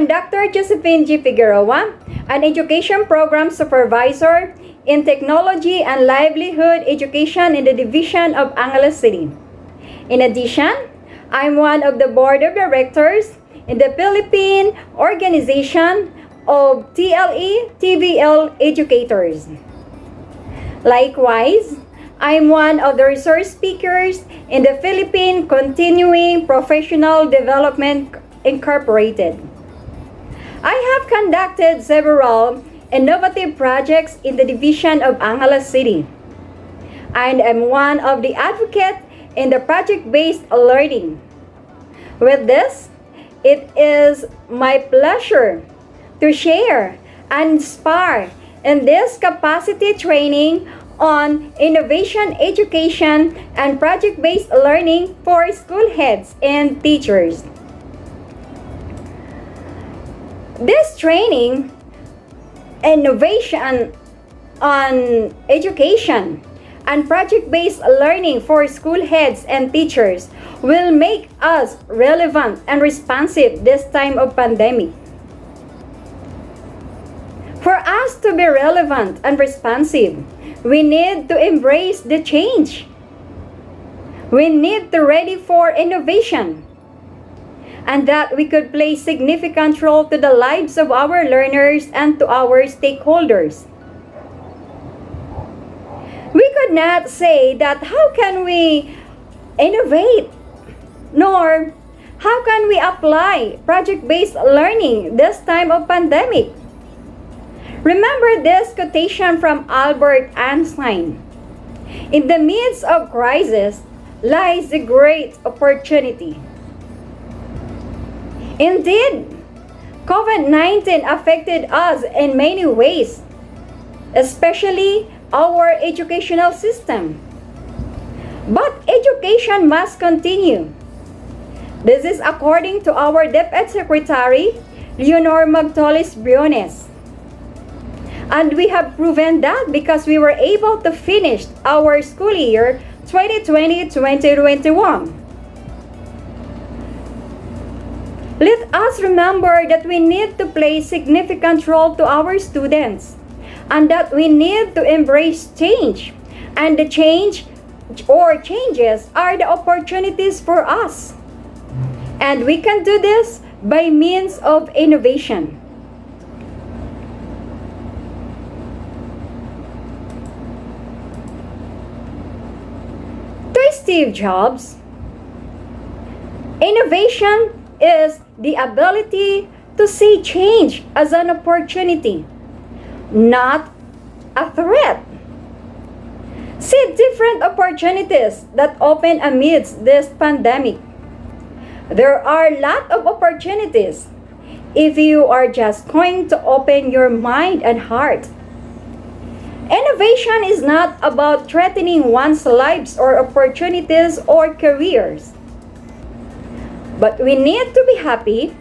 I'm Dr. Josephine G. Figueroa, an education program supervisor in technology and livelihood education in the division of Angeles City. In addition, I'm one of the board of directors in the Philippine organization of TLE-TVL educators. Likewise, I'm one of the resource speakers in the Philippine Continuing Professional Development Incorporated. I have conducted several innovative projects in the division of Angeles City. I am one of the advocates in the project-based learning. With this, it is my pleasure to share and inspire in this capacity training on innovation education and project-based learning for school heads and teachers. This training, innovation on education and project-based learning for school heads and teachers will make us relevant and responsive this time of pandemic. For us to be relevant and responsive, we need to embrace the change. We need to ready for innovation, and that we could play significant role to the lives of our learners and to our stakeholders. We could not say that how can we innovate, nor how can we apply project-based learning this time of pandemic. Remember this quotation from Albert Einstein: "In the midst of crisis lies a great opportunity." Indeed, COVID-19 affected us in many ways, especially our educational system. But education must continue. This is according to our DepEd Secretary, Leonor Magtolis Briones. And we have proven that because we were able to finish our school year 2020-2021. Let us remember that we need to play significant role to our students and that we need to embrace change. And the change or changes are the opportunities for us. And we can do this by means of innovation. To Steve Jobs, innovation is the ability to see change as an opportunity, not a threat. See different opportunities that open amidst this pandemic. There are a lot of opportunities if you are just going to open your mind and heart. Innovation is not about threatening one's lives or opportunities or careers. But we need to be happy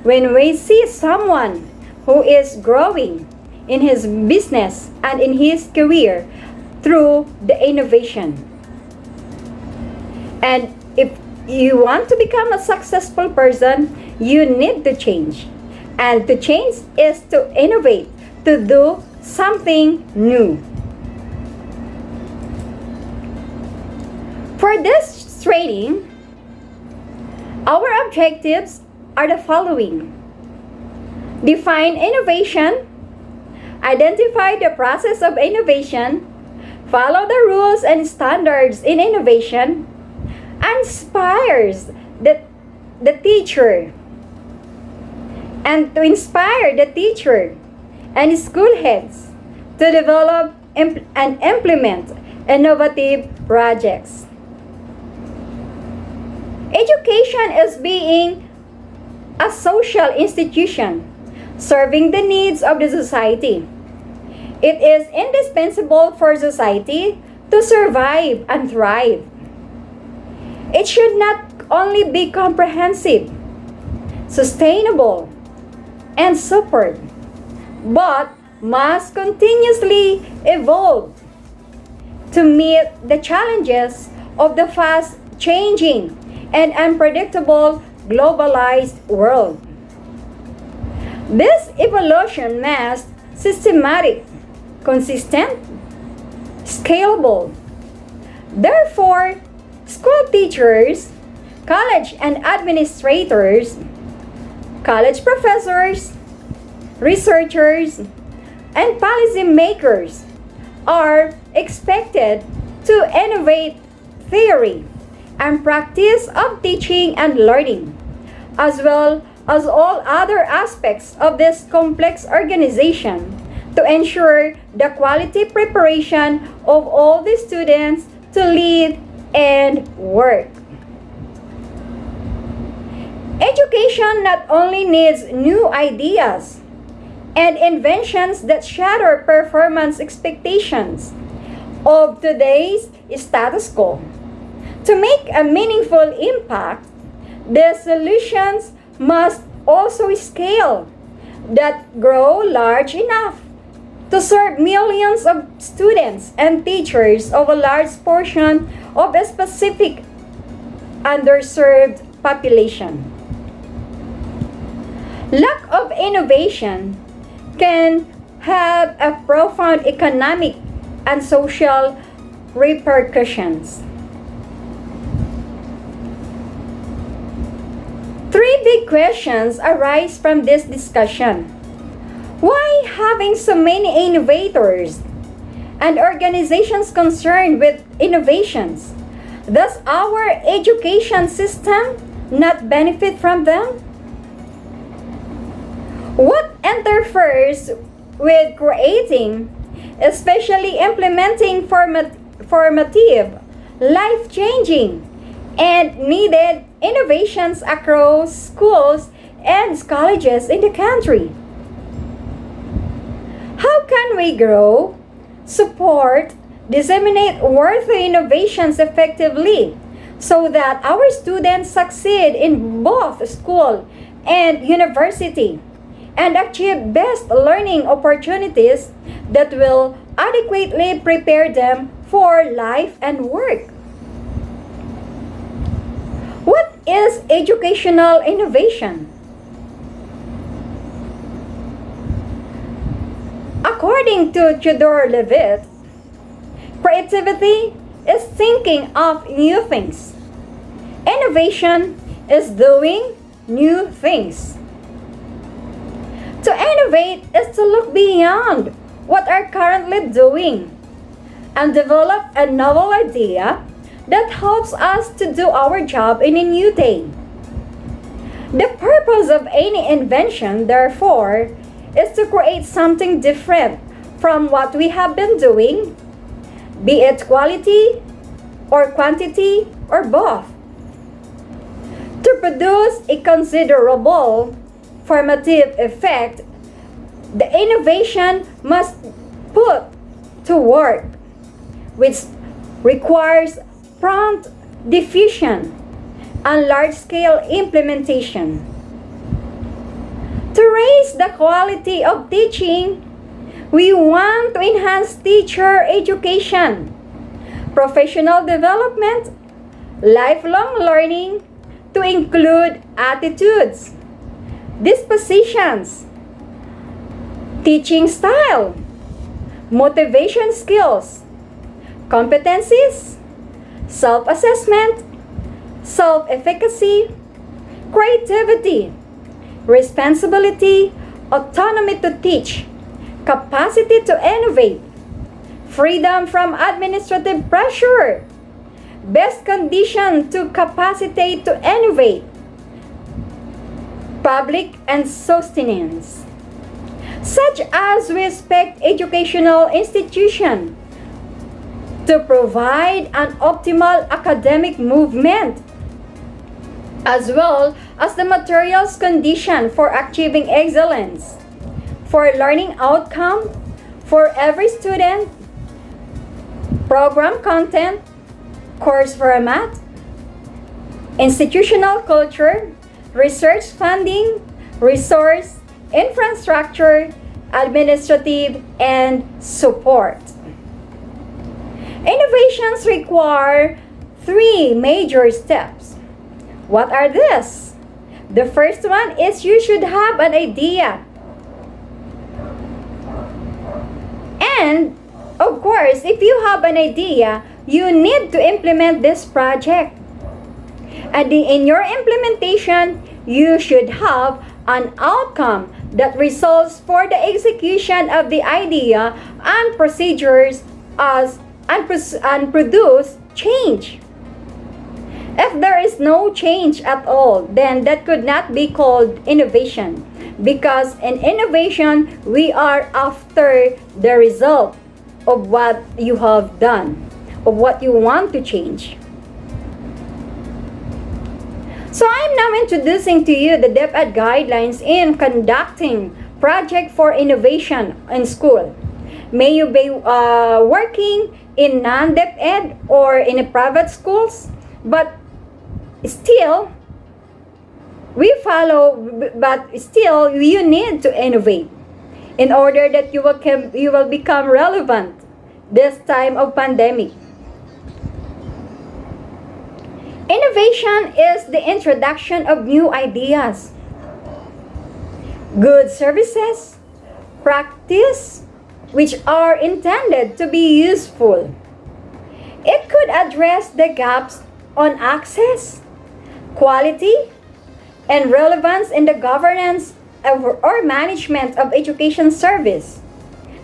when we see someone who is growing in his business and in his career through the innovation. And if you want to become a successful person, you need to change. And to change is to innovate, to do something new. For this training, our objectives are the following: define innovation, identify the process of innovation, follow the rules and standards in innovation, inspires the teacher, and to inspire the teacher and school heads to develop and implement innovative projects. Education is being a social institution serving the needs of the society. It is indispensable for society to survive and thrive. It should not only be comprehensive, sustainable, and support, but must continuously evolve to meet the challenges of the fast-changing and unpredictable globalized world. This evolution must systematic, consistent, scalable. Therefore, school teachers, college and administrators, college professors, researchers, and policymakers are expected to innovate theory and practice of teaching and learning, as well as all other aspects of this complex organization to ensure the quality preparation of all the students to lead and work. Education not only needs new ideas and inventions that shatter performance expectations of today's status quo. To make a meaningful impact, the solutions must also scale that grow large enough to serve millions of students and teachers of a large portion of a specific underserved population. Lack of innovation can have a profound economic and social repercussions. Three big questions arise from this discussion. Why having so many innovators and organizations concerned with innovations? Does our education system not benefit from them? What interferes with creating, especially implementing formative, life-changing, and needed innovations across schools and colleges in the country? How can we grow, support, disseminate worthy innovations effectively so that our students succeed in both school and university and achieve best learning opportunities that will adequately prepare them for life and work? What is educational innovation? According to Theodore Levitt, creativity is thinking of new things. Innovation is doing new things. To innovate is to look beyond what are currently doing and develop a novel idea that helps us to do our job in a new day. The purpose of any invention, therefore, is to create something different from what we have been doing, be it quality or quantity or both. To produce a considerable formative effect, the innovation must put to work, which requires prompt diffusion and large-scale implementation. To raise the quality of teaching, we want to enhance teacher education, professional development, lifelong learning to include attitudes, dispositions, teaching style, motivation skills, competencies, self-assessment, self-efficacy, creativity, responsibility, autonomy to teach, capacity to innovate, freedom from administrative pressure, best condition to capacitate to innovate, public and sustenance, such as we expect educational institution to provide an optimal academic movement, as well as the materials condition for achieving excellence, for learning outcome for every student, program content, course format, institutional culture, research funding, resource, infrastructure, administrative, and support. Innovations require three major steps. What are these? The first one is you should have an idea And, of course, if you have an idea, you need to implement this project. And in your implementation, you should have an outcome that results for the execution of the idea and procedures and produce change. If there is no change at all, then that could not be called innovation. Because in innovation, we are after the result of what you have done, of what you want to change. So I'm now introducing to you the DepEd guidelines in conducting project for innovation in school. May you be working in non-DepEd or in a private schools, but still you need to innovate in order that you will become relevant this time of pandemic. Innovation is the introduction of new ideas, good services, practice, which are intended to be useful. It could address the gaps on access, quality, and relevance in the governance or management of education service,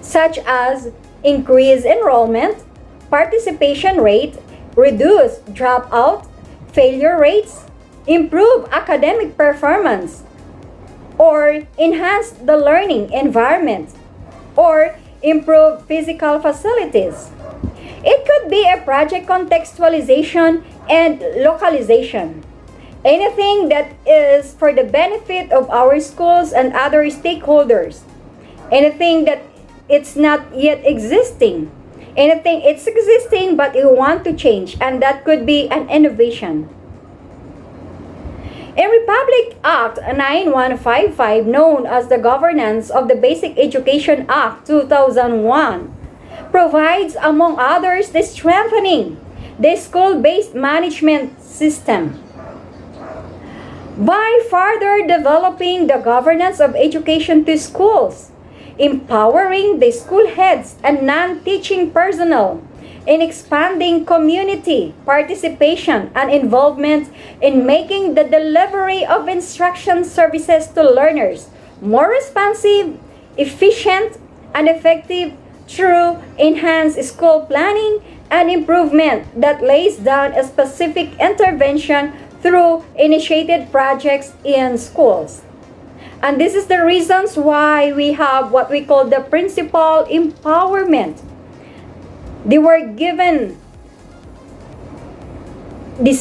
such as increase enrollment, participation rate, reduce dropout, failure rates, improve academic performance, or enhance the learning environment, or improve physical facilities. It could be a project contextualization and localization. Anything that is for the benefit of our schools and other stakeholders. Anything that it's not yet existing. Anything it's existing but you want to change, and that could be an innovation. In Republic Act 9155, known as the Governance of the Basic Education Act 2001, provides, among others, the strengthening the school-based management system by further developing the governance of education to schools, empowering the school heads and non-teaching personnel, in expanding community participation and involvement in making the delivery of instruction services to learners more responsive, efficient, and effective through enhanced school planning and improvement that lays down a specific intervention through initiated projects in schools. And this is the reasons why we have what we call the principal empowerment. They were given the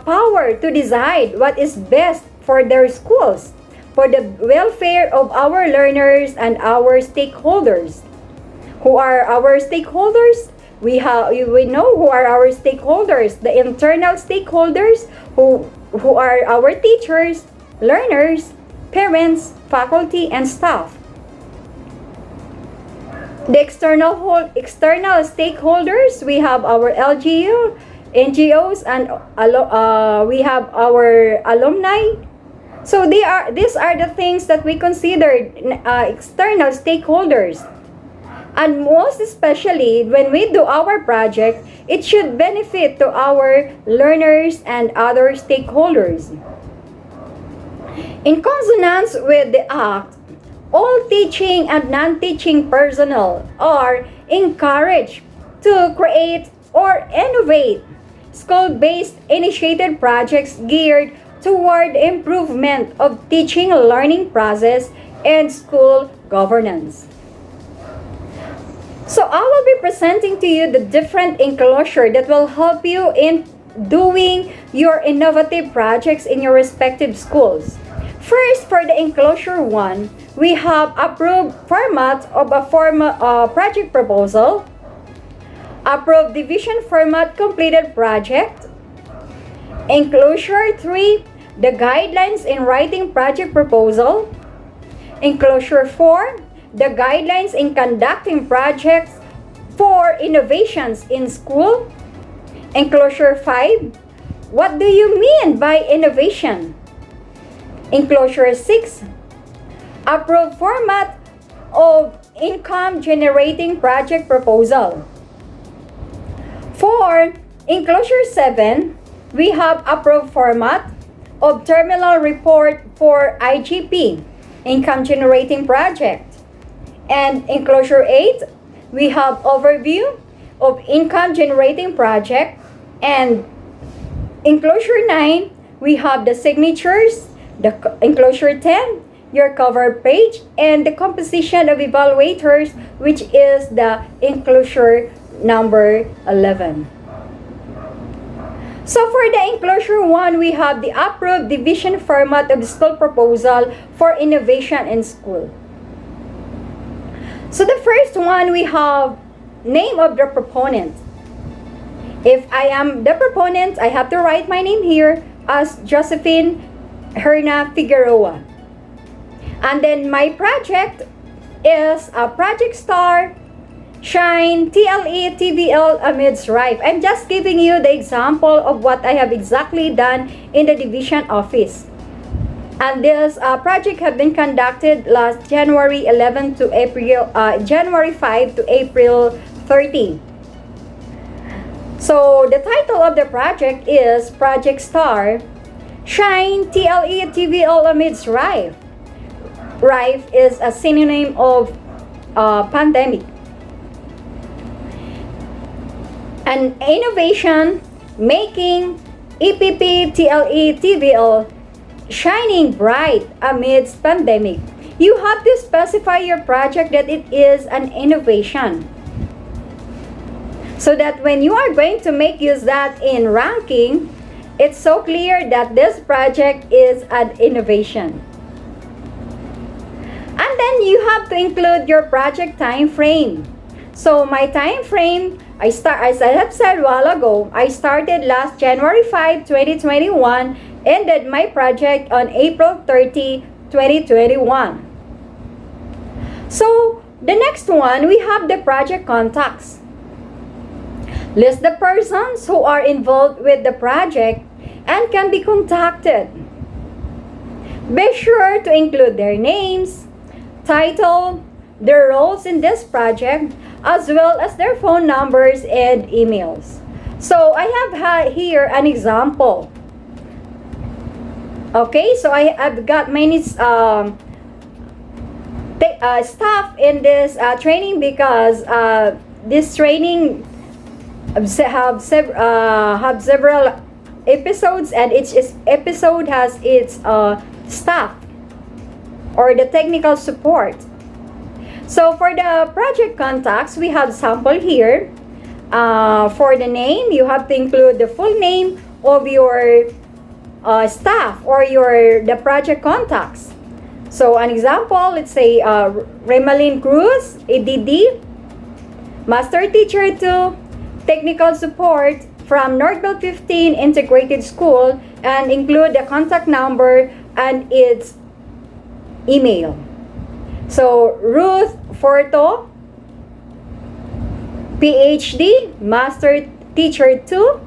power to decide what is best for their schools, for the welfare of our learners and our stakeholders. Who are our stakeholders? We know who are our stakeholders. The internal stakeholders who are our teachers, learners, parents, faculty, and staff. The external stakeholders, we have our LGU, NGOs, and we have our alumni. So these are the things that we consider external stakeholders. And most especially, when we do our project, it should benefit to our learners and other stakeholders. In consonance with the Act, all teaching and non-teaching personnel are encouraged to create or innovate school-based initiated projects geared toward improvement of teaching and learning process and school governance. So I will be presenting to you the different enclosure that will help you in doing your innovative projects in your respective schools. First, for the enclosure 1, we have approved format of a project proposal, approved division format completed project. Enclosure 3, the guidelines in writing project proposal. Enclosure 4, the guidelines in conducting projects for innovations in school. Enclosure 5, what do you mean by innovation? Enclosure 6, approved format of income generating project proposal. For enclosure 7, we have approved format of terminal report for IGP, income generating project. And enclosure 8, we have overview of income generating project. And enclosure 9, we have the signatures. The enclosure 10, your cover page, and the composition of evaluators, which is the enclosure number 11. So for the enclosure 1, we have the approved division format of school proposal for innovation in school. So the first one, we have name of the proponent. If I am the proponent, I have to write my name here as Josephine Herna Figueroa. And then my project is a Project Star Shine TLE TVL amidst RIFE. I'm just giving you the example of what I have exactly done in the division office. And this project have been conducted last January 11 to January 5 to April 30. So the title of the project is Project Star Shine TLE TVL amidst RIFE. RIFE is a synonym of pandemic. And innovation, making EPP TLE TVL shining bright amidst pandemic. You have to specify your project that it is an innovation, so that when you are going to make use that in ranking, it's so clear that this project is an innovation. And then you have to include your project time frame. So my time frame, as I have said a while ago, I started last January 5, 2021, ended my project on April 30, 2021. So the next one, we have the project contacts. List the persons who are involved with the project and can be contacted. Be sure to include their names, title, their roles in this project, as well as their phone numbers and emails. So I have here an example. Okay, so I've got many staff in this training, because this training have several episodes, and each episode has its staff or the technical support. So for the project contacts, we have sample here. For the name, you have to include the full name of your staff or the project contacts. So an example, let's say Remalyn Cruz, ADD, Master Teacher 2, Technical Support from Northville 15 Integrated School, and include the contact number and its email. So Ruth Forto, PhD, Master Teacher 2,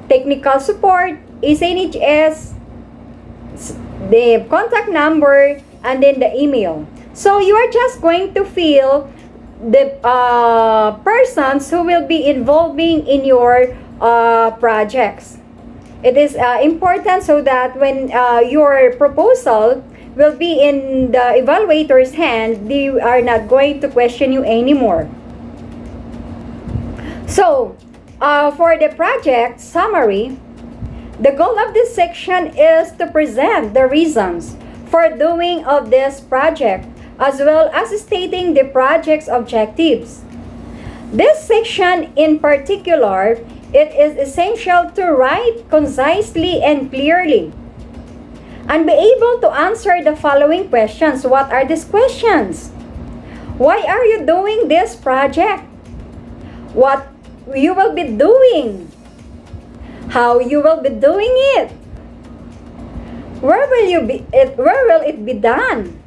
Technical Support, SNHS, the contact number, and then the email. So you are just going to fill the persons who will be involving in your projects. It is important so that when your proposal will be in the evaluator's hand, they are not going to question you anymore. So, for the project summary, the goal of this section is to present the reasons for doing of this project, as well as stating the project's objectives. This section in particular, it is essential to write concisely and clearly and be able to answer the following questions. What are these questions? Why are you doing this project? What you will be doing? How you will be doing it? Where will it be done?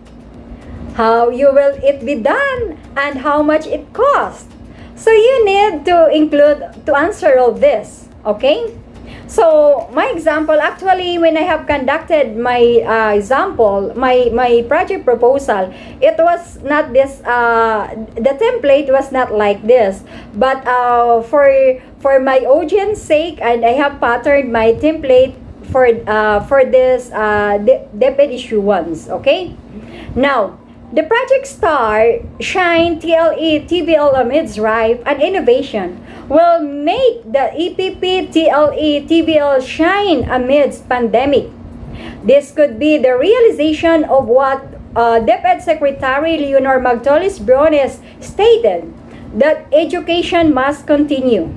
How will it be done, and how much it costs? So you need to include to answer all this, okay? So, my example, actually, when I have conducted my example, my project proposal, it was not this, the template was not like this. But for my audience sake, and I have patterned my template for this DepEd issuance, okay? Now, the Project Star, Shine, TLE, TVL amidst Rife, and Innovation will make the EPP, TLE, TVL shine amidst pandemic. This could be the realization of what DepEd Secretary Leonor Magtolis Briones stated, that education must continue.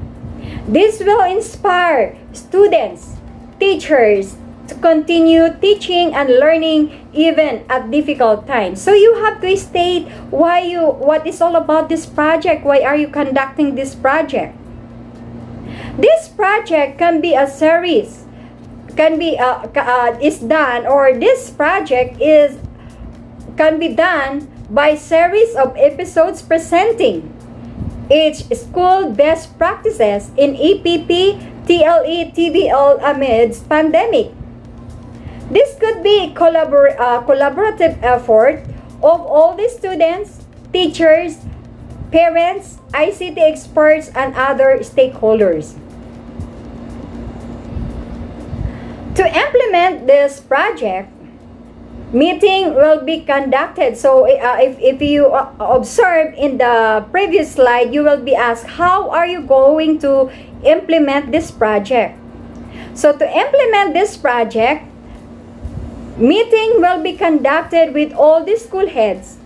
This will inspire students, teachers, to continue teaching and learning even at difficult times. So you have to state what is all about this project. Why are you conducting this project? This project can be a series, is done, or this project can be done by series of episodes presenting each school best practices in EPP, TLE, TVL amidst pandemic. This could be a collaborative effort of all the students, teachers, parents, ICT experts, and other stakeholders. To implement this project, meeting will be conducted. So if you observe in the previous slide, you will be asked, how are you going to implement this project? So to implement this project, meeting will be conducted with all the school heads,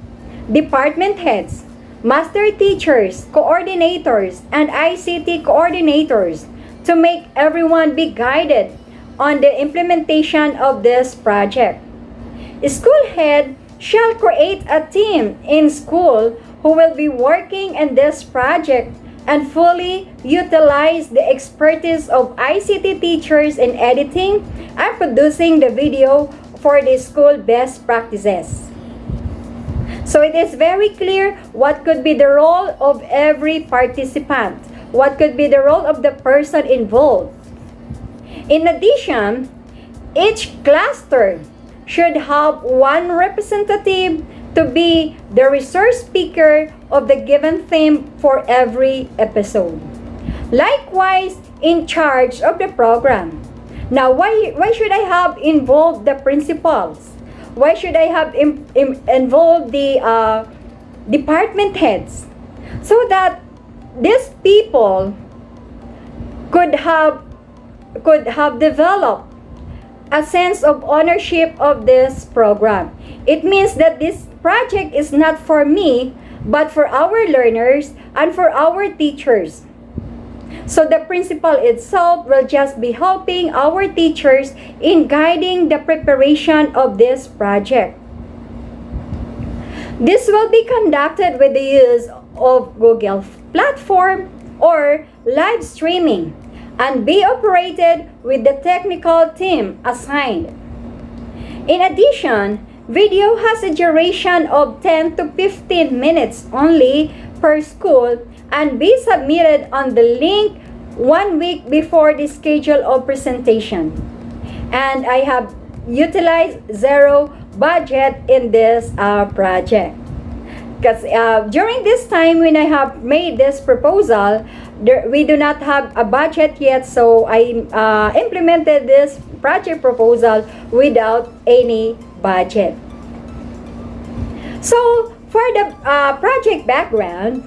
department heads, master teachers, coordinators, and ICT coordinators to make everyone be guided on the implementation of this project. A school head shall create a team in school who will be working in this project and fully utilize the expertise of ICT teachers in editing and producing the video for the school best practices. So it is very clear what could be the role of every participant, what could be the role of the person involved. In addition, each cluster should have one representative to be the resource speaker of the given theme for every episode. Likewise, in charge of the program. Now, why should I have involved the principals? Why should I have involved the department heads? So that these people could have developed a sense of ownership of this program. It means that this project is not for me, but for our learners and for our teachers. So the principal itself will just be helping our teachers in guiding the preparation of this project. This will be conducted with the use of Google platform or live streaming and be operated with the technical team assigned. In addition, video has a duration of 10 to 15 minutes only per school and be submitted on the link 1 week before the schedule of presentation. And I have utilized zero budget in this project. Because during this time when I have made this proposal, we do not have a budget yet, so I implemented this project proposal without any budget. So for the project background,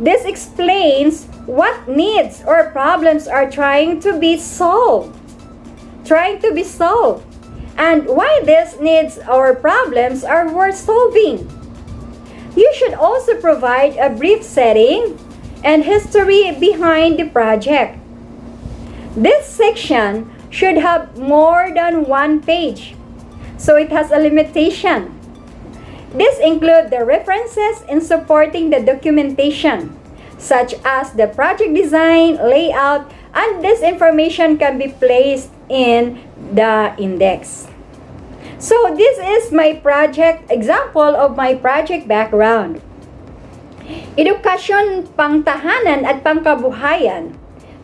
this explains what needs or problems are trying to be solved, and why these needs or problems are worth solving. You should also provide a brief setting and history behind the project. This section should have more than 1 page, so it has a limitation. This includes the references in supporting the documentation, such as the project design, layout, and this information can be placed in the index. So this is my project example of my project background. Edukasyon pangtahanan at pangkabuhayan.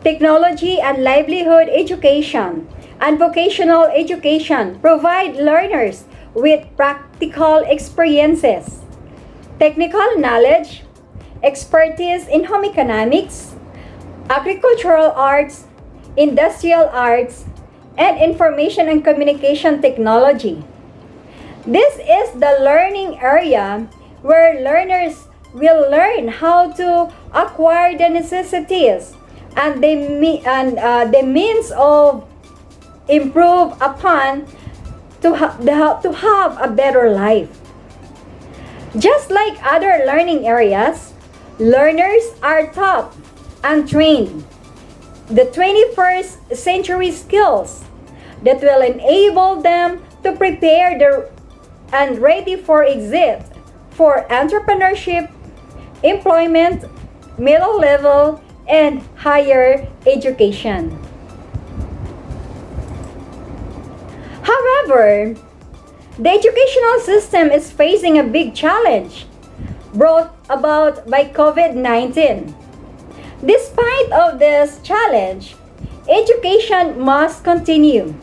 Technology and livelihood education and vocational education provide learners with practical experiences, technical knowledge, expertise in home economics, agricultural arts, industrial arts, and information and communication technology. This is the learning area where learners will learn how to acquire the necessities and the means of improve upon to have a better life. Just like other learning areas, learners are taught and trained the 21st century skills that will enable them to prepare and ready for exit for entrepreneurship, employment, middle level, and higher education. However, the educational system is facing a big challenge brought about by COVID-19. Despite of this challenge, education must continue.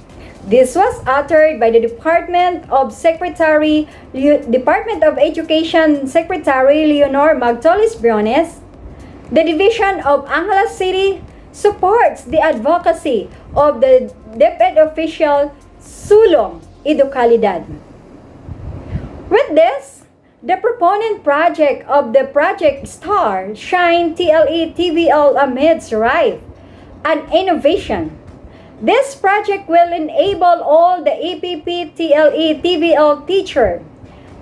This was uttered by the Department of Education Secretary Leonor Magtolis-Briones. The Division of Angeles City supports the advocacy of the DepEd official Sulong Educalidad. With this, the proponent project of the Project STAR Shine TLE TVL amidst rife and innovation. This project will enable all the APP TLE TVL teacher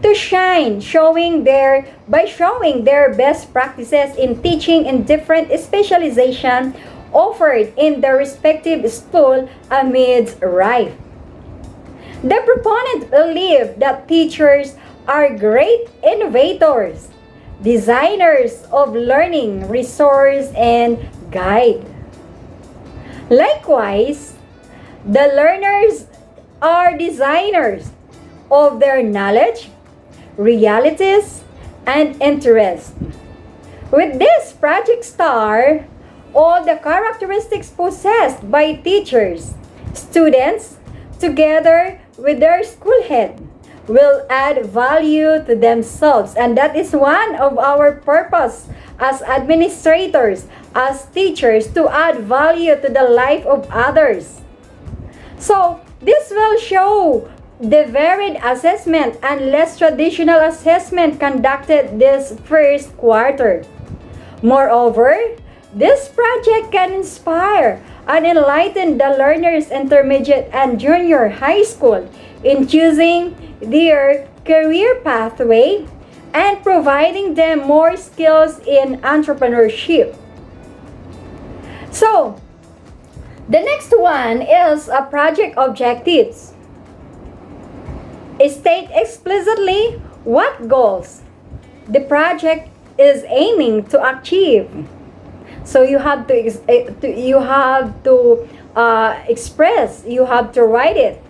to shine by showing their best practices in teaching in different specialization offered in their respective school amidst rife. The proponent believe that teachers are great innovators, designers of learning resource and guide. Likewise, the learners are designers of their knowledge, realities, and interests. With this Project STAR, all the characteristics possessed by teachers, students, together with their school head, will add value to themselves. And that is one of our purpose as administrators, as teachers, to add value to the life of others. So, this will show the varied assessment and less traditional assessment conducted this first quarter. Moreover, this project can inspire and enlighten the learners intermediate and junior high school in choosing their career pathway and providing them more skills in entrepreneurship. So, the next one is a project objectives. State explicitly what goals the project is aiming to achieve. So you have to express, you have to write it.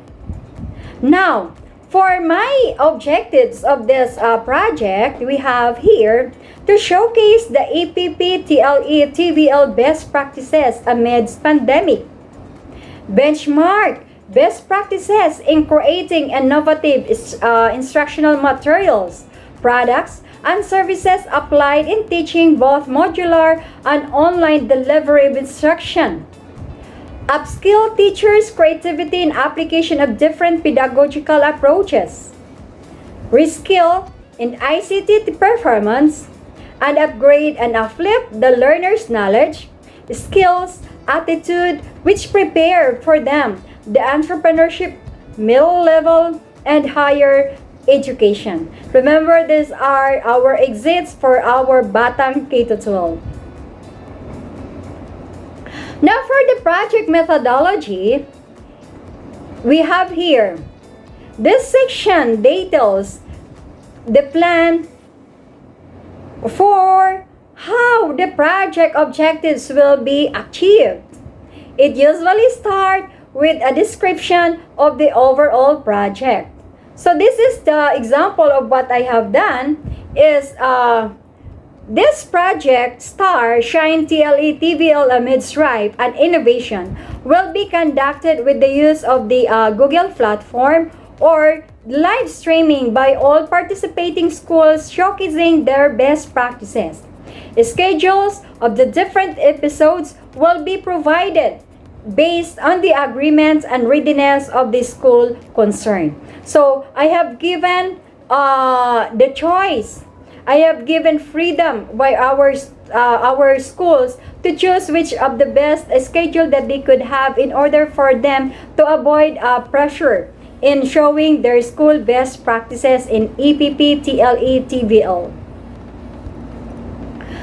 Now, for my objectives of this project, we have here to showcase the APP TLE TVL best practices amidst pandemic. Benchmark best practices in creating innovative instructional materials, products, and services applied in teaching both modular and online delivery of instruction. Upskill teachers' creativity in application of different pedagogical approaches. Reskill in ICT performance and upgrade and uplift the learner's knowledge, skills, attitude, which prepare for them the entrepreneurship, middle level, and higher education. Remember, these are our exits for our Batang K-12. Now for the project methodology, we have here, this section details the plan for how the project objectives will be achieved. It usually starts with a description of the overall project. So this is the example of what I have done is This project, STAR, Shine TLE TVL Amid Strife and Innovation, will be conducted with the use of the Google platform or live streaming by all participating schools showcasing their best practices. Schedules of the different episodes will be provided based on the agreements and readiness of the school concerned. So I have given the choice. I have given freedom by our schools to choose which of the best schedule that they could have in order for them to avoid pressure in showing their school best practices in EPP, TLE, TVL.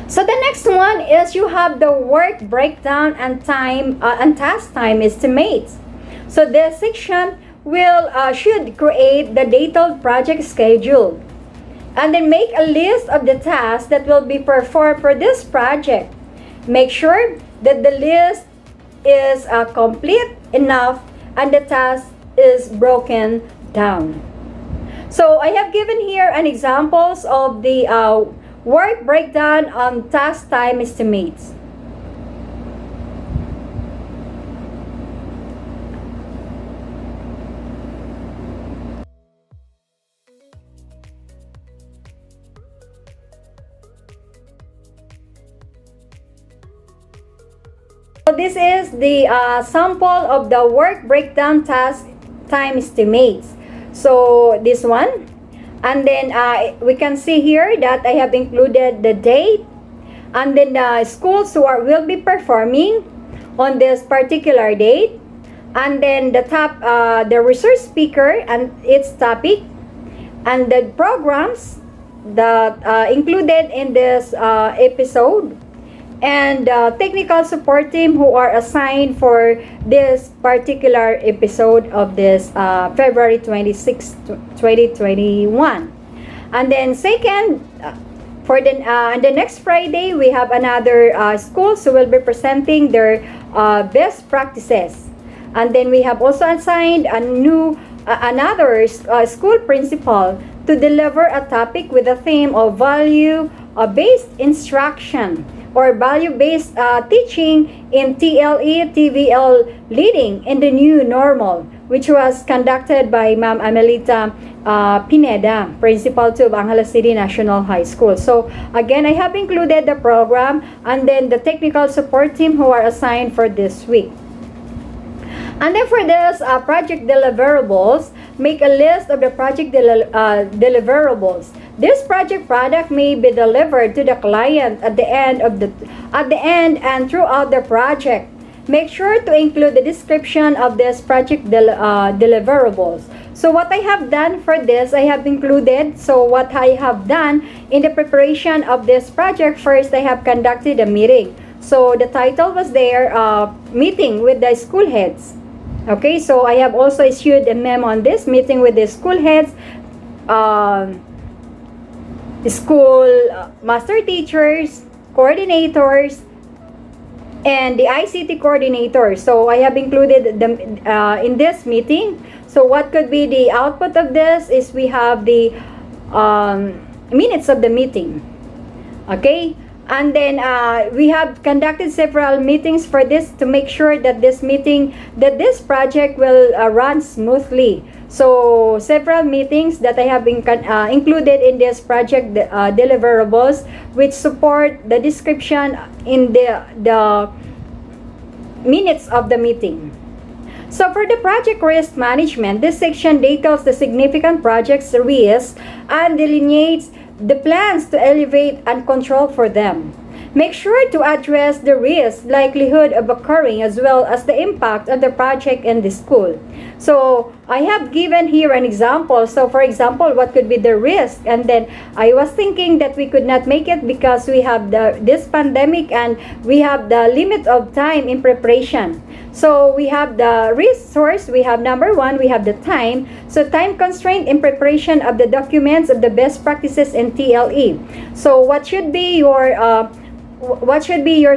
So the next one is you have the work breakdown and task time estimates. So this section will should create the detailed project schedule and then make a list of the tasks that will be performed for this project. Make sure that the list is complete enough and the task is broken down. So I have given here an examples of the work breakdown on task time estimates. So this is the sample of the work breakdown task time estimates. So this one, and then we can see here that I have included the date and then the schools who will be performing on this particular date, and then the resource speaker and its topic, and the programs that included in this episode, and technical support team who are assigned for this particular episode of this February 26, 2021. And then second, for the next Friday, we have another schools who will be presenting their best practices. And then we have also assigned another school principal to deliver a topic with the theme of value-based instruction or value-based teaching in TLE, TVL leading in the new normal, which was conducted by Ma'am Amelita Pineda, Principal to Angeles City National High School. So again, I have included the program and then the technical support team who are assigned for this week. And then for this project deliverables, make a list of the project deliverables. This project product may be delivered to the client at the end and throughout the project. Make sure to include the description of this project deliverables. So what I have done for this, I have included. So what I have done in the preparation of this project, first I have conducted a meeting. So the title was there, meeting with the school heads. Okay, so I have also issued a memo on this meeting with the school heads, school master teachers, coordinators, and the ICT coordinator. So I have included them in this meeting. So what could be the output of this is we have the minutes of the meeting. Okay, and then we have conducted several meetings for this to make sure that this project will run smoothly. So several meetings that I have been included in this project deliverables, which support the description in the minutes of the meeting. So for the project risk management, this section details the significant project's risks and delineates the plans to elevate and control for them. Make sure to address the risk likelihood of occurring as well as the impact of the project in the school. So I have given here an example. So for example, what could be the risk? And then I was thinking that we could not make it because we have this pandemic and we have the limit of time in preparation. So we have the resource, we have number one, we have the time. So time constraint in preparation of the documents of the best practices in TLE. So what should be your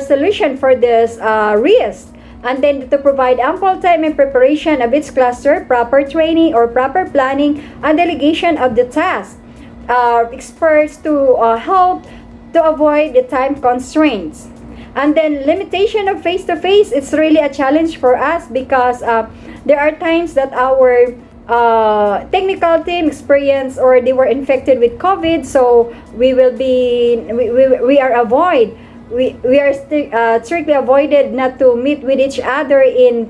solution for this risk? And then to provide ample time in preparation of its cluster, proper training or proper planning and delegation of the task. Experts to help to avoid the time constraints. And then limitation of face-to-face, it's really a challenge for us because there are times that our technical team experience or they were infected with COVID, so we are strictly avoided not to meet with each other in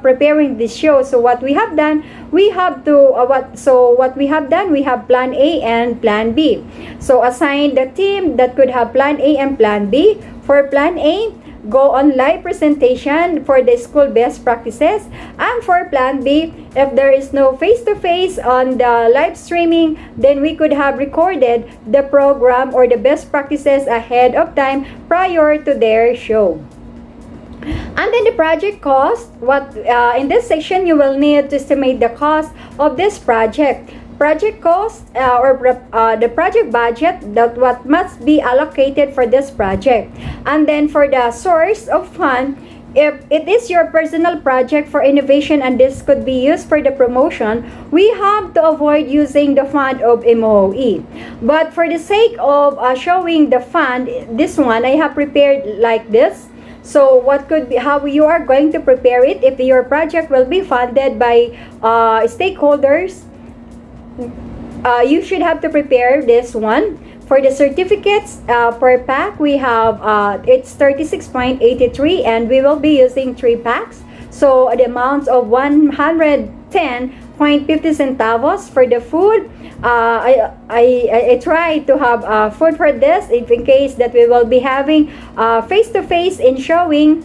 preparing this show. So what we have done, we have plan A and plan B. So assign the team that could have plan A and plan B. For plan A, go on live presentation for the school best practices, and for plan B, if there is no face-to-face on the live streaming, then we could have recorded the program or the best practices ahead of time prior to their show. And then the project cost, in this section you will need to estimate the cost of this project. Project cost the project budget, that what must be allocated for this project. And then for the source of fund, if it is your personal project for innovation and this could be used for the promotion, we have to avoid using the fund of MOE. But for the sake of showing the fund, this one I have prepared like this. So what could be how you are going to prepare it if your project will be funded by stakeholders. You should have to prepare this one. For the certificates per pack, we have it's 36.83 and we will be using 3 packs. So the amount of 110.50 centavos. For the food, I try to have food for this in case that we will be having face-to-face in showing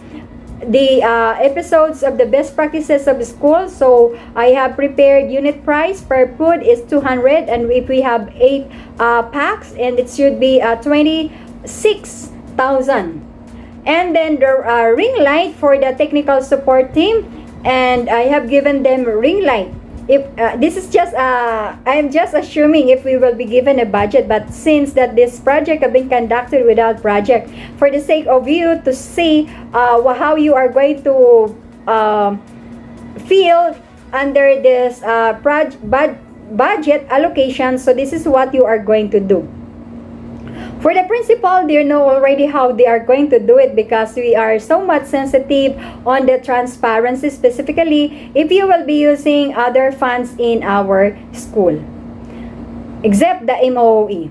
the episodes of the best practices of the school. So I have prepared unit price per food is 200, and if we have 8 packs, and it should be 26,000. And then the ring light for the technical support team, and I have given them ring light. If this is just I am just assuming if we will be given a budget, but since that this project have been conducted without budget, for the sake of you to see how you are going to feel under this budget allocation, so this is what you are going to do. For the principal, they know already how they are going to do it because we are so much sensitive on the transparency, specifically if you will be using other funds in our school, except the MOE.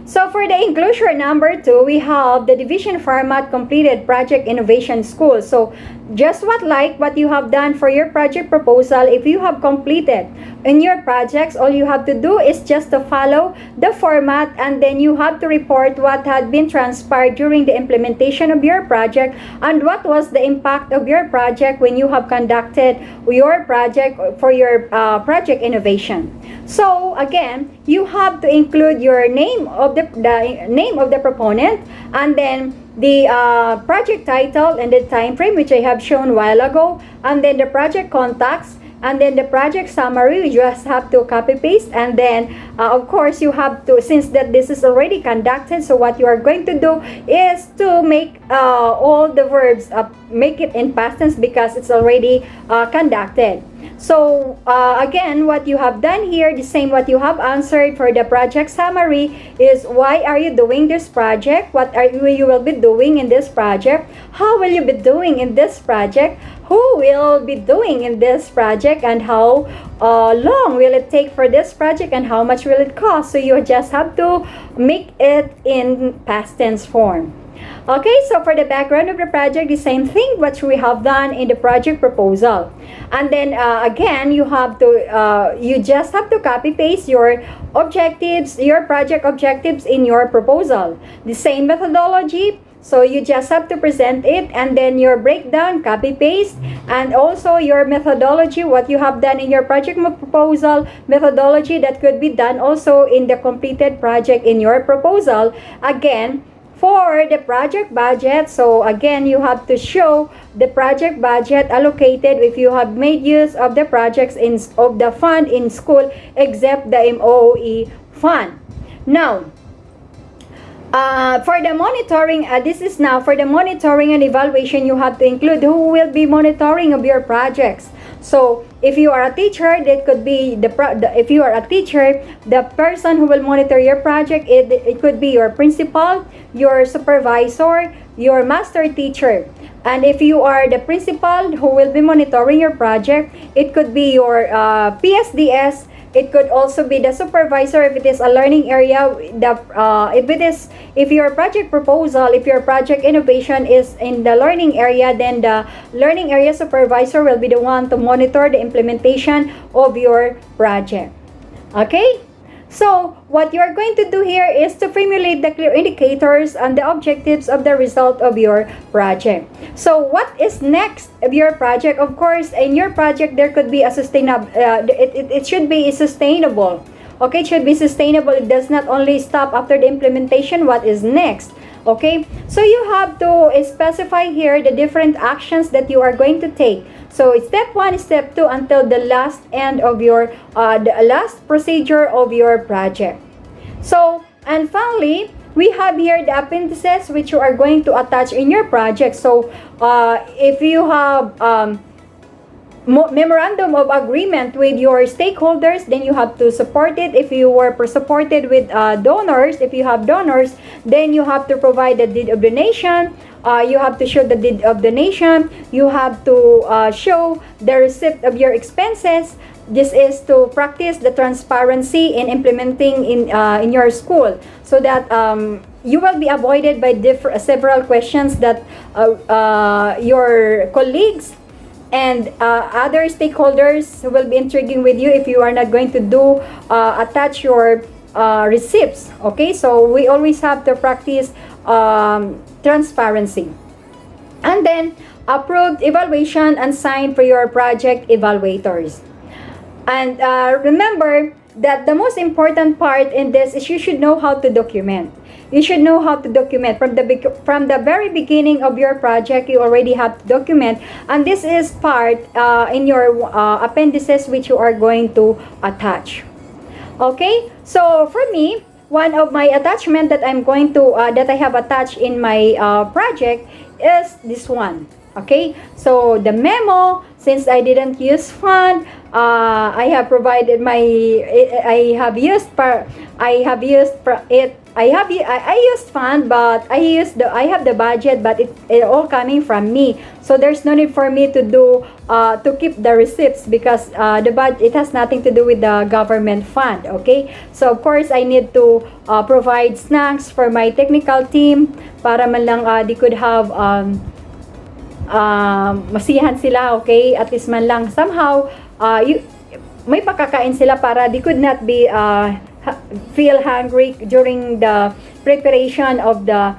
So for the inclusion number 2, we have the division format completed project innovation school. So just what you have done for your project proposal, if you have completed in your projects, all you have to do is just to follow the format, and then you have to report what had been transpired during the implementation of your project and what was the impact of your project when you have conducted your project for your project innovation. So again, you have to include your name of the name of the proponent, and then the project title and the time frame, which I have shown a while ago, and then the project contacts, and then the project summary. You just have to copy paste, and then of course you have to, since that this is already conducted, so what you are going to do is to make all the verbs make it in past tense because it's already conducted. So again, what you have done here, the same what you have answered for the project summary is why are you doing this project, what you will be doing in this project, how will you be doing in this project, who will be doing in this project, and how long will it take for this project, and how much will it cost. So you just have to make it in past tense form. Okay, so for the background of the project, the same thing what we have done in the project proposal. And then again, you just have to copy paste your objectives, your project objectives in your proposal. The same methodology, so you just have to present it, and then your breakdown, copy paste, and also your methodology, what you have done in your project proposal, methodology that could be done also in the completed project in your proposal. Again, for the project budget, so again, you have to show the project budget allocated if you have made use of the projects of the fund in school, except the MOE fund. Now, for the monitoring, this is now for the monitoring and evaluation, you have to include who will be monitoring of your projects. So if you are a teacher, that could be if you are a teacher, the person who will monitor your project, it could be your principal, your supervisor, your master teacher. And if you are the principal who will be monitoring your project, it could be your PSDS. It could also be the supervisor if it is a learning area. If your project proposal, if your project innovation is in the learning area, then the learning area supervisor will be the one to monitor the implementation of your project. Okay? So, what you are going to do here is to formulate the clear indicators and the objectives of the result of your project. So, what is next of your project? Of course, in your project, there could be a sustainable, it should be sustainable. Okay, it should be sustainable. It does not only stop after the implementation. What is next? Okay, so you have to specify here the different actions that you are going to take. So step 1, step 2 until the last end of your the last procedure of your project. So, and finally, we have here the appendices which you are going to attach in your project. So if you have memorandum of agreement with your stakeholders, then you have to support it. If you were supported with donors, if you have donors, then you have to provide the deed of donation. You have to show the deed of donation. You have to show the receipt of your expenses. This is to practice the transparency in implementing in your school, so that you will be avoided by several questions that your colleagues and other stakeholders will be intriguing with you if you are not going to do attach your receipts. Okay, so we always have to practice transparency. And then approved evaluation and signed for your project evaluators. And remember that the most important part in this is you should know how to document. You should know how to document from the very beginning of your project. You already have to document, and this is part in your appendices which you are going to attach. Okay, so for me, one of my attachment that I'm going to that I have attached in my project is this one. Okay, so the memo, since I didn't use fund, I have provided my I used fund, but I have the budget, but it all coming from me. So there's no need for me to do to keep the receipts, because it has nothing to do with the government fund. Okay, so of course I need to provide snacks for my technical team para man lang they could have masiyahan sila. Okay, at least man lang somehow may pakakain sila para they could not be feel hungry during the preparation of the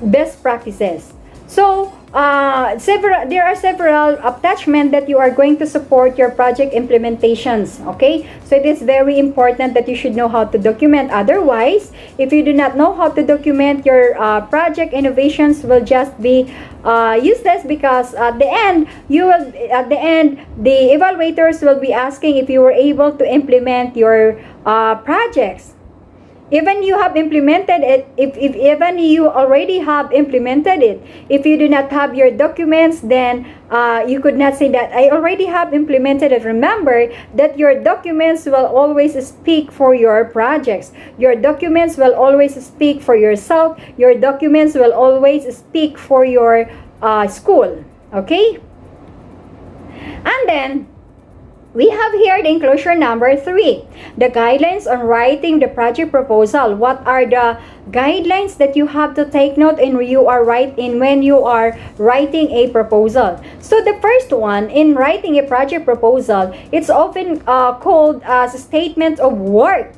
best practices. So there are several attachments that you are going to support your project implementations. Okay, so it is very important that you should know how to document. Otherwise, if you do not know how to document, your project innovations will just be useless, because at the end the evaluators will be asking if you were able to implement your projects. Even you have implemented it, if even you already have implemented it, if you do not have your documents, then you could not say that I already have implemented it. Remember that your documents will always speak for your projects. Your documents will always speak for yourself. Your documents will always speak for your school. Okay? And then we have here the enclosure number 3, the guidelines on writing the project proposal. What are the guidelines that you have to take note when you are writing a proposal? So the first one, in writing a project proposal, it's often called as a statement of work,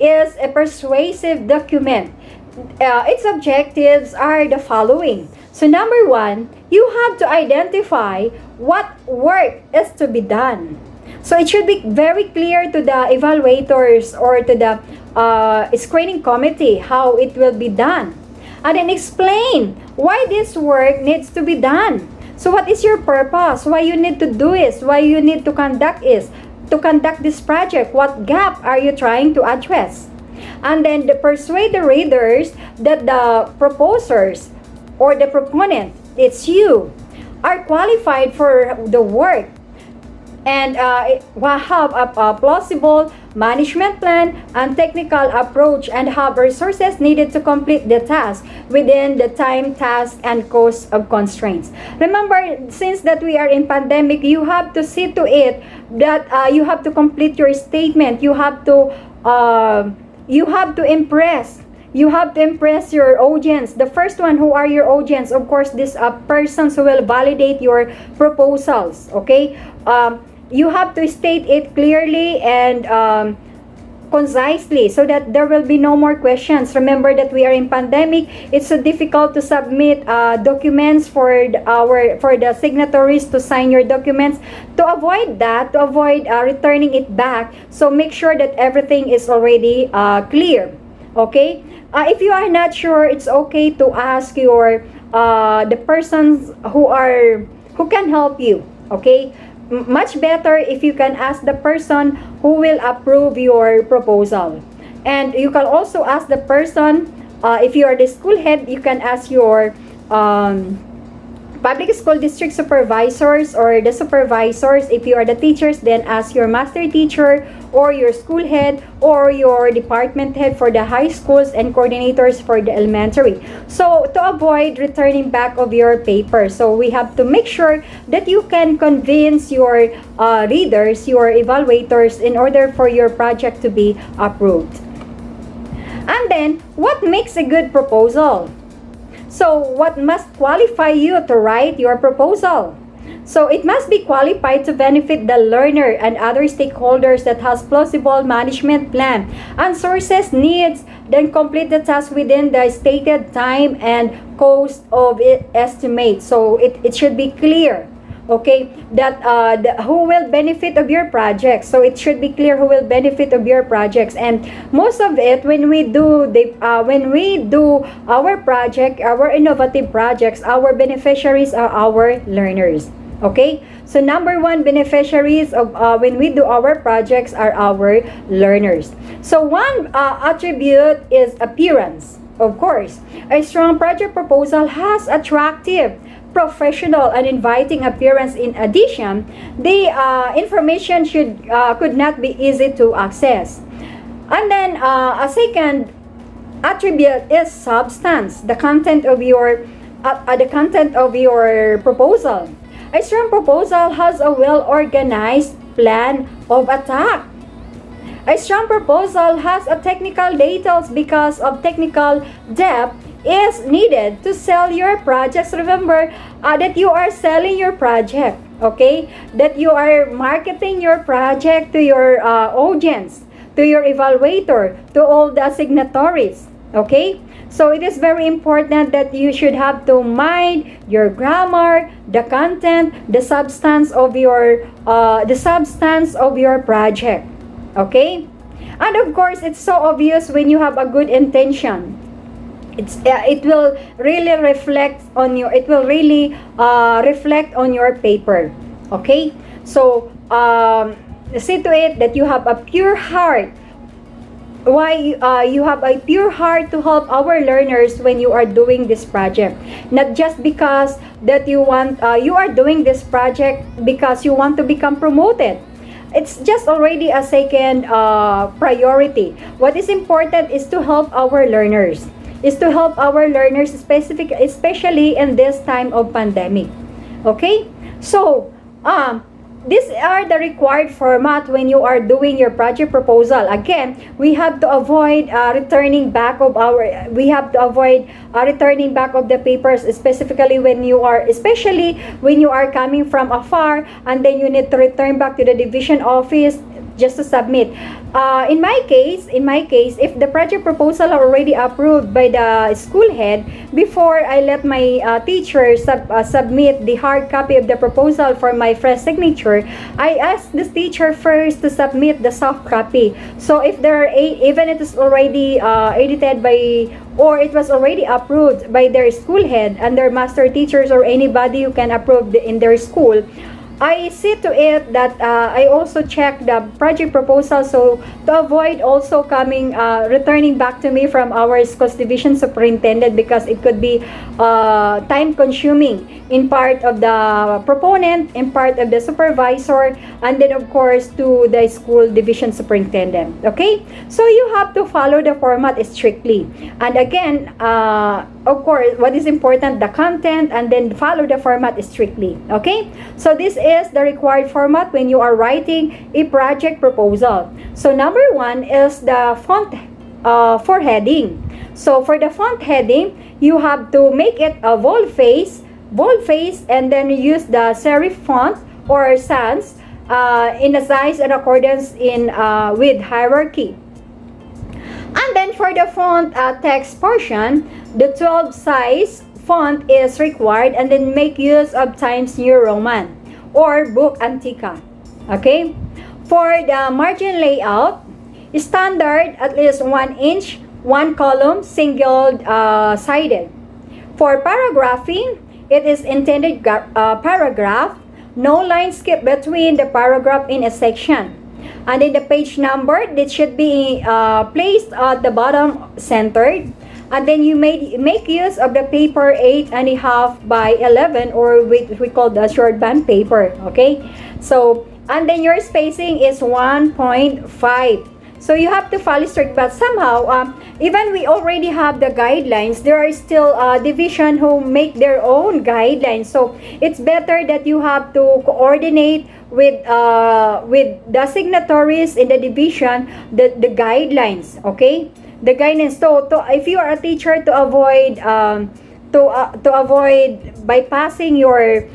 is a persuasive document. Its objectives are the following. So number 1, you have to identify what work is to be done. So it should be very clear to the evaluators or to the screening committee how it will be done. And then explain why this work needs to be done. So what is your purpose? Why you need to do this? Why you need to conduct this project? What gap are you trying to address? And then persuade the readers that the proposers or the proponent, it's you, are qualified for the work. and have a plausible management plan and technical approach, and have resources needed to complete the task within the time, task, and cost of constraints. Remember, since that we are in pandemic, you have to see to it that you have to complete your statement. You have to impress. You have to impress your audience. The first one, who are your audience? Of course, these are persons who will validate your proposals. Okay, you have to state it clearly and concisely, so that there will be no more questions. Remember that we are in pandemic. It's so difficult to submit documents for the signatories to sign your documents. To avoid that, to avoid returning it back, so make sure that everything is already clear. Okay, if you are not sure, it's okay to ask your the persons who can help you. Okay, much better if you can ask the person who will approve your proposal. And you can also ask the person, if you are the school head, you can ask your public school district supervisors or the supervisors. If you are the teachers, then ask your master teacher or your school head or your department head for the high schools and coordinators for the elementary. So to avoid returning back of your paper, so we have to make sure that you can convince your readers, your evaluators, in order for your project to be approved. And then, what makes a good proposal? So, what must qualify you to write your proposal? So, it must be qualified to benefit the learner and other stakeholders, that has plausible management plan and sources needs, then complete the task within the stated time and cost of it estimate. So, it should be clear. Okay, that who will benefit of your project. So it should be clear who will benefit of your projects. And most of it, when we do our project, our innovative projects, our beneficiaries are our learners. Okay, so number one beneficiaries of when we do our projects are our learners. So one attribute is appearance. Of course, a strong project proposal has attractive, professional, and inviting appearance. In addition, the information could not be easy to access. And then a second attribute is substance, the content of your proposal. A strong proposal has a well-organized plan of attack. A strong proposal has a technical details, because of technical depth is needed to sell your projects. Remember that you are selling your project, okay? That you are marketing your project to your audience, to your evaluator, to all the signatories, okay? So it is very important that you should have to mind your grammar, the content, the substance of your project, okay? And of course, it's so obvious when you have a good intention. It will really reflect on your paper. Okay, so see to it that you have a pure heart. Why you have a pure heart to help our learners when you are doing this project, not just because that you are doing this project because you want to become promoted. It's just already a second priority. What is important is to help our learners. Especially in this time of pandemic. Okay? So, these are the required format when you are doing your project proposal. Again, we have to avoid returning back of the papers, especially when you are coming from afar, and then you need to return back to the division office just to submit. In my case, if the project proposal are already approved by the school head, before I let my teacher submit the hard copy of the proposal for my fresh signature, I ask this teacher first to submit the soft copy. So if there are even it is already edited by, or it was already approved by their school head and their master teachers or anybody who can approve in their school, I see to it that I also check the project proposal, so to avoid also returning back to me from our schools division superintendent, because it could be time consuming in part of the proponent, in part of the supervisor, and then of course to the school division superintendent. Okay, so you have to follow the format strictly, and again, of course, what is important, the content, and then follow the format strictly. Okay, so this is the required format when you are writing a project proposal. So number one is the font for heading. So for the font heading, you have to make it a boldface, and then use the serif font or sans in a size and accordance with hierarchy. And then for the font text portion, the 12 size font is required, and then make use of Times New Roman or Book Antica. Okay? For the margin layout, standard at least 1 inch, 1 column, single sided. For paragraphing, it is intended paragraph, no line skip between the paragraph in a section. And then the page number, that should be placed at the bottom centered. And then you make use of the paper 8.5 by 11, or we call the short band paper. Okay, so and then your spacing is 1.5. So you have to follow strict, but somehow even we already have the guidelines, there are still division who make their own guidelines. So it's better that you have to coordinate with the signatories in the division the guidelines. Okay, the guidance. So if you are a teacher, to avoid bypassing your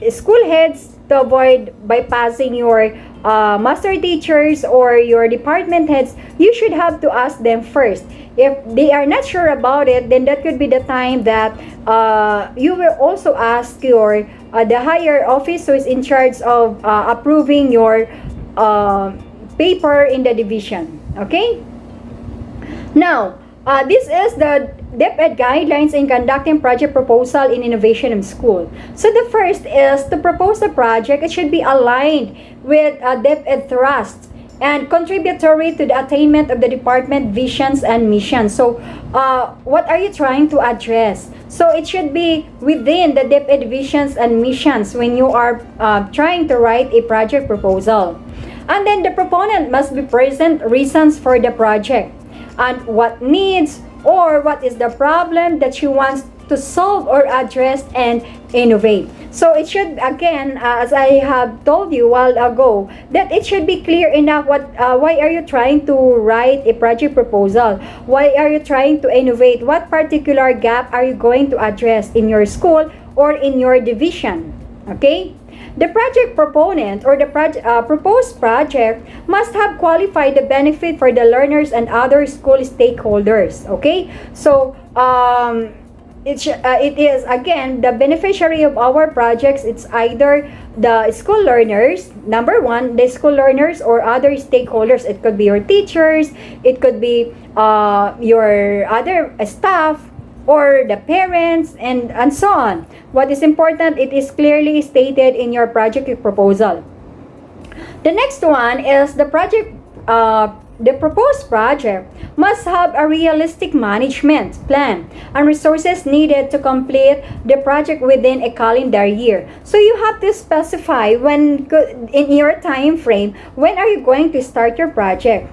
school heads, to avoid bypassing your master teachers or your department heads, you should have to ask them first. If they are not sure about it, then that could be the time that you will also ask your the higher office who is in charge of approving your paper in the division. Okay, now this is the DepEd guidelines in conducting project proposal in innovation in school. So the first is to propose a project. It should be aligned with DepEd thrust and contributory to the attainment of the department visions and missions. So what are you trying to address? So it should be within the DepEd visions and missions when you are trying to write a project proposal. And then the proponent must be present reasons for the project and what needs or what is the problem that you want to solve or address and innovate. So it should, again, as I have told you a while ago, that it should be clear enough why are you trying to write a project proposal? Why are you trying to innovate? What particular gap are you going to address in your school or in your division? Okay? The project proponent or the proposed project must have qualified the benefit for the learners and other school stakeholders. Okay, so it is again the beneficiary of our projects. It's either the school learners, number one, the school learners or other stakeholders. It could be your teachers, it could be your other staff, or the parents, and so on. What is important, it is clearly stated in your project proposal. The next one is the proposed project must have a realistic management plan and resources needed to complete the project within a calendar year. So you have to specify when in your time frame, when are you going to start your project?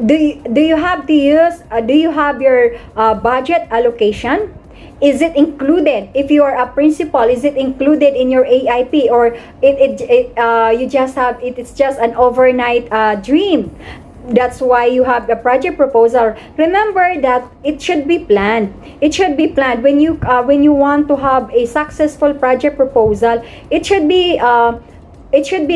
Do you have to use do you have your budget allocation? Is it included? If you are a principal, is it included in your AIP, or you just have it's just an overnight dream? That's why you have the project proposal. Remember that it should be planned. It should be planned when you want to have a successful project proposal. It should be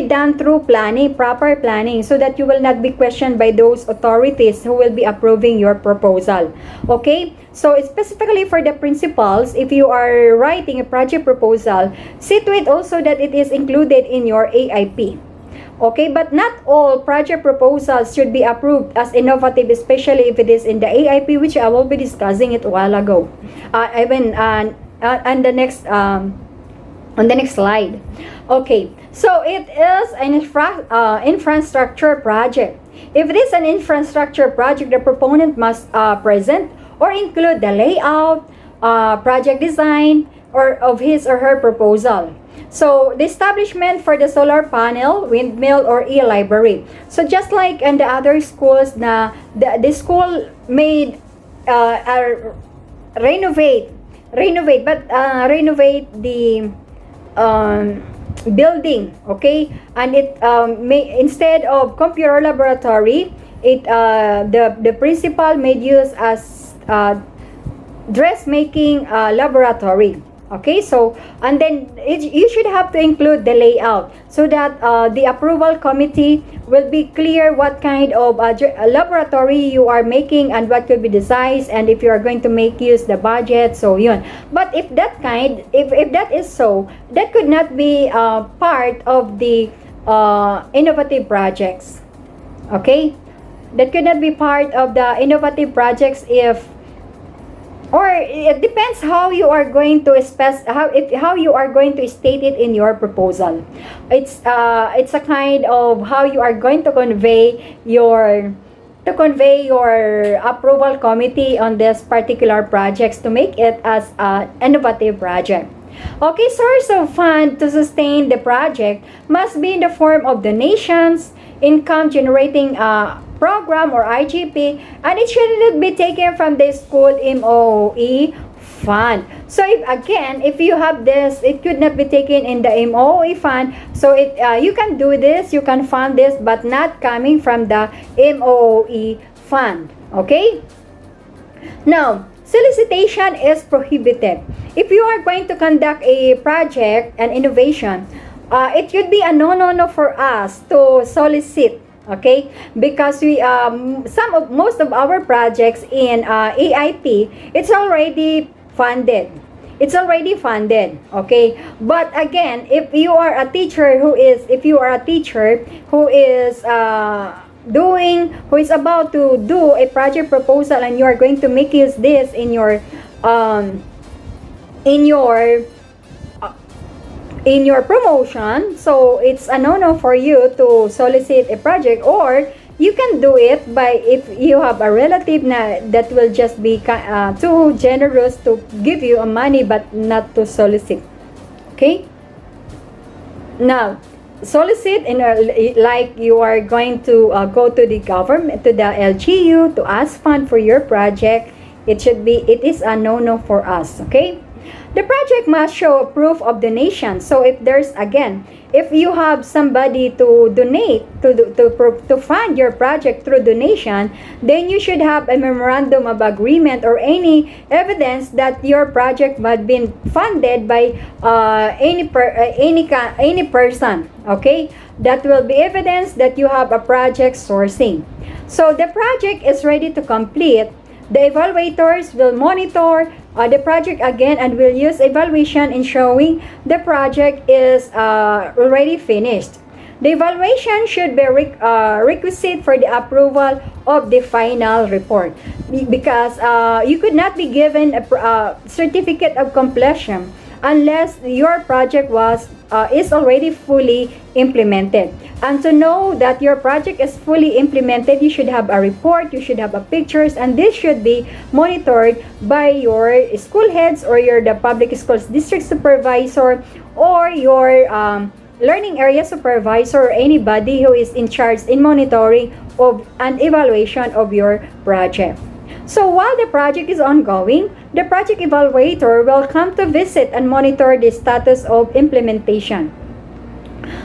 done through planning, proper planning, so that you will not be questioned by those authorities who will be approving your proposal. Okay? So specifically for the principals, if you are writing a project proposal, see to it also that it is included in your AIP. Okay, but not all project proposals should be approved as innovative, especially if it is in the AIP, which I will be discussing it a while ago. And the next On the next slide. Okay, so it is an infrastructure project. If it is an infrastructure project, the proponent must present or include the layout, project design, or of his or her proposal. So, the establishment for the solar panel, windmill, or e-library. So, just like in the other schools na the school made renovate the building, okay, and it may, instead of computer laboratory, it the principal made use as dressmaking laboratory. Okay, so and then you should have to include the layout so that the approval committee will be clear what kind of laboratory you are making and what could be the size, and if you are going to make use the budget, so yun. But if that that is so, that could not be part of the innovative projects. Okay, that could not be part of the innovative projects if, or it depends how you are going to how you are going to state it in your proposal. It's a kind of how you are going to convey your approval committee on this particular projects to make it as an innovative project. Okay, source of fund to sustain the project must be in the form of donations, income generating program or IGP, and it shouldn't be taken from the school MOE fund. So if you have this, it could not be taken in the MOE fund. So you can do this, you can fund this, but not coming from the MOE fund. Okay? Now, solicitation is prohibited. If you are going to conduct a project and innovation, it should be a no for us to solicit. Okay, because most of our projects in AIP, it's already funded. Okay, but again, if you are a teacher who is about to do a project proposal, and you are going to make use this in your promotion, so it's a no for you to solicit a project, or you can do it by, if you have a relative that will just be too generous to give you money but not to solicit. Okay, now solicit in like you are going to go to the government, to the LGU, to ask fund for your project. It is a no for us. Okay, the project must show proof of donation. So if you have somebody to donate to fund your project through donation, then you should have a memorandum of agreement or any evidence that your project had been funded by any person. Okay, that will be evidence that you have a project sourcing. So the project is ready to complete. The evaluators will monitor the project again and will use evaluation in showing the project is already finished. The evaluation should be requisite for the approval of the final report, because you could not be given a certificate of completion unless your project is already fully implemented. And to know that your project is fully implemented, you should have a report, you should have a pictures, and this should be monitored by your school heads or the public schools district supervisor or your learning area supervisor, or anybody who is in charge in monitoring of and evaluation of your project. So while the project is ongoing, the project evaluator will come to visit and monitor the status of implementation.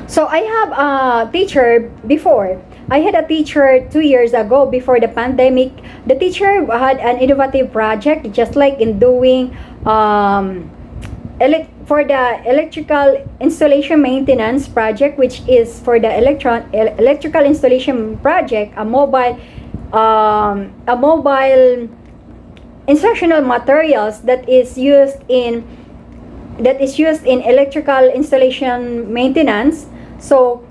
So I have a teacher before. I had a teacher 2 years ago before the pandemic. The teacher had an innovative project, just like in doing for the electrical installation maintenance project, which is for the electrical installation project, a mobile instructional materials that is used in electrical installation maintenance. So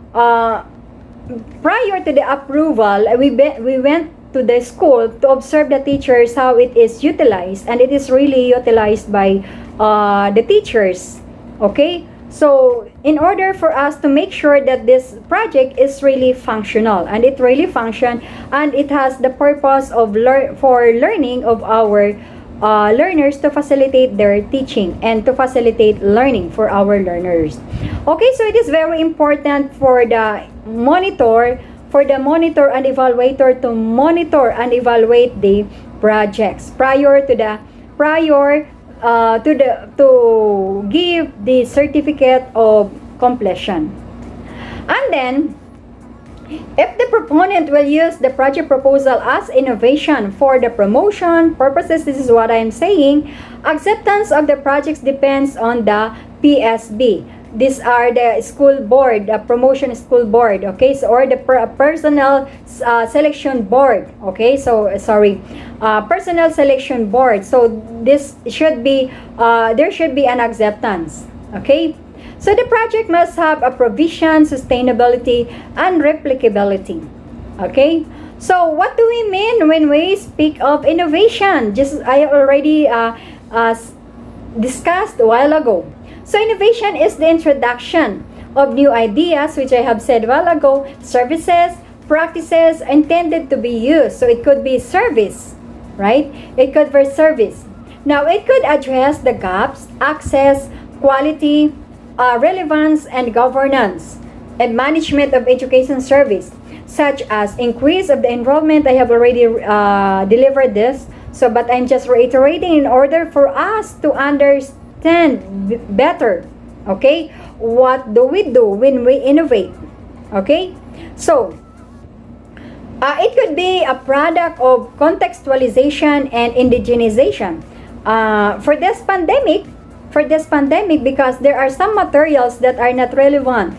prior to the approval, we went to the school to observe the teachers how it is utilized, and it is really utilized by the teachers. Okay, So in order for us to make sure that this project is really functional, and it really function, and it has the purpose of learning of our learners, to facilitate their teaching and to facilitate learning for our learners. Okay, so it is very important for the monitor and evaluator to monitor and evaluate the projects prior to give the certificate of completion. And then, if the proponent will use the project proposal as innovation for the promotion purposes, this is what I am saying, acceptance of the projects depends on the PSB. These are the school board, the promotion school board, okay, so, or the personal selection board, okay, so sorry, personal selection board. So this should be, there should be an acceptance, okay. So the project must have a provision, sustainability, and replicability, okay. So what do we mean when we speak of innovation? Just I already discussed a while ago. So innovation is the introduction of new ideas, which I have said a while ago, services, practices intended to be used. So it could be service, right? It could be service. Now, it could address the gaps, access, quality, relevance, and governance, and management of education service, such as increase of the enrollment. I have already delivered this. So, but I'm just reiterating in order for us to understand better, okay, what do we do when we innovate, okay. So it could be a product of contextualization and indigenization for this pandemic, because there are some materials that are not relevant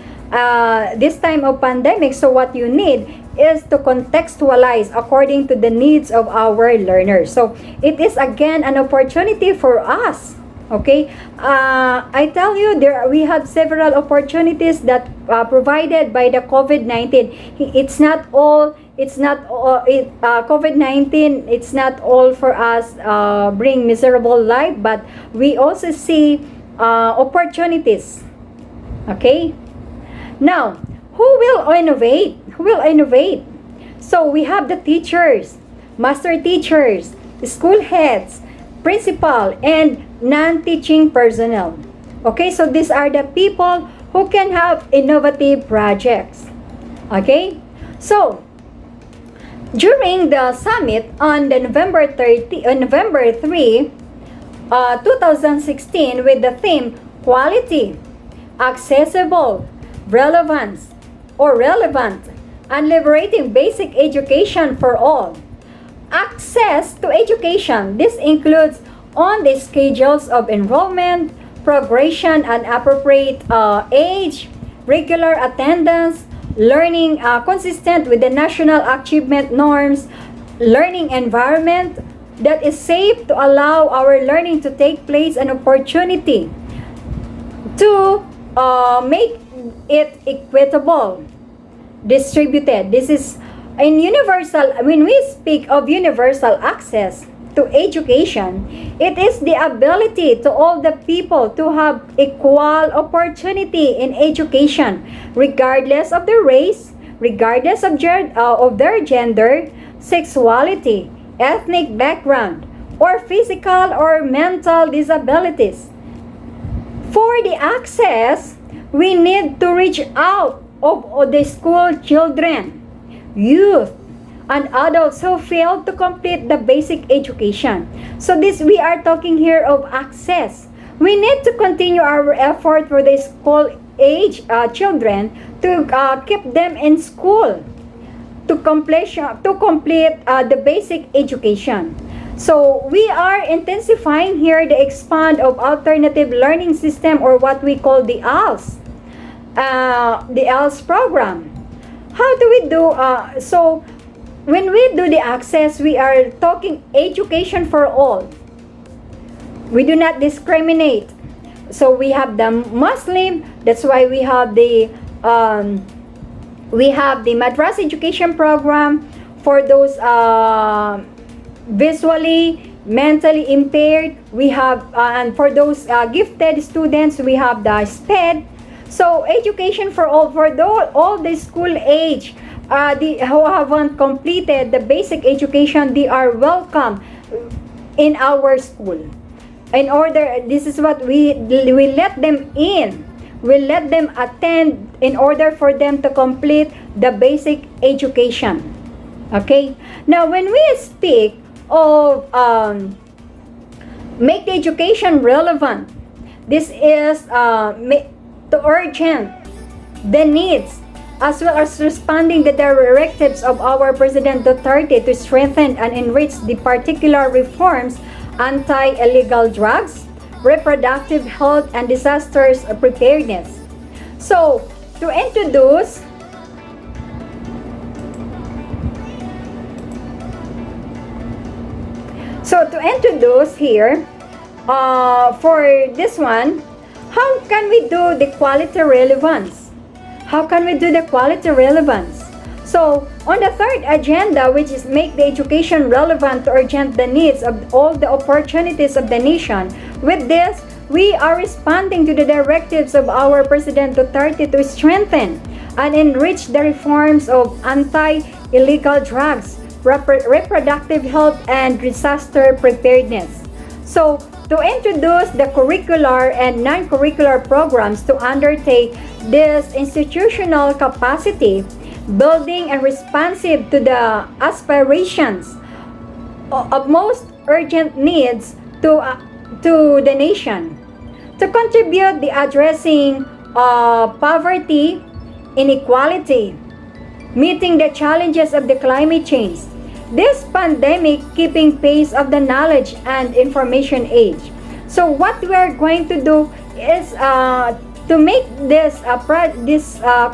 this time of pandemic. So what you need is to contextualize according to the needs of our learners. So it is again an opportunity for us. Okay, I tell you, we have several opportunities that provided by the COVID-19. It's not all. COVID-19. It's not all for us bring miserable life, but we also see opportunities. Okay. Now, who will innovate? Who will innovate? So we have the teachers, master teachers, school heads, principal, and non-teaching personnel. Okay, so these are the people who can have innovative projects. Okay, so during the summit on the November 3, 2016, with the theme quality, accessible, relevant, and liberating basic education for all. Access to education. This includes on the schedules of enrollment, progression and appropriate age, regular attendance, learning consistent with the national achievement norms, learning environment that is safe to allow our learning to take place, an opportunity to make it equitable, distributed. This is in universal. When we speak of universal access to education, it is the ability to all the people to have equal opportunity in education, regardless of their race, regardless of their gender, sexuality, ethnic background, or physical or mental disabilities. For the access, we need to reach out of the school children, youth, and adults who fail to complete the basic education. So this, we are talking here of access. We need to continue our effort for the school age children to keep them in school to complete the basic education. So we are intensifying here the expand of alternative learning system, or what we call the ALS, program. How do we do? So when we do the access, we are talking education for all. We do not discriminate. So we have the Muslim. That's why we have the madrasa education program for those visually mentally impaired, we have, and for those gifted students, we have the SPED. So education for all the school age, who haven't completed the basic education, they are welcome in our school. In order, this is what we let them in. We let them attend in order for them to complete the basic education. Okay? Now, when we speak of make the education relevant, this is to urgent the needs, as well as responding the directives of our President Duterte to strengthen and enrich the particular reforms, anti-illegal drugs, reproductive health, and disasters preparedness. So, to introduce here, for this one, how can we do the quality relevance? How can we do the quality relevance? So, on the third agenda, which is make the education relevant to urgent the needs of all the opportunities of the nation, with this, we are responding to the directives of our President Duterte to strengthen and enrich the reforms of anti-illegal drugs, reproductive health, and disaster preparedness. So, to introduce the curricular and non-curricular programs to undertake this institutional capacity building and responsive to the aspirations of most urgent needs to the nation, to contribute the addressing poverty, inequality, meeting the challenges of the climate change, this pandemic keeping pace of the knowledge and information age. So what we are going to do is to make this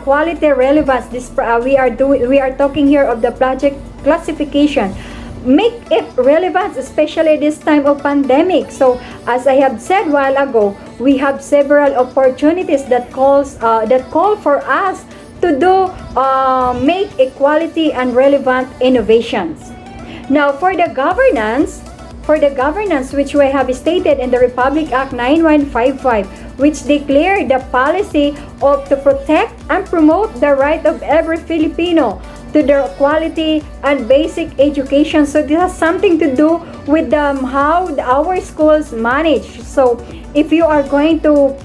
quality relevance. We are talking here of the project classification. Make it relevant, especially this time of pandemic. So as I have said a while ago, we have several opportunities that call for us to do make equality and relevant innovations. Now for the governance, which we have stated in the Republic Act 9155, which declared the policy of to protect and promote the right of every Filipino to their quality and basic education. So this has something to do with how our schools manage. So if you are going to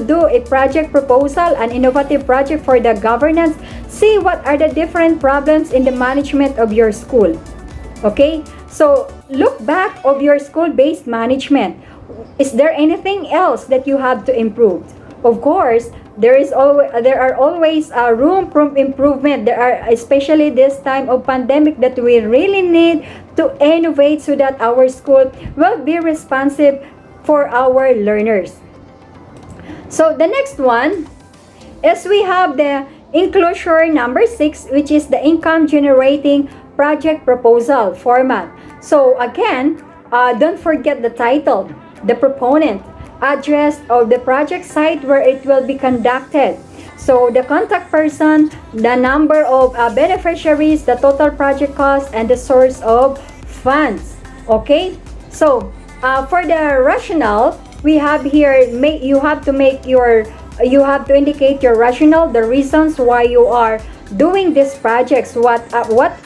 do a project proposal, an innovative project for the governance, see what are the different problems in the management of your school. Okay, so look back of your school-based management. Is there anything else that you have to improve? Of course, there are always room for improvement. There are, especially this time of pandemic, that we really need to innovate so that our school will be responsive for our learners. So the next one is we have the inclusion number 6, which is the income generating project proposal format. So again, don't forget the title, the proponent, address of the project site where it will be conducted. So the contact person, the number of beneficiaries, the total project cost, and the source of funds. Okay? So for the rationale, we have here, you have to indicate your rationale, the reasons why you are doing these projects. What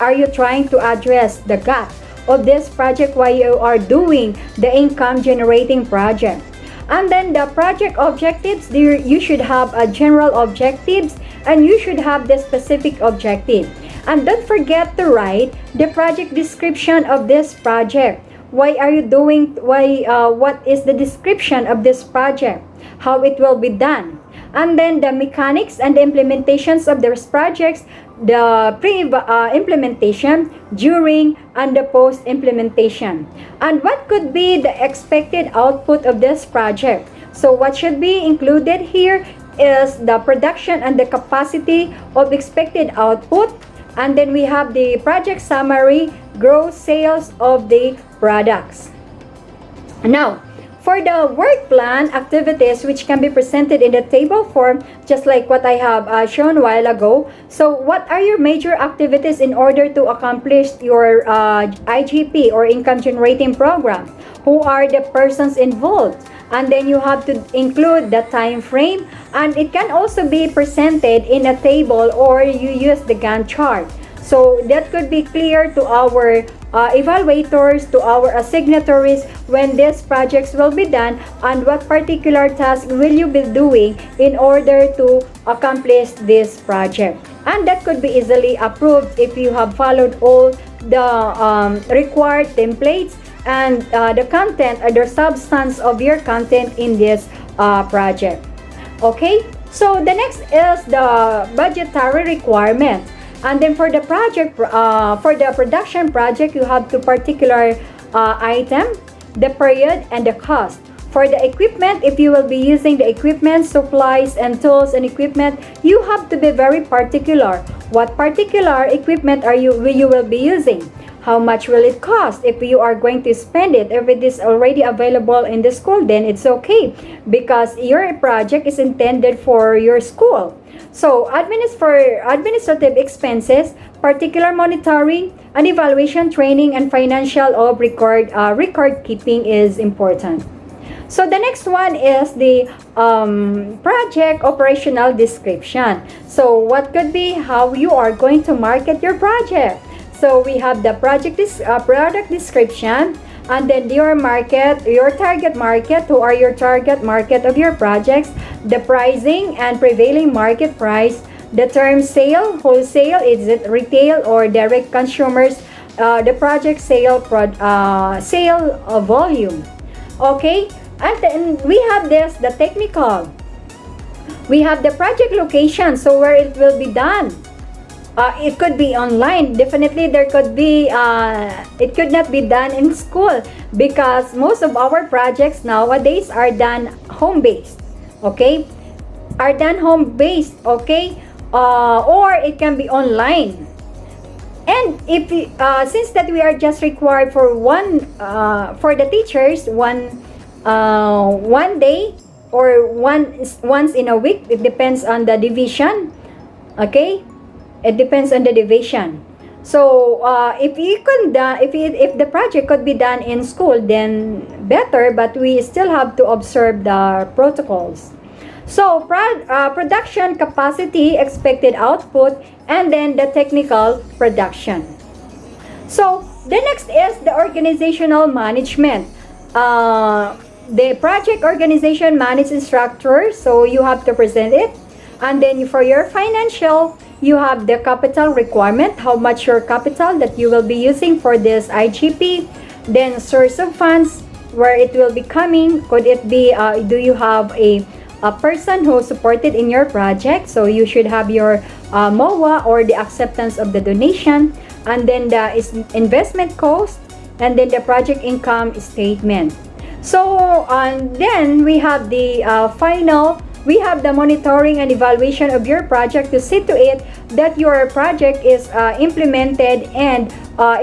are you trying to address, the gap of this project, why you are doing the income generating project. And then the project objectives, you should have a general objectives, and you should have the specific objective. And don't forget to write the project description of this project. What is the description of this project? How it will be done? And then the mechanics and the implementations of those projects, the pre-implementation, during, and the post-implementation. And what could be the expected output of this project? So what should be included here is the production and the capacity of expected output. And then we have the project summary, gross sales of the products. Now, For the work plan activities, which can be presented in the table form, just like what I have shown a while ago. So what are your major activities in order to accomplish your IGP or income generating program? Who are the persons involved? And then you have to include the time frame, and it can also be presented in a table or you use the Gantt chart. So that could be clear to our evaluators, to our assignatories when these projects will be done and what particular task will you be doing in order to accomplish this project. And that could be easily approved if you have followed all the required templates and the content or the substance of your content in this project. Okay, so the next is the budgetary requirement. And then for the project, for the production project, you have two particular item, the period and the cost. For the equipment, if you will be using the equipment, supplies and tools and equipment, you have to be very particular. What particular equipment you will be using? How much will it cost? If you are going to spend it, if it is already available in the school, then it's okay because your project is intended for your school. So, administrative expenses, particular monitoring, and evaluation training, and financial of record keeping is important. So, the next one is the project operational description. So, what could be how you are going to market your project? So, we have the product description, and then your market, your target market, who are your target market of your projects, the pricing and prevailing market price, the term sale, wholesale, is it retail or direct consumers, the project sale volume. Okay, and then we have this, the technical. We have the project location, so where it will be done. It could be online. Definitely there could be, it could not be done in school because most of our projects nowadays are done home-based. Okay? Are done home-based. Okay? Or it can be online. And if since that we are just required for for the teachers, one day or once in a week, it depends on the division. Okay? It depends on the division. So, if the project could be done in school, then better, but we still have to observe the protocols. So, production capacity, expected output, and then the technical production. So, the next is the organizational management. The project organization management structure, so you have to present it. And then for your financial, you have the capital requirement, how much your capital that you will be using for this IGP. Then source of funds, where it will be coming. Could it be, do you have a person who supported in your project? So you should have your MOA or the acceptance of the donation. And then the investment cost. And then the project income statement. So, and then we have the we have the monitoring and evaluation of your project to see to it that your project is implemented and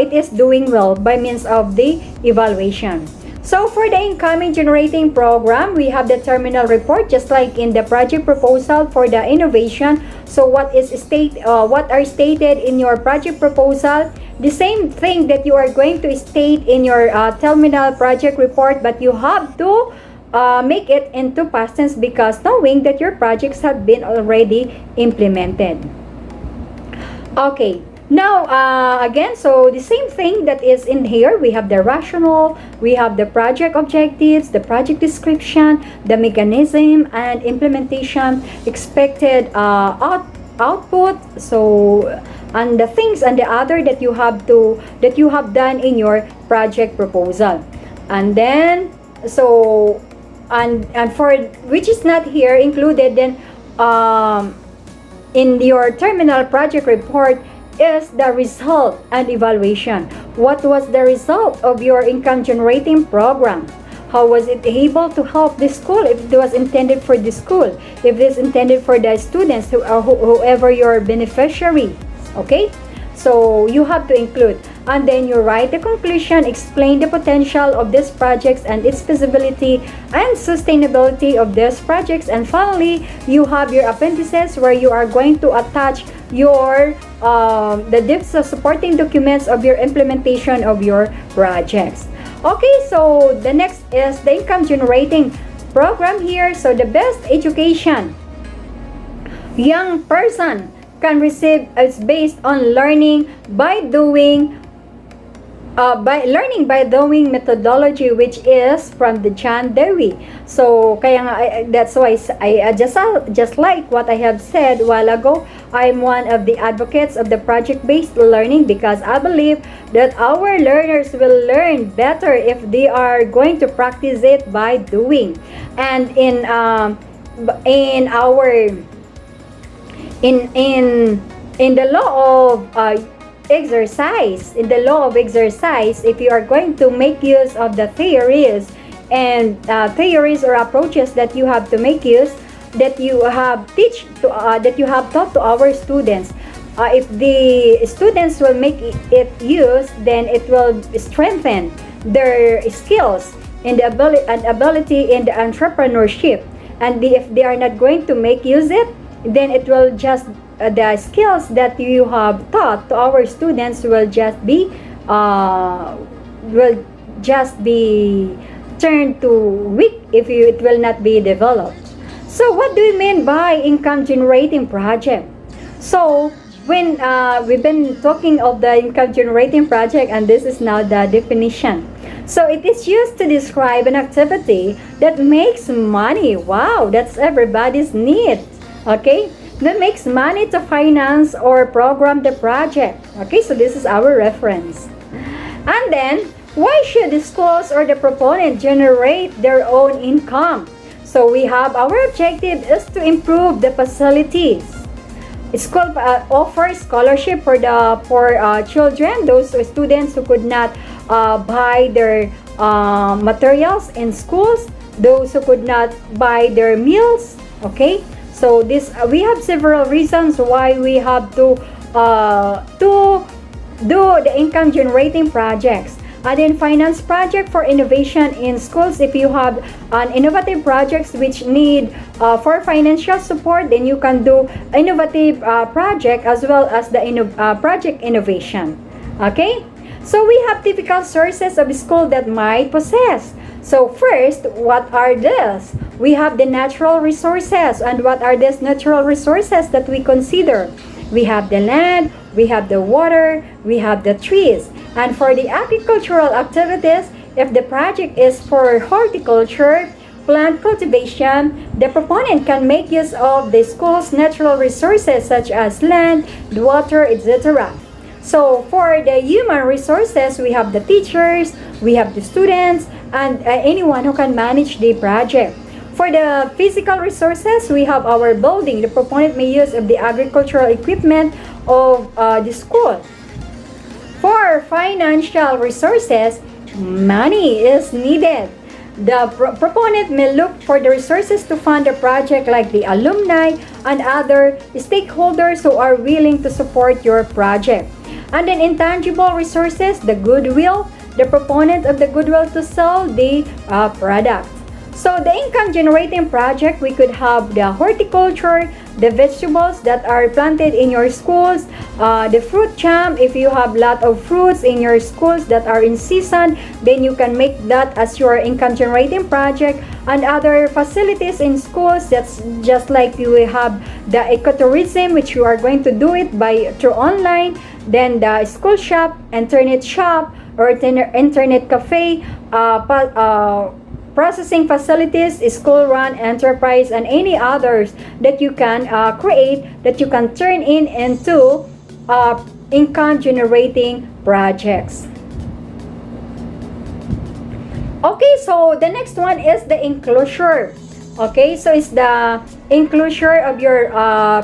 it is doing well by means of the evaluation. So for the incoming generating program, we have the terminal report just like in the project proposal for the innovation. So what are stated in your project proposal, the same thing that you are going to state in your terminal project report, but you have to make it into past tense because knowing that your projects have been already implemented. Okay, now again, so the same thing that is in here, we have the rationale, we have the project objectives, the project description, the mechanism and implementation, expected output, so and the things and the other that you have done in your project proposal. And then so and for which is not here included, then in your terminal project report is the result and evaluation. What was the result of your income generating program? How was it able to help the school if it was intended for the school, if it is intended for the students whoever your beneficiary? Okay, so you have to include. and then you write the conclusion, explain the potential of these projects and its feasibility and sustainability of these projects, and finally you have your appendices where you are going to attach your the supporting documents of your implementation of your projects. Okay, so the next is the income generating program here. So the best education young person can receive is based on learning by doing methodology, which is from the John Dewey. So kaya nga, that's why I just like what I have said a while ago, I'm one of the advocates of the project-based learning, because I believe that our learners will learn better if they are going to practice it by doing. And in the law of exercise, if you are going to make use of the theories and theories or approaches that you have to make use, that you have taught to our students, if the students will make it use, then it will strengthen their skills and ability in the entrepreneurship. And if they are not going to make use it, then it will just the skills that you have taught to our students will just be turned to weak if it will not be developed. So what do we mean by income generating project? So when we've been talking of the income generating project, and this is now the definition. So it is used to describe an activity that makes money. Wow, that's everybody's need. Okay, that makes money to finance or program the project. Okay, so this is our reference. And then, why should the schools or the proponent generate their own income? So we have our objective is to improve the facilities. School offers scholarship for children, those students who could not buy their materials in schools, those who could not buy their meals. Okay, so this we have several reasons why we have to do the income generating projects. And then finance project for innovation in schools. If you have an innovative projects which need for financial support, then you can do innovative project as well as the project innovation. Okay, so we have typical sources of school that might possess. So first, what are these? We have the natural resources. And what are these natural resources that we consider? We have the land, we have the water, we have the trees. And for the agricultural activities, if the project is for horticulture, plant cultivation, the proponent can make use of the school's natural resources such as land, water, etc. So for the human resources, we have the teachers, we have the students, and anyone who can manage the project. For the physical resources, we have our building. The proponent may use of the agricultural equipment of the school. For financial resources, money is needed. The proponent may look for the resources to fund the project, like the alumni and other stakeholders who are willing to support your project. And then intangible resources, the goodwill, the proponent of the goodwill to sell the product. So the income generating project, we could have the horticulture, the vegetables that are planted in your schools, the fruit jam. If you have a lot of fruits in your schools that are in season, then you can make that as your income generating project. And other facilities in schools, that's just like you have the ecotourism, which you are going to do it through online. Then the school shop, internet shop, or internet cafe, processing facilities, school-run enterprise, and any others that you can create, that you can turn into income-generating projects. Okay, so the next one is the enclosure. Okay, so it's the enclosure of your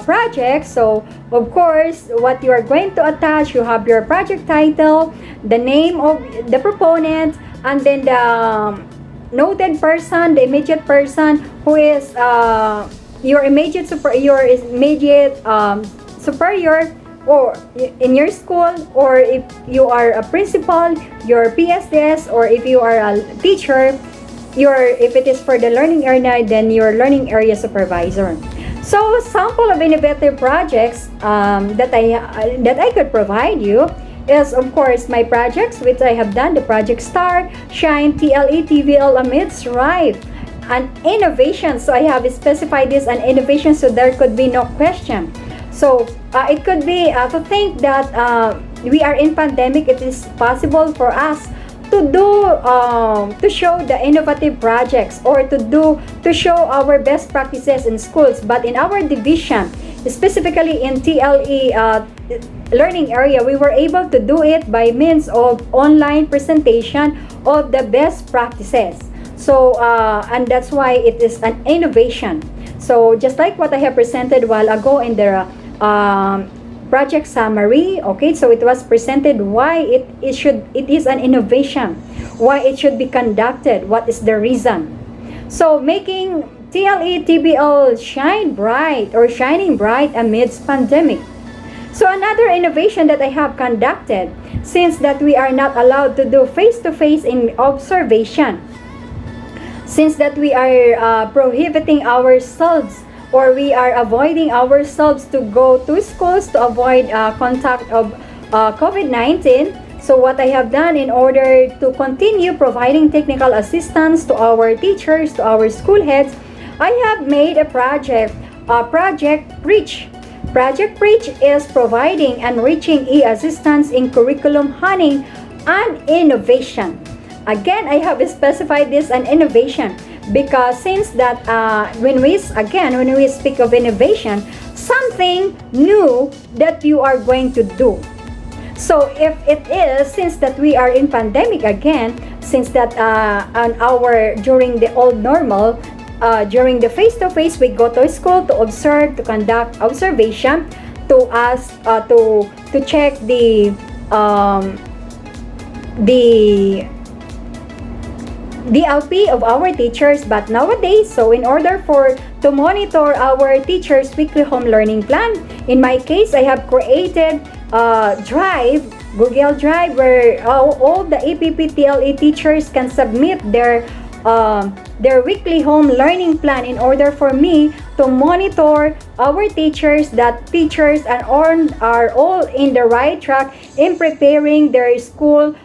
project. So, of course, what you are going to attach, you have your project title, the name of the proponent, and then the noted person, the immediate person who is your immediate superior, or in your school, or if you are a principal, your PSDS, or if you are a teacher, if it is for the learning area, then your learning area supervisor. So sample of innovative projects that I could provide you is, of course, my projects which I have done, the Project Star, Shine, TLE, TVL amidst Rife, and innovation. So I have specified this an innovation, so there could be no question. So it could be to think that we are in pandemic, it is possible for us to do to show the innovative projects, or to show our best practices in schools. But in our division, specifically in TLE learning area, we were able to do it by means of online presentation of the best practices. So and that's why it is an innovation. So just like what I have presented a while ago in the project summary, okay, so it was presented why it is an innovation, why it should be conducted, what is the reason. So making TLE TBL shine bright, or shining bright amidst pandemic. So another innovation that I have conducted, since that we are not allowed to do face-to-face in observation, since that we are prohibiting ourselves, or we are avoiding ourselves to go to schools to avoid contact of COVID-19. So what I have done in order to continue providing technical assistance to our teachers, to our school heads, I have made a project, Project Preach. Project Preach is providing and reaching e-assistance in curriculum honing and innovation. Again, I have specified this an innovation because since that when we speak of innovation, something new that you are going to do. So if it is, since that we are in pandemic again, since that during the old normal, during the face-to-face, we go to school to observe, to conduct observation, to ask, to check the DLP of our teachers. But nowadays, so in order to monitor our teachers' weekly home learning plan, in my case, I have created Google Drive, where all the APPTLE teachers can submit their weekly home learning plan in order for me to monitor our teachers, that teachers are all in the right track in preparing their school,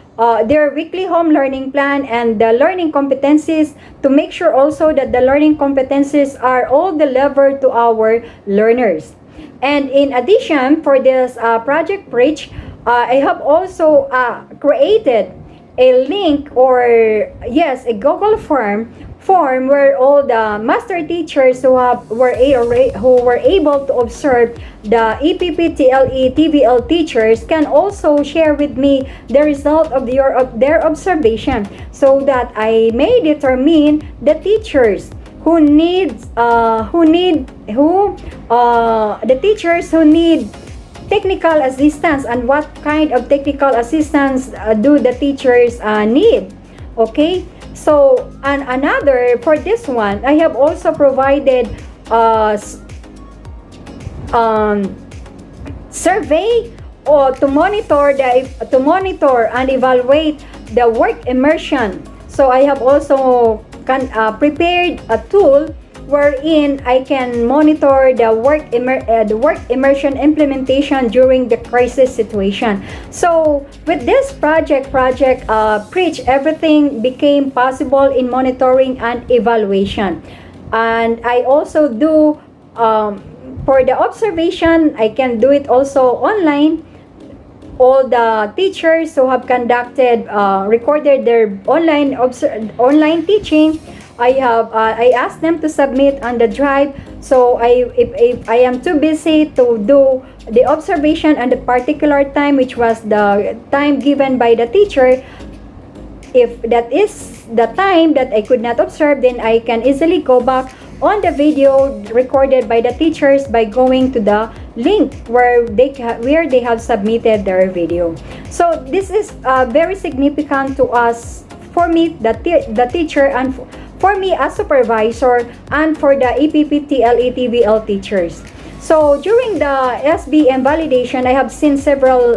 their weekly home learning plan and the learning competencies, to make sure also that the learning competencies are all delivered to our learners. And in addition, for this Project Bridge, I have also created a link, or yes, a Google form where all the master teachers who were able to observe the EPPTLE TVL teachers can also share with me the result of their observation, so that I may determine the teachers who need technical assistance, and what kind of technical assistance do the teachers need. Okay, so and another, for this one, I have also provided survey, or to monitor and evaluate the work immersion. So I have also prepared a tool wherein I can monitor the work immersion implementation during the crisis situation. So with this project Preach, everything became possible in monitoring and evaluation. And I also do for the observation, I can do it also online. All the teachers who have recorded their online teaching, I asked them to submit on the drive. So if I am too busy to do the observation at the particular time, which was the time given by the teacher, if that is the time that I could not observe, then I can easily go back on the video recorded by the teachers by going to the link where they have submitted their video. So this is very significant to us, for me, the teacher, and for me as supervisor, and for the EPPTLE TVL teachers. So during the SBM validation, I have seen several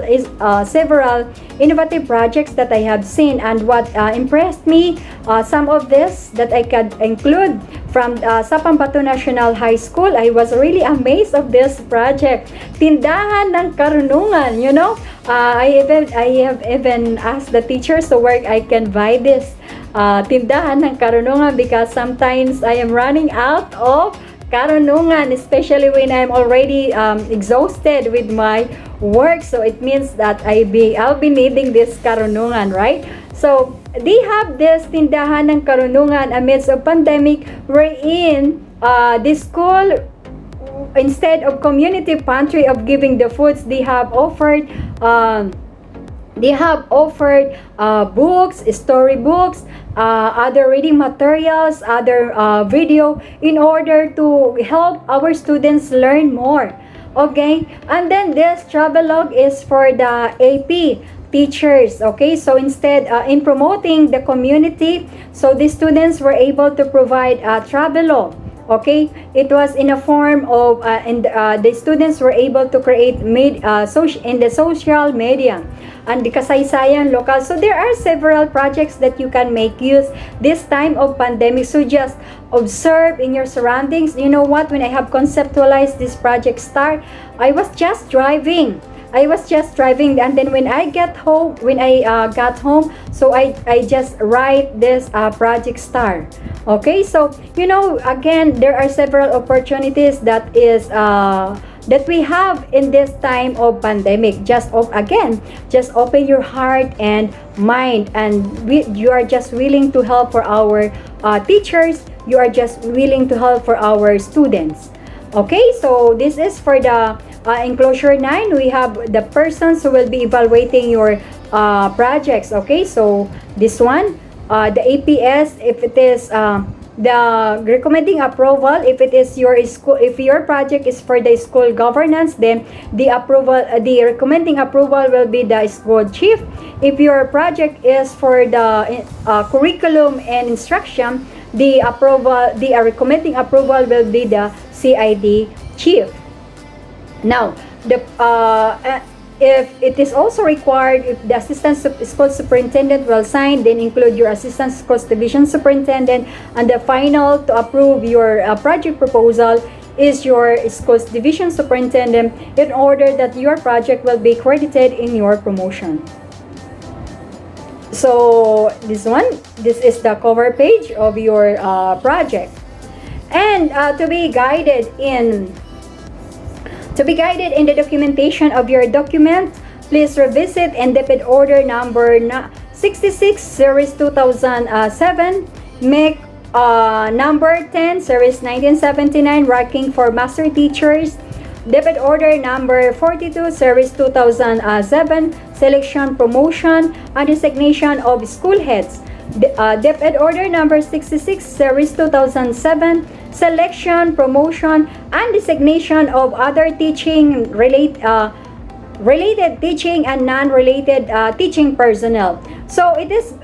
innovative projects that I have seen, and what impressed me, some of this that I could include from Sapambato National High School. I was really amazed of this project, Tindahan ng Karunungan. You know, I have even asked the teachers to where I can buy this Tindahan ng Karunungan, because sometimes I am running out of karunungan, especially when I'm already exhausted with my work. So it means that I'll be needing this karunungan, right? So they have this Tindahan ng Karunungan amidst a pandemic, wherein the school, instead of community pantry of giving the foods, they have offered books, storybooks, other reading materials, other video, in order to help our students learn more. Okay, and then this travelogue is for the AP teachers. Okay, so instead, in promoting the community, so the students were able to provide a travelogue. Okay, it was in a form of the students were able to create in the social media and the kasaysayan local. So there are several projects that you can make use this time of pandemic. So just observe in your surroundings. You know what, when I have conceptualized this project STAR, I was just driving, and then when I got home, so I just write this project STAR. Okay, so you know, again, there are several opportunities that we have in this time of pandemic. Just open your heart and mind, and you are just willing to help for our teachers. You are just willing to help for our students. Okay, so this is for the enclosure 9. We have the persons who will be evaluating your projects. Okay, so this one, the APS, if it is the recommending approval, if it is your school, if your project is for the school governance, then the recommending approval will be the school chief. If your project is for the curriculum and instruction, the recommending approval will be the CID chief. Now, if it is also required, if the assistant school superintendent will sign, then include your assistant school division superintendent, and the final to approve your project proposal is your school division superintendent, in order that your project will be credited in your promotion. So this is the cover page of your project. And to be guided in the documentation of your document, please revisit Independent Order number 66 series 2007, make number 10 series 1979, ranking for master teachers, Deped Order number 42 series 2007, selection, promotion, and designation of school heads. Deped Order number 66 series 2007, selection, promotion, and designation of other teaching related teaching and non-related teaching personnel. So it is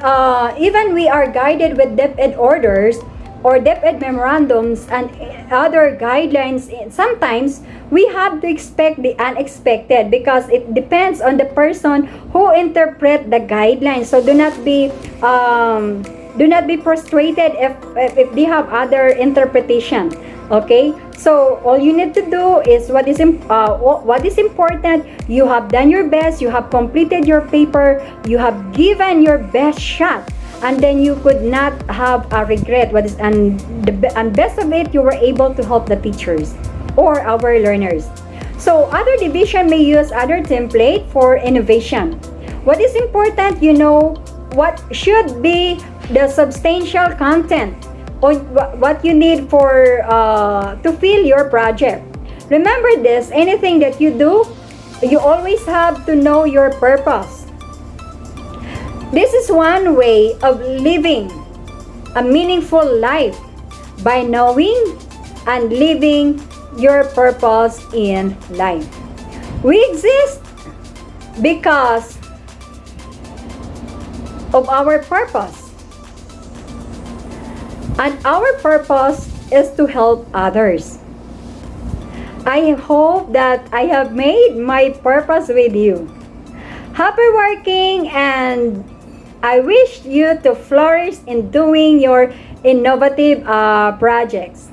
even we are guided with Deped orders or Deped memorandums and other guidelines. Sometimes we have to expect the unexpected, because it depends on the person who interpret the guidelines. So do not be frustrated if they have other interpretation. Okay, so all you need to do is what is important. You have done your best, you have completed your paper, you have given your best shot, and then you could not have a regret. And best of it, you were able to help the teachers or our learners. So other division may use other template for innovation. What is important, you know, what should be the substantial content or what you need for to fill your project. Remember this, anything that you do, you always have to know your purpose. This is one way of living a meaningful life, by knowing and living your purpose in life. We exist because of our purpose, and our purpose is to help others. I hope that I have made my purpose with you. Happy working, and I wish you to flourish in doing your innovative projects.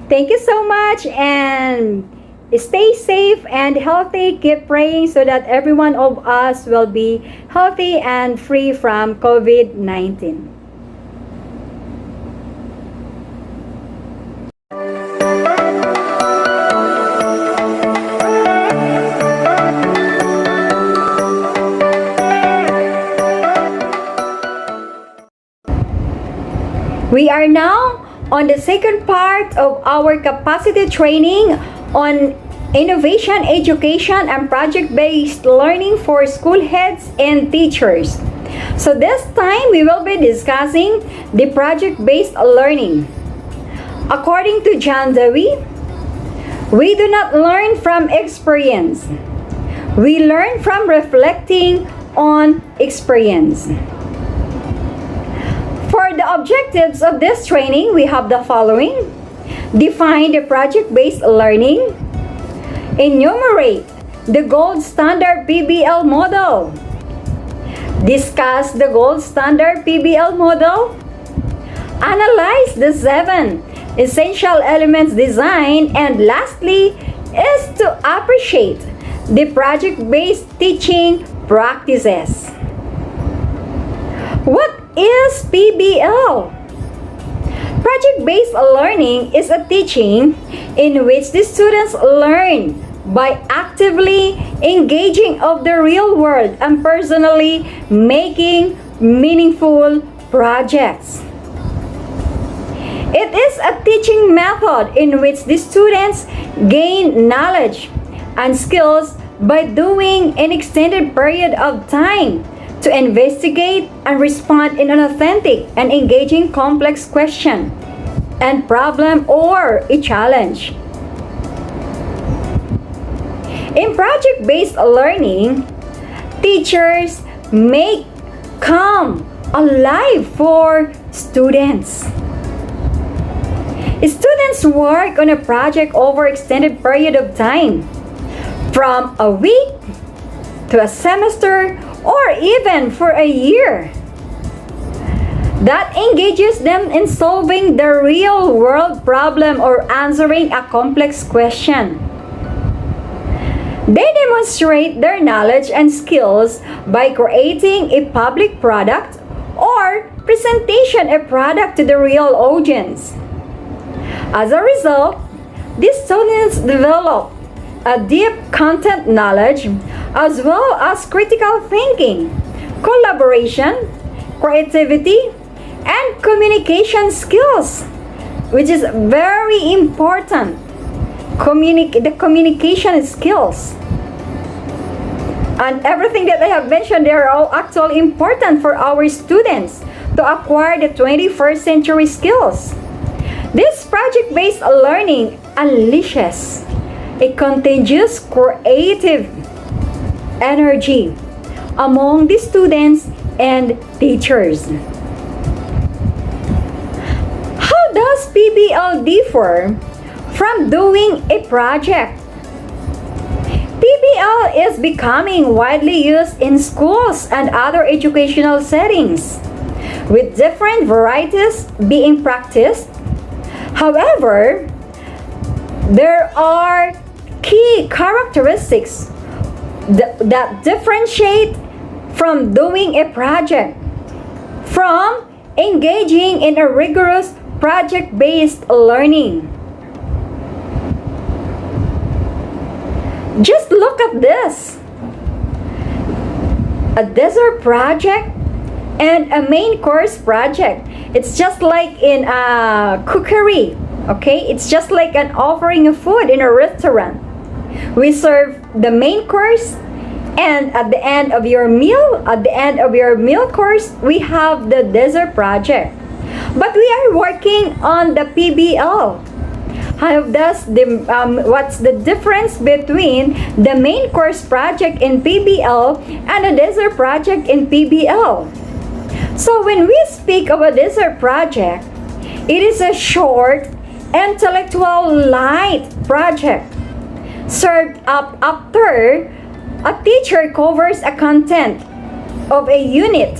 Thank you so much, and stay safe and healthy. Keep praying so that every one of us will be healthy and free from COVID-19. We are now on the second part of our capacity training on innovation, education, and project-based learning for school heads and teachers. So this time, we will be discussing the project-based learning. According to John Dewey, we do not learn from experience. We learn from reflecting on experience. For the objectives of this training, we have the following. Define the project-based learning. Enumerate the gold standard PBL model. Discuss the gold standard PBL model. Analyze the 7 essential elements design. And lastly is to appreciate the project-based teaching practices. What is PBL? Project-based learning is a teaching in which the students learn by actively engaging of the real world and personally making meaningful projects. It is a teaching method in which the students gain knowledge and skills by doing an extended period of time to investigate and respond in an authentic and engaging complex question and problem or a challenge. In project-based learning, teachers make come alive for students. Students work on a project over extended period of time, from a week to a semester or even for a year. That engages them in solving the real world problem or answering a complex question. They demonstrate their knowledge and skills by creating a public product or presentation a product to the real audience. As a result, these students develop a deep content knowledge as well as critical thinking, collaboration, creativity, and communication skills, which is very important. The communication skills. And everything that I have mentioned, they are all actually important for our students to acquire the 21st century skills. This project-based learning unleashes a contagious creative energy among the students and teachers. How does PBL differ from doing a project? PBL is becoming widely used in schools and other educational settings, with different varieties being practiced. However, there are key characteristics that differentiate from doing a project from engaging in a rigorous project-based learning. Just look at this. A dessert project and a main course project. It's just like in a cookery, okay? It's just like an offering of food in a restaurant. We serve the main course, and at the end of your meal course, we have the dessert project. But we are working on the PBL. What's the difference between the main course project in PBL and a dessert project in PBL? So when we speak of a dessert project, it is a short intellectual light project served up after a teacher covers a content of a unit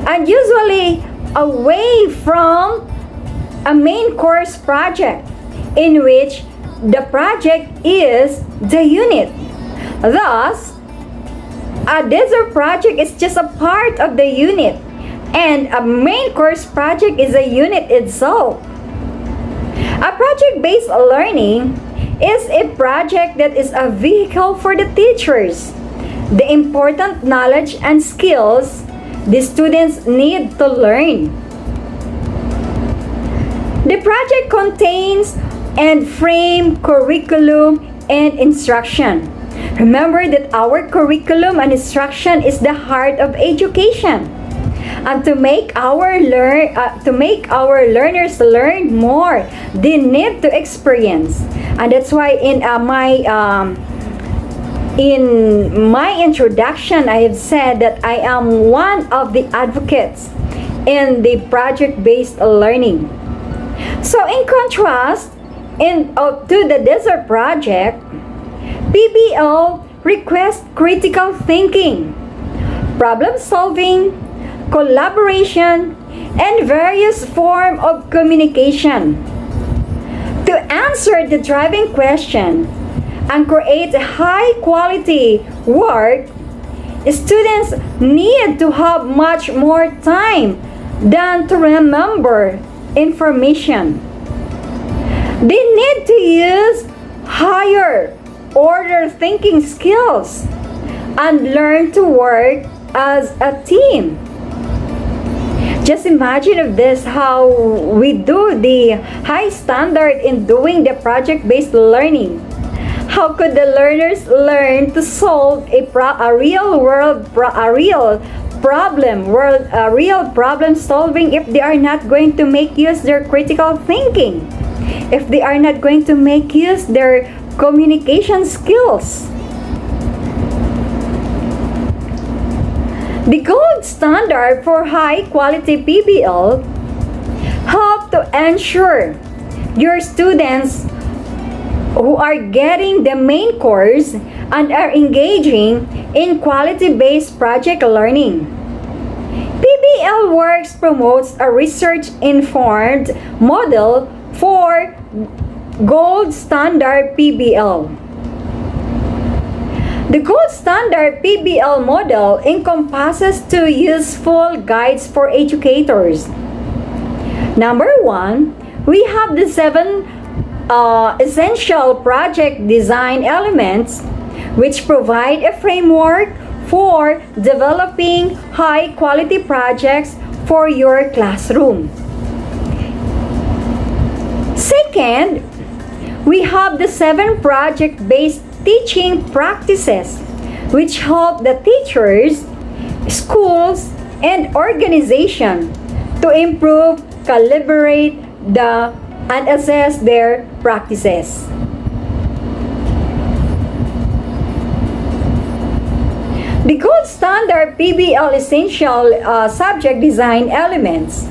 and usually away from a main course project in which the project is the unit. Thus, a desert project is just a part of the unit and a main course project is a unit itself. A project-based learning is a project that is a vehicle for the teachers. The important knowledge and skills the students need to learn. The project contains and frame curriculum and instruction. Remember that our curriculum and instruction is the heart of education. And to make our learners learn more, they need to experience. And that's why in my introduction, I have said that I am one of the advocates in the project-based learning. So in contrast, to the desert project, PBL requests critical thinking, problem solving, collaboration, and various forms of communication. To answer the driving question and create high quality work, students need to have much more time than to remember information. They need to use higher order thinking skills and learn to work as a team. Just imagine of this, how we do the high standard in doing the project-based learning. How could the learners learn to solve a real problem solving if they are not going to make use their critical thinking, if they are not going to make use their communication skills? The gold standard for high quality PBL help to ensure your students who are getting the main course and are engaging in quality-based project learning. PBL Works promotes a research-informed model for gold standard PBL. The gold standard PBL model encompasses two useful guides for educators. Number one, we have the 7 essential project design elements which provide a framework for developing high quality projects for your classroom. Second, we have the 7 project-based teaching practices which help the teachers, schools, and organization to improve, calibrate, and assess their practices. The gold standard PBL essential subject design elements,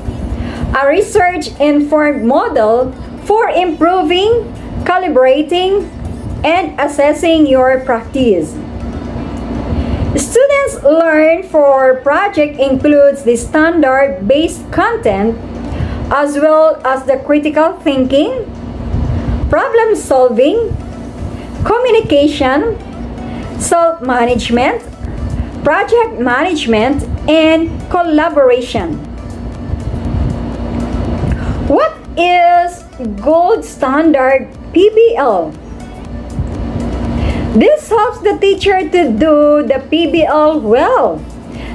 a research-informed model for improving, calibrating, and assessing your practice. Students learn for project includes the standard-based content as well as the critical thinking, problem solving, communication, self-management, project management, and collaboration. What is gold standard PBL? This helps the teacher to do the PBL well.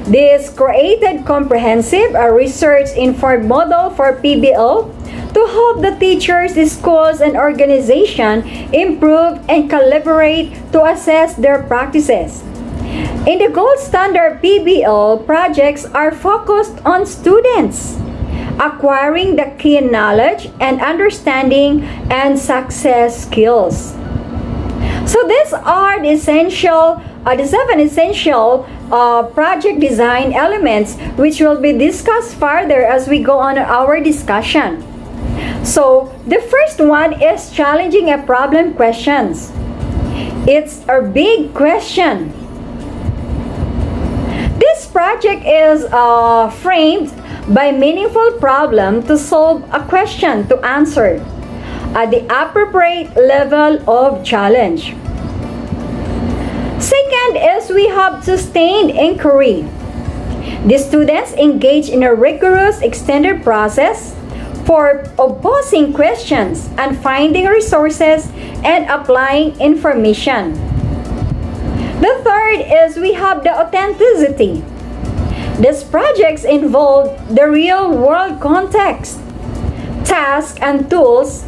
This created comprehensive research-informed model for PBL to help the teachers, the schools, and organization improve and collaborate to assess their practices. In the gold standard PBL, projects are focused on students acquiring the key knowledge and understanding and success skills. So these are the 7 essential project design elements which will be discussed further as we go on our discussion. So, the first one is challenging a problem questions. It's a big question. This project is framed by meaningful problem to solve a question to answer at the appropriate level of challenge. Second is we have sustained inquiry. The students engage in a rigorous extended process for posing questions and finding resources and applying information. The third is we have the authenticity. These projects involve the real world context, tasks and tools,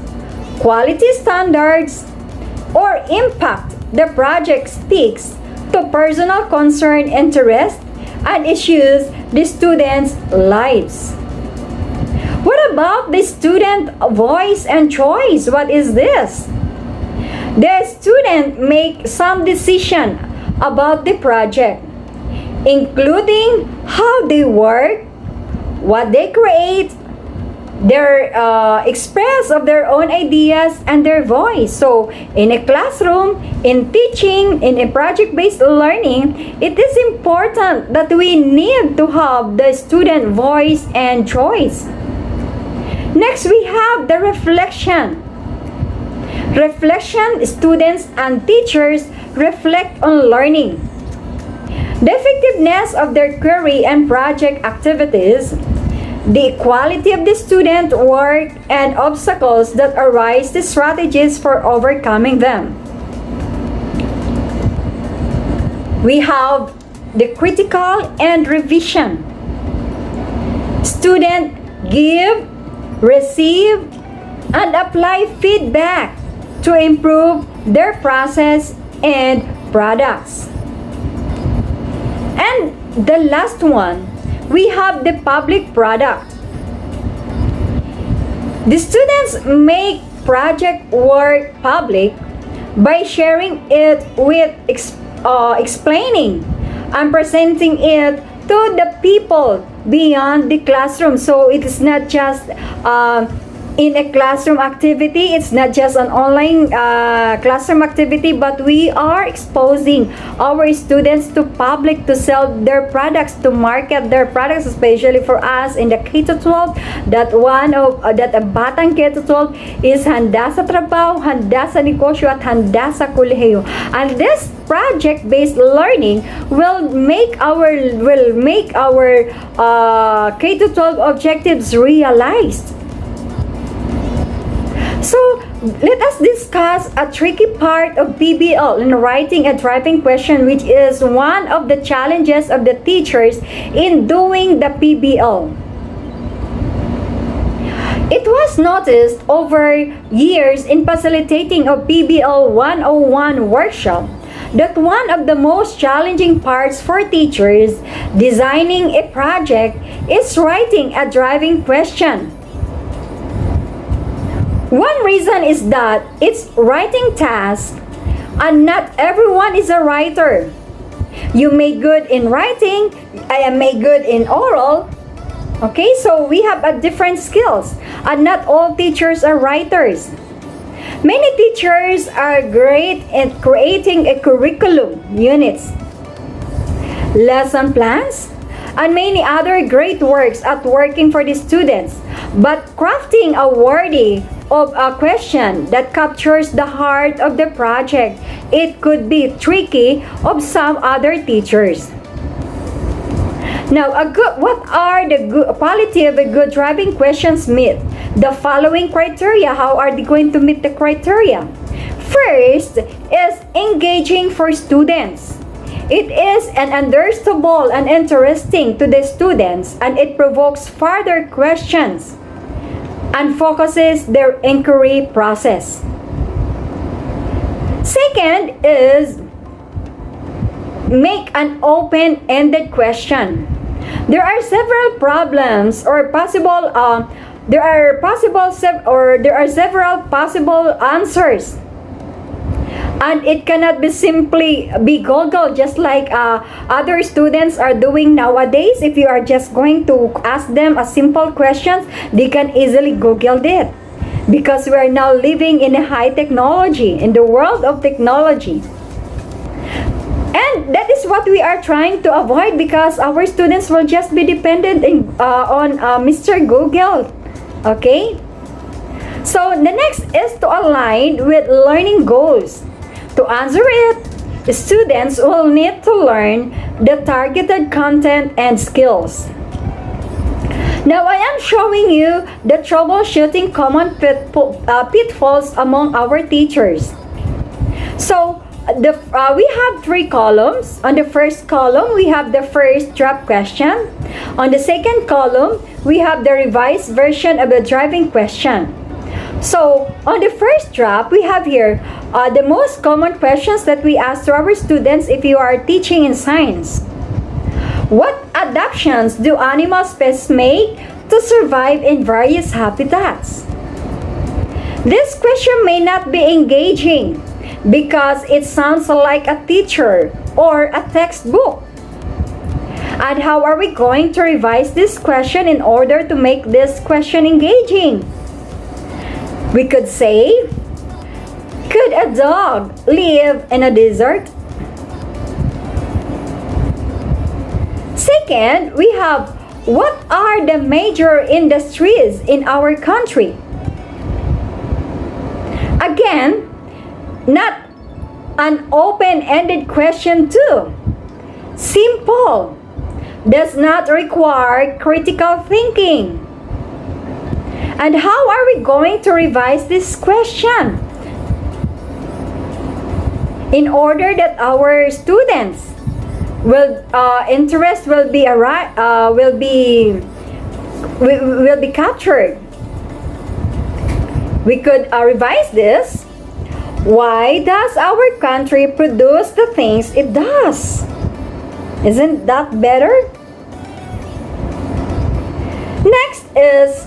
quality standards, or impact. The project speaks to personal concern, interest, and issues the students' lives. What about the student voice and choice? What is this? The student make some decision about the project, including how they work, what they create, their express of their own ideas and their voice. So in a classroom, in teaching, in a project-based learning, it is important that we need to have the student voice and choice. Next, we have the reflection. Reflection, students and teachers reflect on learning, the effectiveness of their query and project activities, the quality of the student work, and obstacles that arise, the strategies for overcoming them. We have the critical and revision. Student give, receive, and apply feedback to improve their process and products. And the last one, we have the public product. The students make project work public by sharing it with explaining and presenting it to the people beyond the classroom. So it is not just in a classroom activity, it's not just an online classroom activity, but we are exposing our students to public to sell their products, to market their products, especially for us in the K-12, that one of that a batang K-12 is handa sa trabaho, handa sa negosyo, at handa sa kolehiyo. And this project-based learning will make our K-12 objectives realized. So, let us discuss a tricky part of PBL in writing a driving question, which is one of the challenges of the teachers in doing the PBL. It was noticed over years in facilitating a PBL 101 workshop that one of the most challenging parts for teachers designing a project is writing a driving question. One reason is that it's writing task and not everyone is a writer. You make good in writing, I make good in oral. Okay, so we have a different skills and not all teachers are writers. Many teachers are great at creating a curriculum units, lesson plans, and many other great works at working for the students. But crafting a worthy of a question that captures the heart of the project, it could be tricky of some other teachers. Now, what are the quality of a good driving questions meet? The following criteria. How are they going to meet the criteria? First is engaging for students. It is an understandable and interesting to the students, and it provokes further questions and focuses their inquiry process. Second is make an open-ended question. There are several problems or there are several possible answers. And it cannot be simply be Googled just like other students are doing nowadays. If you are just going to ask them a simple question, they can easily Google it. because we are now living in a high technology, in the world of technology. And that is what we are trying to avoid, because our students will just be dependent on Mr. Google. Okay? So the next is to align with learning goals. To answer it, students will need to learn the targeted content and skills. Now I am showing you the troubleshooting common pitfalls among our teachers. So we have 3 columns. On the first column, we have the first draft question. On the second column, we have the revised version of the driving question. So on the first draft, we have here the most common questions that we ask to our students if you are teaching in science. What adaptations do animal species make to survive in various habitats? This question may not be engaging because it sounds like a teacher or a textbook. And how are we going to revise this question in order to make this question engaging? We could say, could a dog live in a desert? Second, we have, what are the major industries in our country? Again, not an open-ended question too. Simple. Does not require critical thinking. And how are we going to revise this question in order that our students interest will be captured? We could revise this. Why does our country produce the things it does? Isn't that better? Next is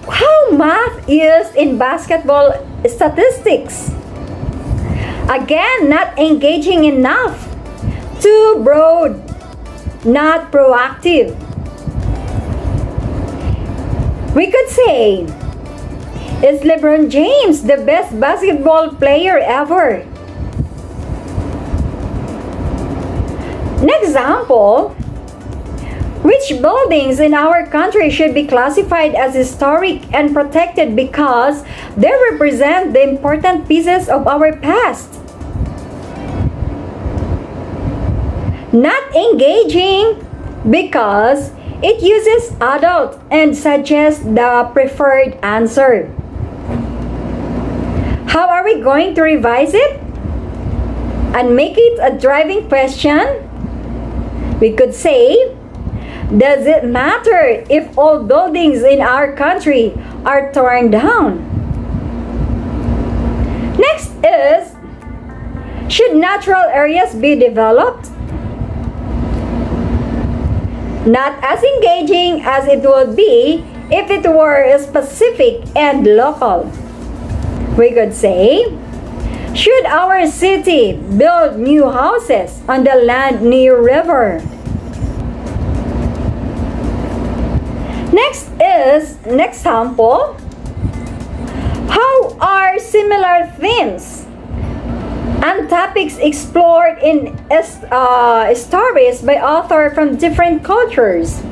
how math used in basketball statistics. Again, not engaging enough. Too broad, not proactive. We could say, is LeBron James the best basketball player ever? An example, which buildings in our country should be classified as historic and protected because they represent the important pieces of our past? Not engaging because it uses adult and suggests the preferred answer. How are we going to revise it and make it a driving question? We could say, does it matter if all buildings in our country are torn down? Next is, should natural areas be developed? Not as engaging as it would be if it were specific and local. We could say, should our city build new houses on the land near river? Next is an example. How are similar themes and topics explored in stories by authors from different cultures?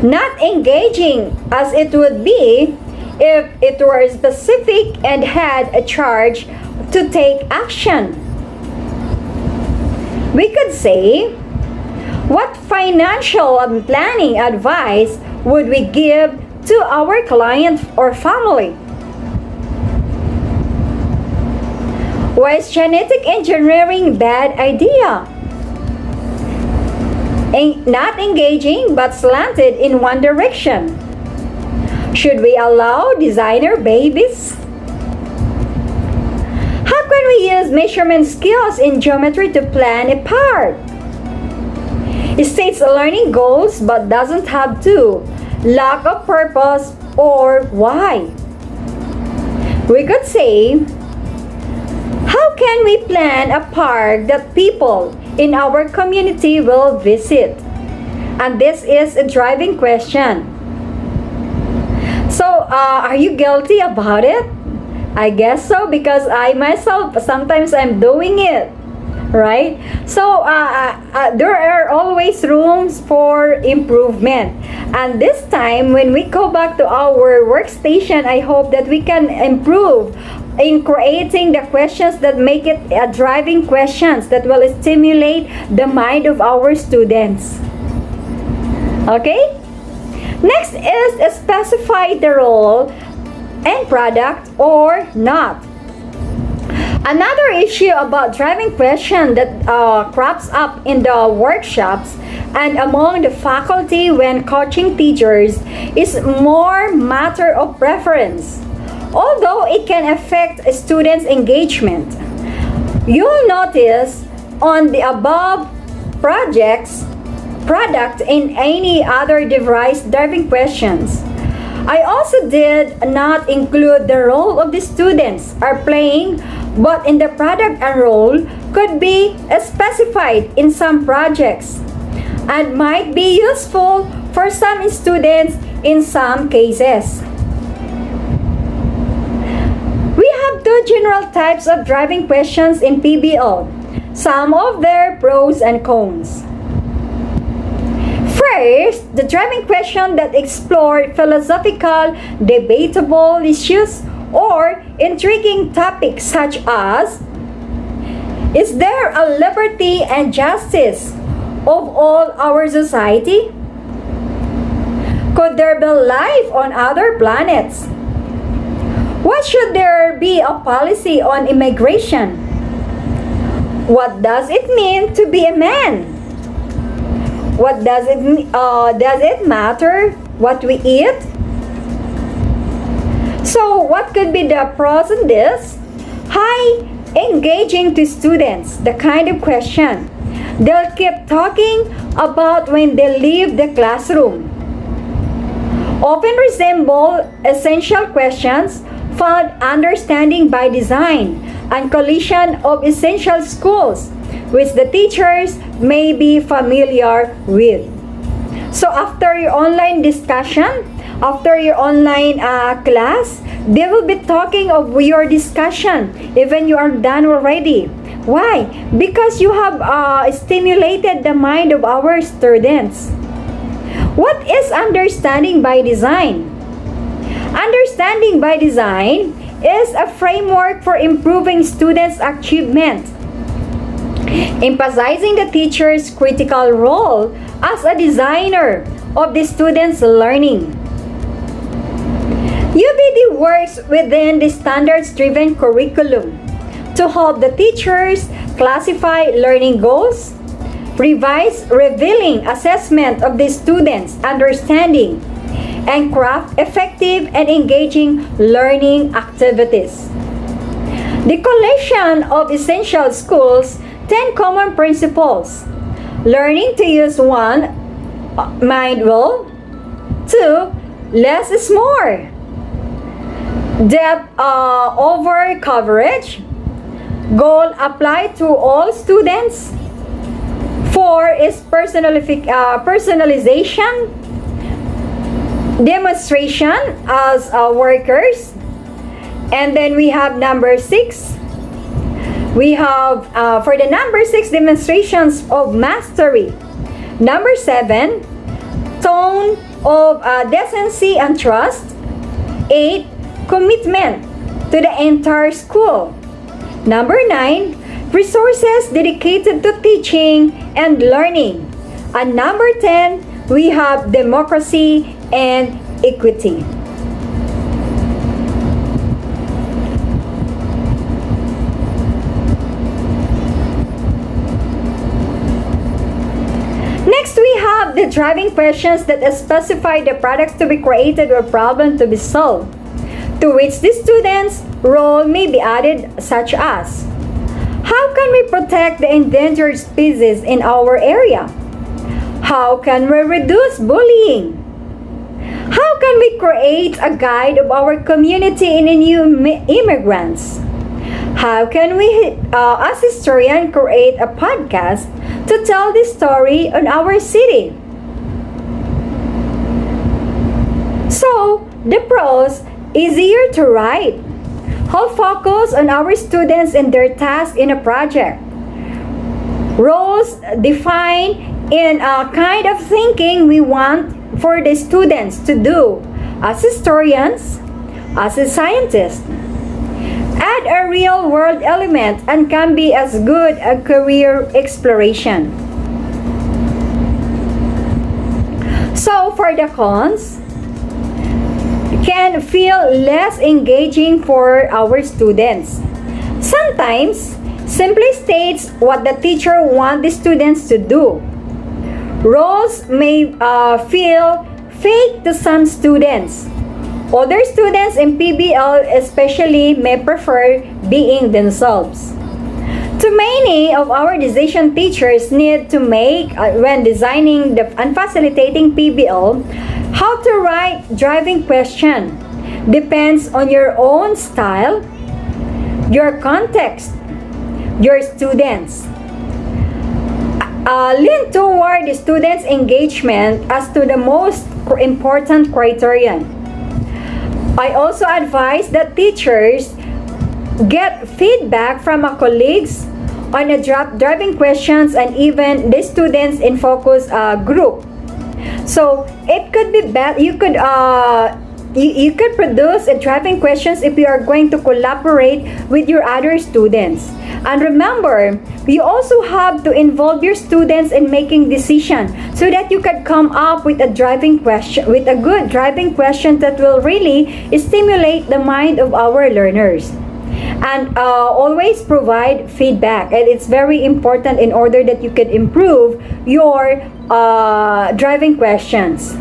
Not engaging as it would be if it were specific and had a charge to take action. We could say, what financial and planning advice would we give to our client or family? Why is genetic engineering bad idea? Not engaging but slanted in one direction. Should we allow designer babies? How can we use measurement skills in geometry to plan a part? It states learning goals but doesn't have to. Lack of purpose or why? We could say, how can we plan a park that people in our community will visit? And this is a driving question. So, are you guilty about it? I guess so, because I myself, sometimes I'm doing it. Right? So, there are always rooms for improvement. And this time, when we go back to our workstation, I hope that we can improve in creating the questions that make it driving questions that will stimulate the mind of our students. Okay? Next is specify the role and product or not. Another issue about driving question that crops up in the workshops and among the faculty when coaching teachers is more matter of preference, although it can affect students' engagement. You'll notice on the above product in any other device driving questions. I also did not include the role of the students are playing, but in the product and role could be specified in some projects and might be useful for some students in some cases. We have two general types of driving questions in PBL, some of their pros and cons. First, the driving question that explore philosophical, debatable issues or intriguing topics such as: is there a liberty and justice of all our society? Could there be life on other planets? What should there be a policy on immigration? What does it mean to be a man? What does it matter what we eat? So, what could be the pros in this? High engaging to students, the kind of question they'll keep talking about when they leave the classroom. Often resemble essential questions found understanding by design and collision of essential schools, which the teachers may be familiar with. So after your online discussion, after your online class, they will be talking of your discussion even you are done already. Why? Because you have stimulated the mind of our students. What is understanding by design? Understanding by design is a framework for improving students' achievement, emphasizing the teacher's critical role as a designer of the students' learning. UBD works within the standards-driven curriculum to help the teachers classify learning goals, revise revealing assessment of the students' understanding, and craft effective and engaging learning activities. The collection of essential schools 10 common principles. Learning to use one, mind well. 2, less is more. Depth over coverage. Goal apply to all students. 4 is personalization. Demonstration as workers. And then we have number 6. We have, for the number 6, demonstrations of mastery. Number 7, tone of decency and trust. 8, commitment to the entire school. Number 9, resources dedicated to teaching and learning. And number 10, we have democracy and equity. Next, we have the driving questions that specify the products to be created or problem to be solved, to which the student's role may be added, such as: how can we protect the endangered species in our area? How can we reduce bullying? How can we create a guide of our community in new immigrants? How can we, as historian, create a podcast to tell the story on our city? So, The prose, easier to write. Whole focus on our students and their task in a project. Roles define in a kind of thinking we want for the students to do as historians, as a scientist. Add a real world element and can be as good a career exploration. So for the cons, can feel less engaging for our students. Sometimes, simply states what the teacher wants the students to do. Roles may feel fake to some students. Other students in PBL especially may prefer being themselves. Too many of our decision teachers need to make, when designing and facilitating PBL, how to write driving question depends on your own style, your context, your students. Lean toward the students' engagement as to the most important criterion. I also advise that teachers get feedback from our colleagues on the driving questions and even the students in focus group. So it could be bad. You could produce a driving questions if you are going to collaborate with your other students. And remember, you also have to involve your students in making decisions so that you can come up with a driving question, with a good driving question that will really stimulate the mind of our learners. And always provide feedback, and it's very important in order that you can improve your driving questions.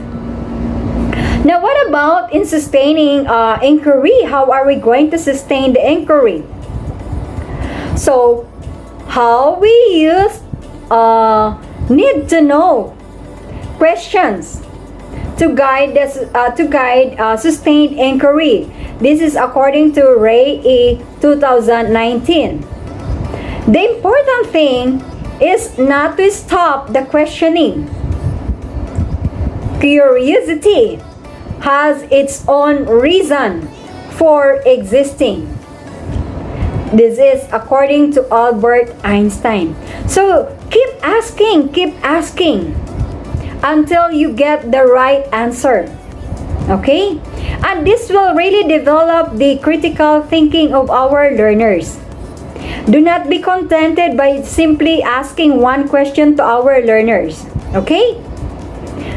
Now, what about in sustaining inquiry? How are we going to sustain the inquiry? So, how we use need to know questions to guide sustained inquiry. This is according to Ray E. 2019. The important thing is not to stop the questioning. Curiosity has its own reason for existing. This is according to Albert Einstein. So keep asking until you get the right answer. Okay? And this will really develop the critical thinking of our learners. Do not be contented by simply asking one question to our learners. Okay?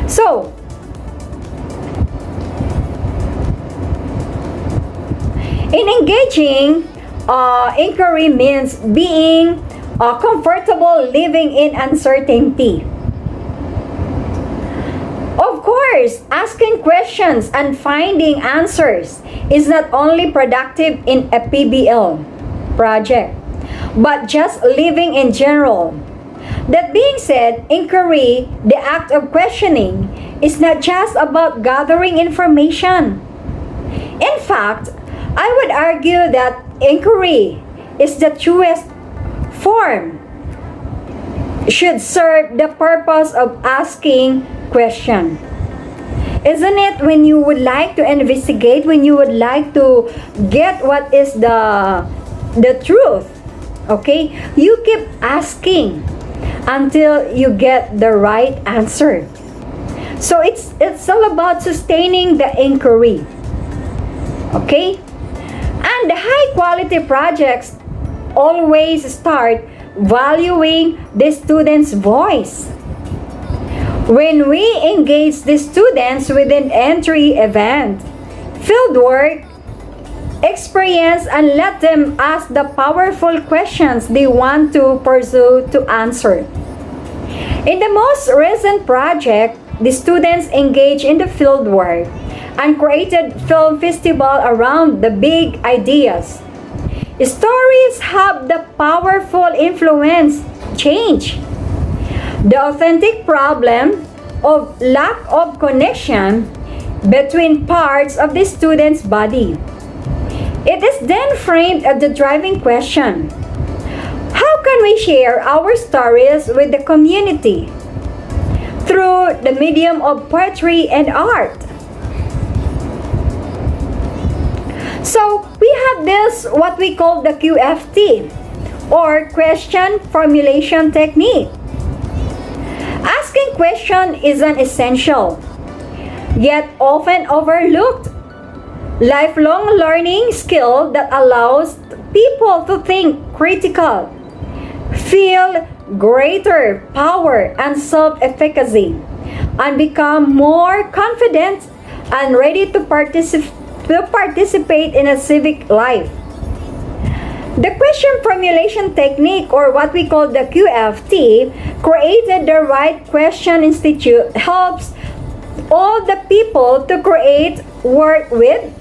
So, in engaging, inquiry means being comfortable living in uncertainty. Of course, asking questions and finding answers is not only productive in a PBL project, but just living in general. That being said, inquiry, the act of questioning, is not just about gathering information. In fact, I would argue that inquiry is the truest form, should serve the purpose of asking question. Isn't it, when you would like to investigate, when you would like to get what is the truth, okay, you keep asking until you get the right answer. So it's all about sustaining the inquiry. Okay? And the high quality projects always start valuing the student's voice. When we engage the students with an entry event, fieldwork, experience, and let them ask the powerful questions they want to pursue to answer. In the most recent project, the students engaged in the fieldwork and created film festival around the big ideas. Stories have the powerful influence change. The authentic problem of lack of connection between parts of the student's body. It is then framed as the driving question. How can we share our stories with the community? Through the medium of poetry and art. So we have this, what we call the QFT, or question formulation technique. Asking question is an essential, yet often overlooked, lifelong learning skill that allows people to think critical, feel greater power and self-efficacy, and become more confident and ready to participate in a civic life. The question formulation technique, or what we call the QFT, created the Right Question Institute, helps all the people to create, work with,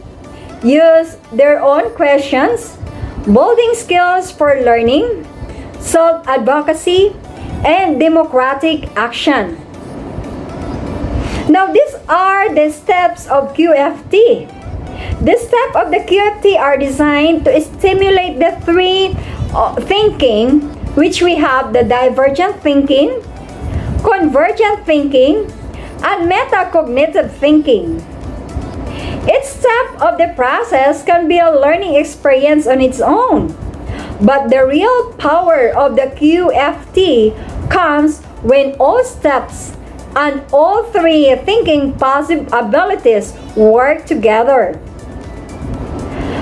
use their own questions, building skills for learning, self-advocacy, and democratic action. Now, these are the steps of QFT. The steps of the QFT are designed to stimulate the three thinking, which we have the divergent thinking, convergent thinking, and metacognitive thinking. Each step of the process can be a learning experience on its own, but the real power of the QFT comes when all steps and all three thinking possibilities work together.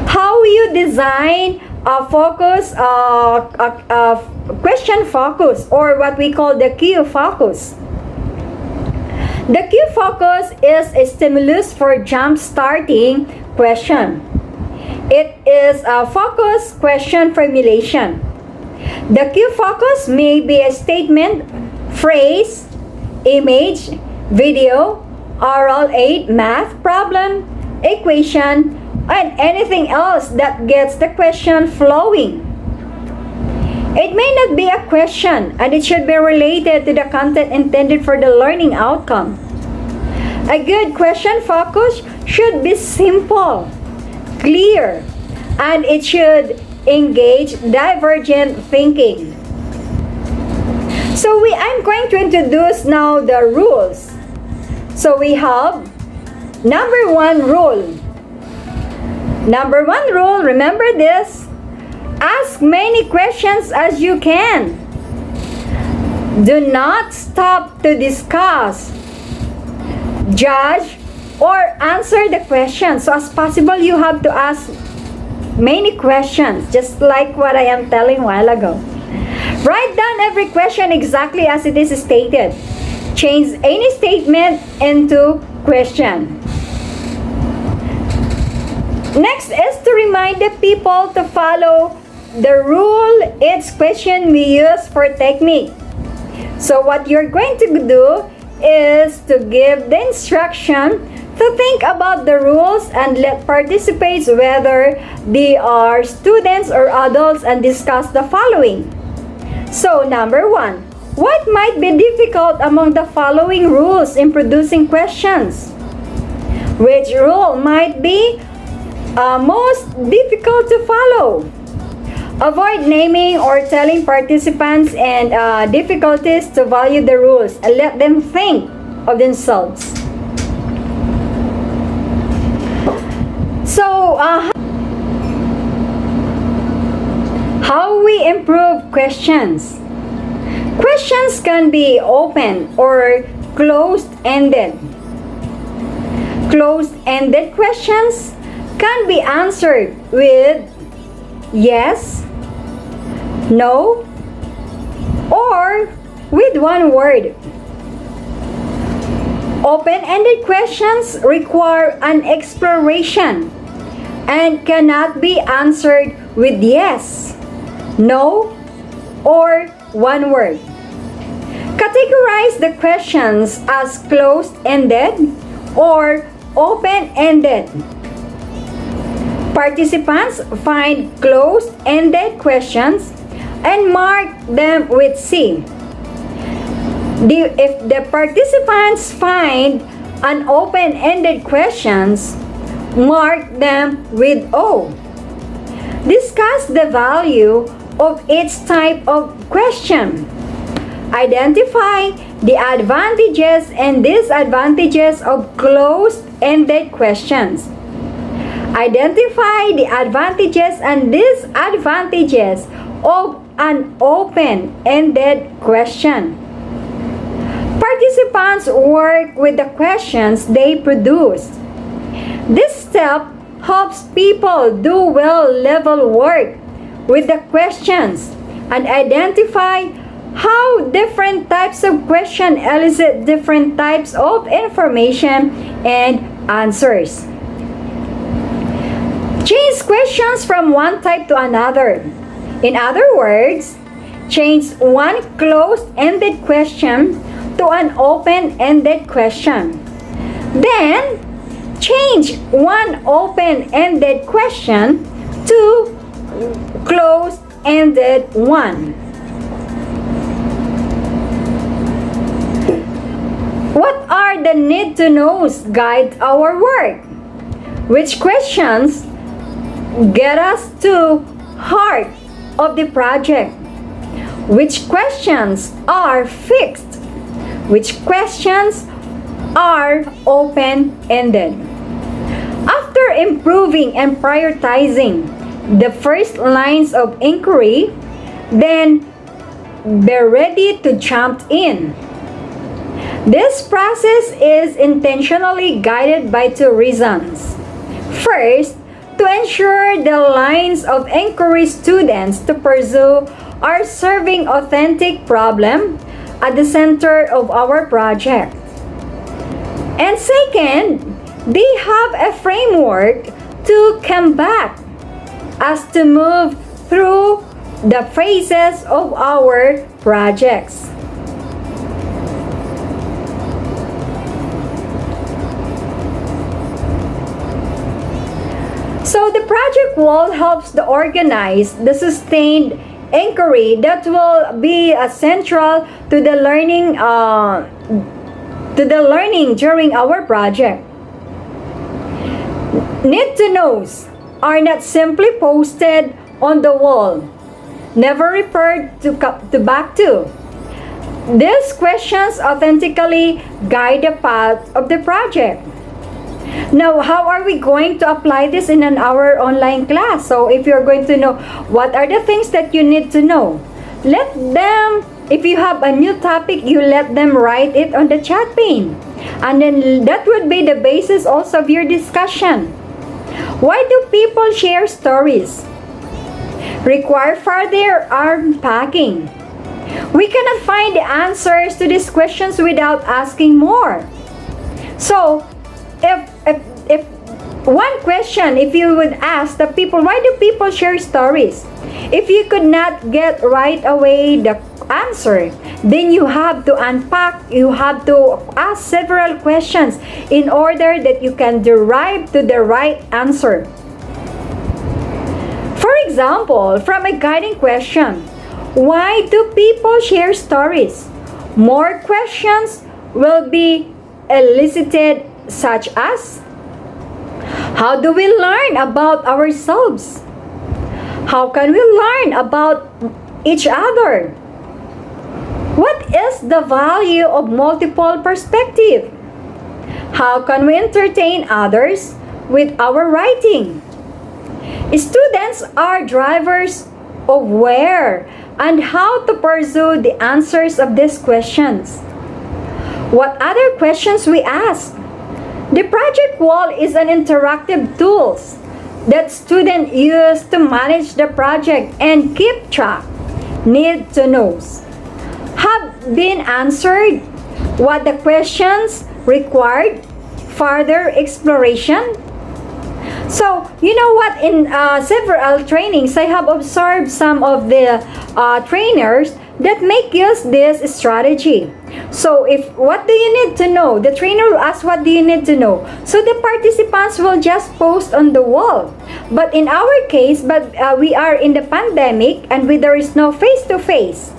How you design a focus, question focus, or what we call the Q focus. The Q focus is a stimulus for jump-starting question. It is a focus question formulation. The Q focus may be a statement, phrase, image, video, oral aid, math problem, equation, and anything else that gets the question flowing. It may not be a question, and it should be related to the content intended for the learning outcome. A good question focus should be simple, clear, and it should engage divergent thinking. So I'm going to introduce now the rules. So we have number one rule. Number one rule, remember this: ask many questions as you can. Do not stop to discuss, judge, or answer the question. So as possible, you have to ask many questions, just like what I am telling a while ago. Write down every question exactly as it is stated. Change any statement into question. Next is to remind the people to follow the rule each question we use for technique. So what you're going to do is to give the instruction to think about the rules and let participants, whether they are students or adults, and discuss the following. So number one, what might be difficult among the following rules in producing questions? Which rule might be most difficult to follow? Avoid naming or telling participants and difficulties to value the rules and let them think of themselves. So, how we improve questions? Questions can be open or closed-ended. Closed-ended questions can be answered with yes, no, or with one word. Open-ended questions require an exploration and cannot be answered with yes, no, or one word. Categorize the questions as closed-ended or open-ended. Participants find closed-ended questions and mark them with C. If the participants find an open-ended questions, mark them with O. Discuss the value of each type of question. Identify the advantages and disadvantages of closed-ended questions. Identify the advantages and disadvantages of an open-ended question. Participants work with the questions they produce. This step helps people do well-level work with the questions and identify how different types of questions elicit different types of information and answers. Change questions from one type to another. In other words, change one closed-ended question to an open-ended question. Then, change one open-ended question to closed-ended one. What are the need-to-knows guide our work? Which questions get us to heart of the project? Which questions are fixed? Which questions are open-ended? After improving and prioritizing the first lines of inquiry, then be ready to jump in. This process is intentionally guided by two reasons. First, to ensure the lines of inquiry students to pursue are serving authentic problem at the center of our project. And second, they have a framework to come back as to move through the phases of our projects. So the project wall helps to organize the sustained inquiry that will be central to the learning during our project. Need-to-knows are not simply posted on the wall, never referred to back to. These questions authentically guide the path of the project. Now, how are we going to apply this in our online class? So, if you're going to know what are the things that you need to know, let them, if you have a new topic, you let them write it on the chat pane. And then that would be the basis also of your discussion. Why do people share stories? Require further unpacking. We cannot find the answers to these questions without asking more. So, if one question, if you would ask the people, why do people share stories? If you could not get right away the answer, then you have to unpack, you have to ask several questions in order that you can derive to the right answer. For example, from a guiding question, why do people share stories? More questions will be elicited, such as, how do we learn about ourselves? How can we learn about each other? What is the value of multiple perspective? How can we entertain others with our writing? Students are drivers of where and how to pursue the answers of these questions. What other questions we ask? The project wall is an interactive tool that students use to manage the project and keep track. Need-to-knows have been answered. What the questions required further exploration? So, you know what, in several trainings, I have observed some of the trainers that make use this strategy. So, what do you need to know? The trainer will ask, what do you need to know? So, the participants will just post on the wall. But in our case, we are in the pandemic and there is no face-to-face.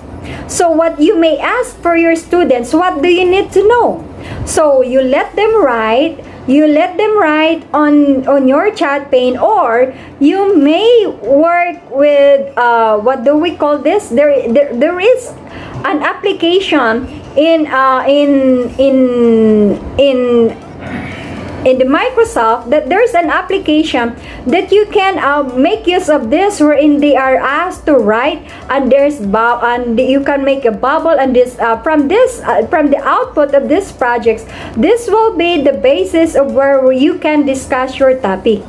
So, what you may ask for your students, what do you need to know? So, you let them write on your chat pane, or you may work with what do we call this? There is an application in in the Microsoft that there's an application that you can make use of this, wherein they are asked to write, and you can make a bubble, and this from the output of this projects, this will be the basis of where you can discuss your topic.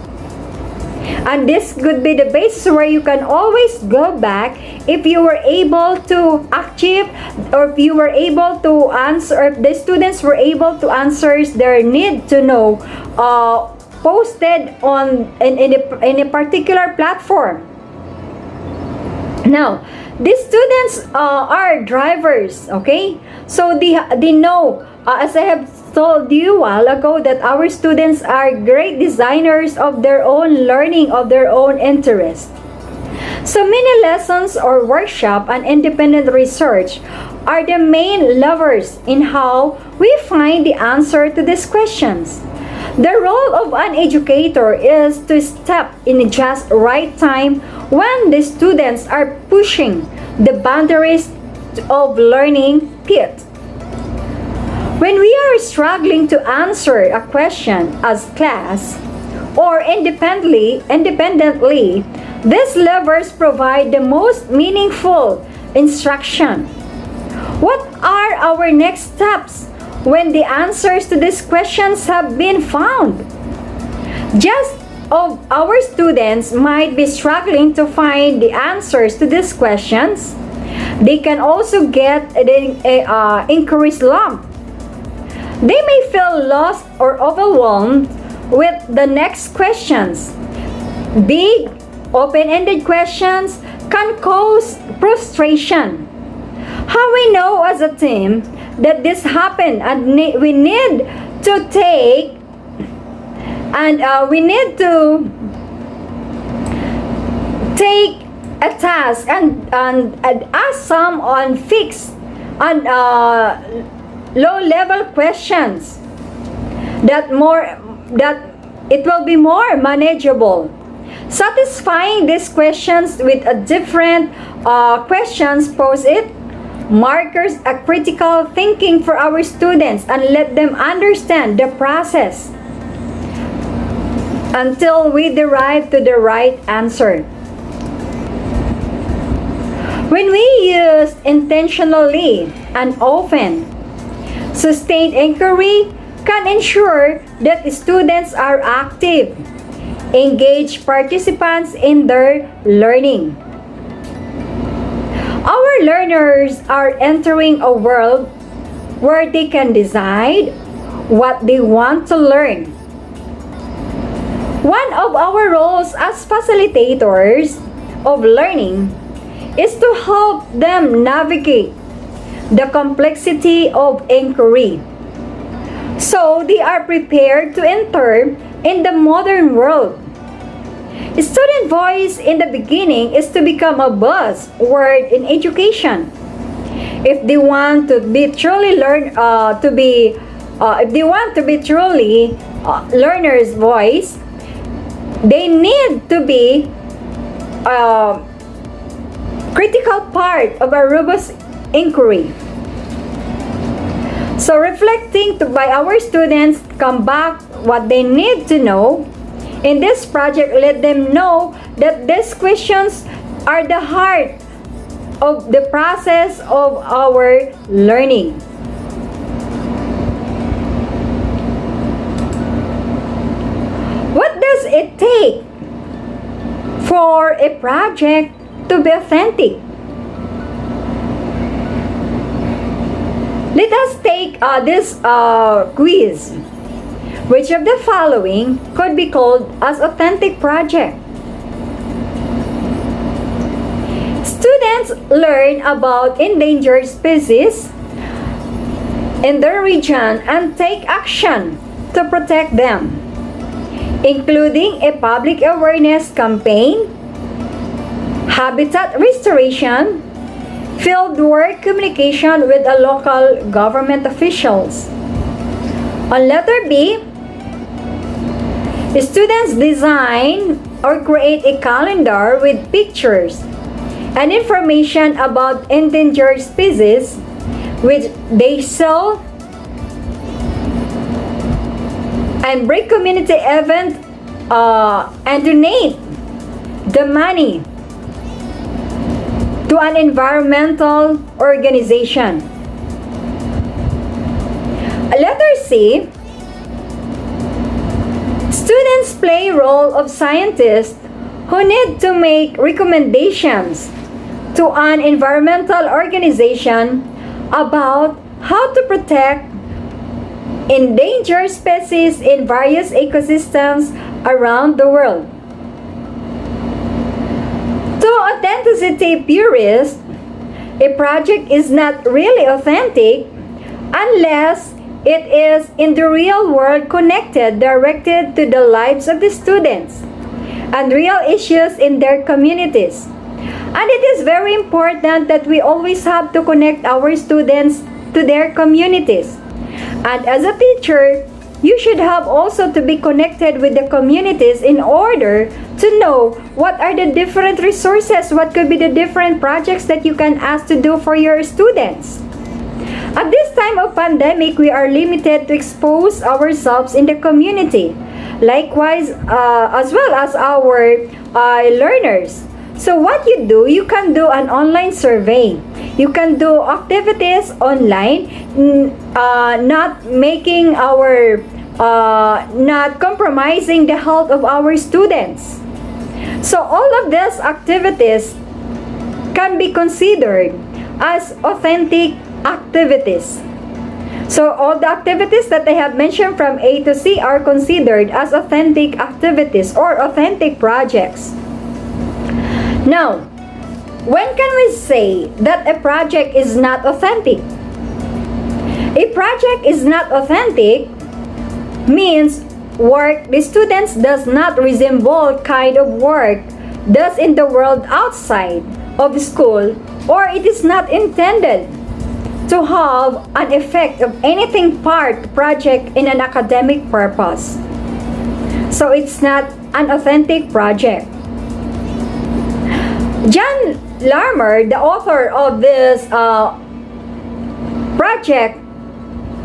And this could be the basis where you can always go back if you were able to achieve, or if you were able to answer, or if the students were able to answer their need to know posted in a particular platform. Now, these students are drivers, okay? So they know, as I have told you a while ago, that our students are great designers of their own learning, of their own interest. So many lessons or workshop and independent research are the main levers in how we find the answer to these questions. The role of an educator is to step in just right time when the students are pushing the boundaries of learning pit. When we are struggling to answer a question as class or independently, these levers provide the most meaningful instruction. What are our next steps when the answers to these questions have been found? Just of our students might be struggling to find the answers to these questions, they can also get an increased lump. They may feel lost or overwhelmed with the next questions. Big, open-ended questions can cause frustration. How we know as a team that this happened, and we need to take a task and ask some on fixed and low-level questions that it will be more manageable. Satisfying these questions with a different questions pose it markers a critical thinking for our students and let them understand the process until we derive to the right answer. When we use intentionally and often, sustained inquiry can ensure that students are active, engaged participants in their learning. Our learners are entering a world where they can decide what they want to learn. One of our roles as facilitators of learning is to help them navigate the complexity of inquiry, so they are prepared to enter in the modern world. Student voice in the beginning is to become a buzzword in education. If they want to be truly learner's voice, they need to be a critical part of a robust inquiry. So reflecting by our students come back what they need to know. In this project, let them know that these questions are the heart of the process of our learning. What does it take for a project to be authentic? Let us take this quiz. Which of the following could be called as authentic project? Students learn about endangered species in their region and take action to protect them, including a public awareness campaign, habitat restoration, fieldwork communication with the local government officials. On letter B, students design or create a calendar with pictures and information about endangered species which they sell and bring community event and donate the money to an environmental organization. Letter C, students play role of scientists who need to make recommendations to an environmental organization about how to protect endangered species in various ecosystems around the world. To authenticity purists, a project is not really authentic unless it is in the real world connected, directed to the lives of the students and real issues in their communities. And it is very important that we always have to connect our students to their communities. And as a teacher, you should have also to be connected with the communities in order to know what are the different resources, what could be the different projects that you can ask to do for your students. At this time of pandemic, we are limited to expose ourselves in the community. Likewise, as well as our learners. So what you do, you can do an online survey. You can do activities online, not making our, not compromising the health of our students. So all of these activities can be considered as authentic activities. So all the activities that I have mentioned from A to C are considered as authentic activities or authentic projects. Now, when can we say that a project is not authentic? A project is not authentic means work the students does not resemble kind of work does in the world outside of school, or it is not intended to have an effect of anything part project in an academic purpose. So it's not an authentic project. John Larmer, the author of this project,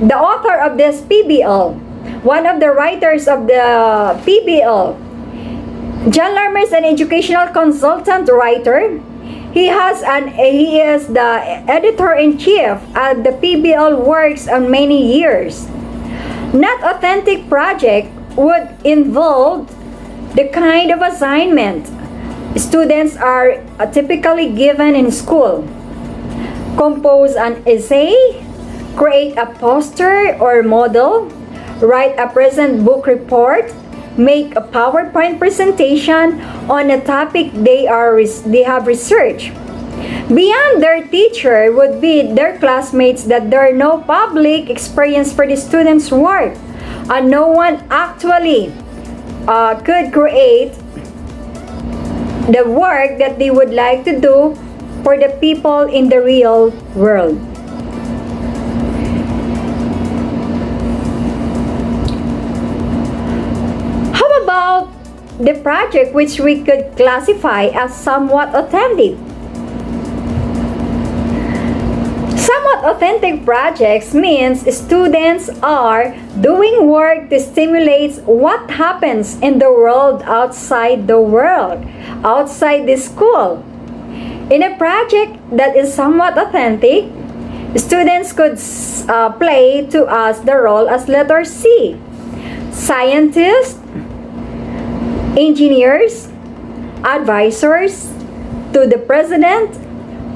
the author of this PBL, one of the writers of the PBL, John Larmer is an educational consultant writer. He is the editor-in-chief at the PBL works on many years. Not authentic project would involve the kind of assignment students are typically given in school. Compose an essay, create a poster or model, write a present book report, make a PowerPoint presentation on a topic they have researched. Beyond their teacher would be their classmates that there are no public experience for the students' work, and no one actually could create the work that they would like to do for the people in the real world. How about the project which we could classify as somewhat authentic? Somewhat authentic projects means students are doing work to stimulate what happens in the world, outside the school. In a project that is somewhat authentic, students could play to us the role as letter C: scientists, engineers, advisors to the president,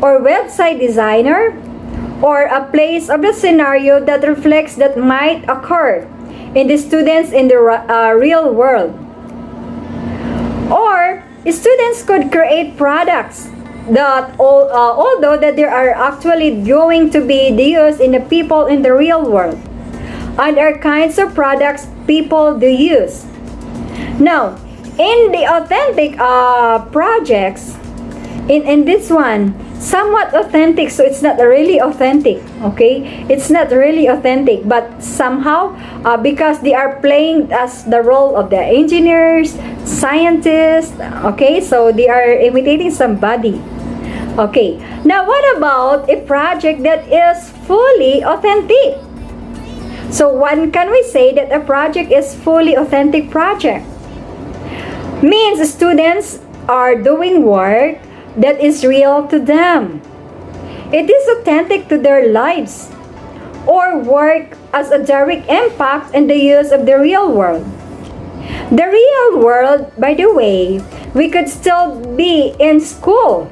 or website designer, or a place of the scenario that reflects that might occur in the students in the real world. Or students could create products that although that they are actually going to be used in the people in the real world, and are kinds of products people do use. Now, in the authentic projects, in this one, somewhat authentic, so it's not really authentic, okay? It's not really authentic, but somehow because they are playing as the role of the engineers, scientists, okay? So they are imitating somebody. Okay, now what about a project that is fully authentic? So when can we say that a project is fully authentic project? Means students are doing work that is real to them. It is authentic to their lives, or work as a direct impact in the use of the real world. The real world, by the way, we could still be in school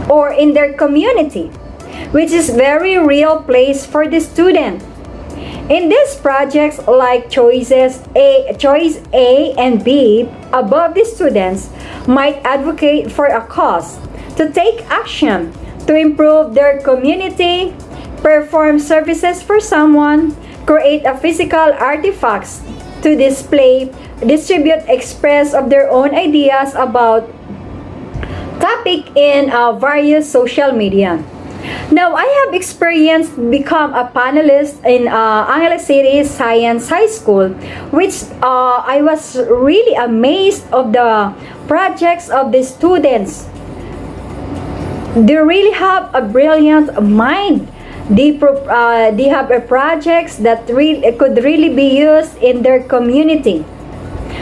or in their community, which is very real place for the student. In these projects like choice A and B, above the students might advocate for a cause, to take action, to improve their community, perform services for someone, create a physical artifacts to display, distribute, express of their own ideas about topic in various social media. Now, I have experienced become a panelist in Angeles City Science High School, which I was really amazed of the projects of the students. They really have a brilliant mind. They have a projects that could really be used in their community.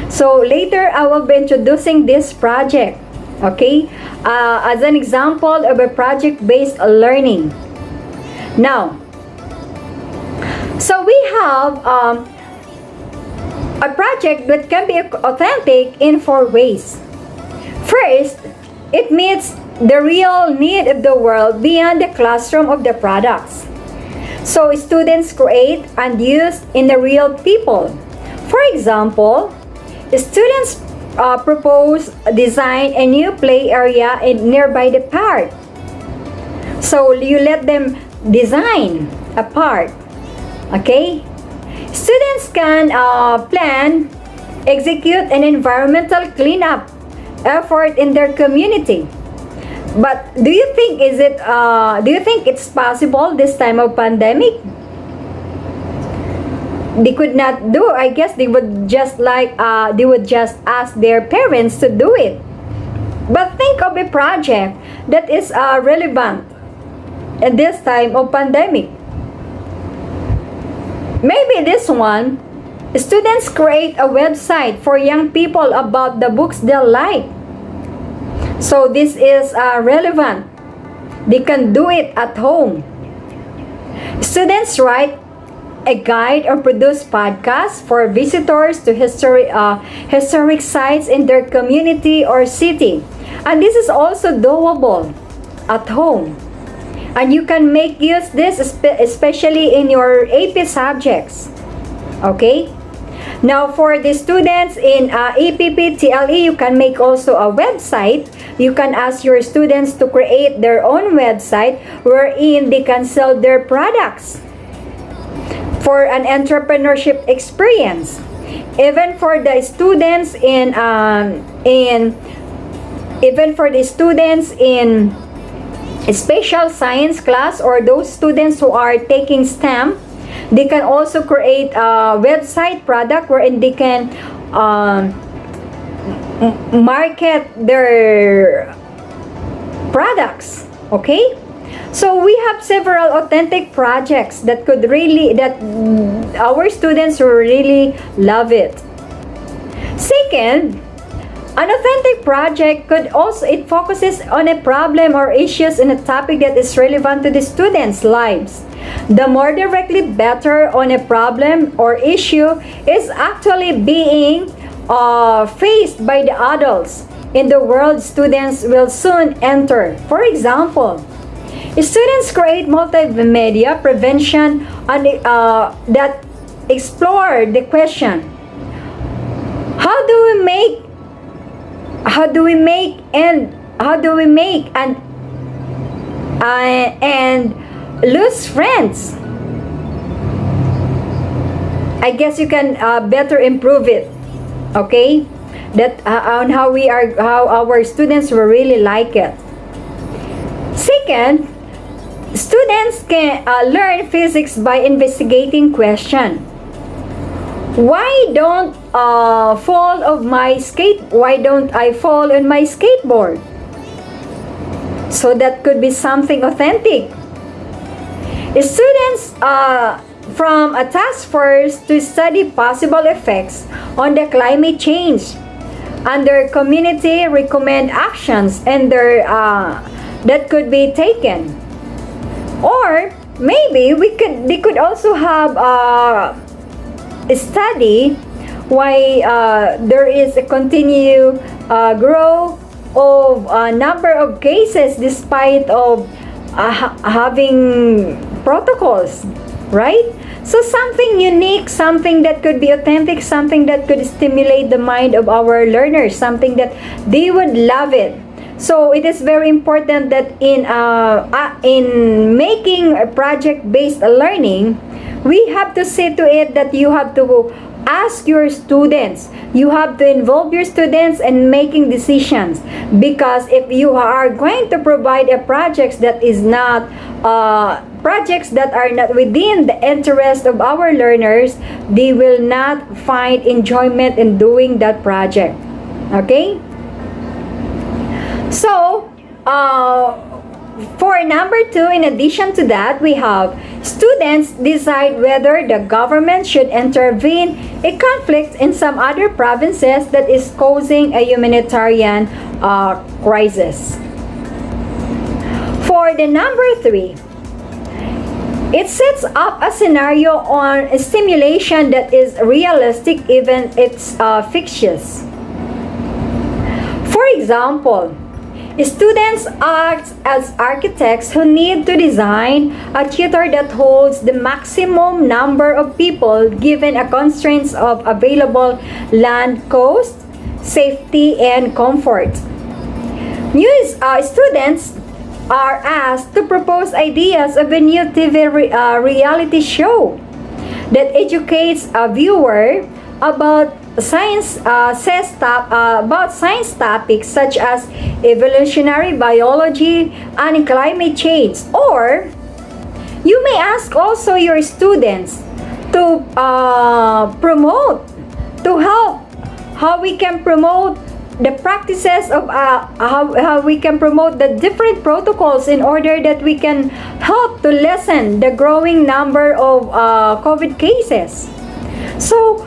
So later, I will be introducing this project. Okay, as an example of a project-based learning. Now, so we have a project that can be authentic in 4 ways. First, it meets the real need of the world beyond the classroom of the products. So students create and use in the real people. For example, students propose, design a new play area in nearby the park. So you let them design a park. Okay? Students can plan, execute an environmental cleanup effort in their community. But do you think it's possible this time of pandemic? They could not do. I guess they would just ask their parents to do it. But think of a project that is relevant at this time of pandemic. Maybe this one, students create a website for young people about the books they like. So this is relevant. They can do it at home. Students write a guide or produce podcasts for visitors to historic sites in their community or city. And this is also doable at home. And you can make use this especially in your AP subjects. Okay? Now for the students in APP TLE, you can make also a website. You can ask your students to create their own website wherein they can sell their products for an entrepreneurship experience. Even for the students in special science class, or those students who are taking STEM, they can also create a website product wherein they can market their products. Okay? So we have several authentic projects that our students will really love it. Second, an authentic project it focuses on a problem or issues in a topic that is relevant to the students' lives. The more directly better on a problem or issue is actually being faced by the adults in the world students will soon enter. For example, students create multimedia prevention that explore the question: how do we make and lose friends? I guess you can better improve it. Okay, that on how our students will really like it. Second, students can learn physics by investigating question. Why don't I fall on my skateboard? So that could be something authentic. Students from a task force to study possible effects on the climate change. Under community recommend actions and that could be taken. Or maybe they could also have a study why there is a continued growth of number of cases despite of having protocols, right? So something unique, something that could be authentic, something that could stimulate the mind of our learners, something that they would love it. So it is very important that in making a project-based learning, we have to see to it that you have to ask your students. You have to involve your students in making decisions, because if you are going to provide a projects that is not projects that are not within the interest of our learners, they will not find enjoyment in doing that project. Okay? So, for number 2, in addition to that, we have students decide whether the government should intervene in conflict in some other provinces that is causing a humanitarian crisis. For the number 3, it sets up a scenario on a stimulation that is realistic even if it's fictitious. For example, students act as architects who need to design a theater that holds the maximum number of people given a constraints of available land cost, safety, and comfort. New students are asked to propose ideas of a new TV reality show that educates a viewer about science topics such as evolutionary biology and climate change. Or you may ask also your students to help how we can promote the practices of how we can promote the different protocols in order that we can help to lessen the growing number of COVID cases. So,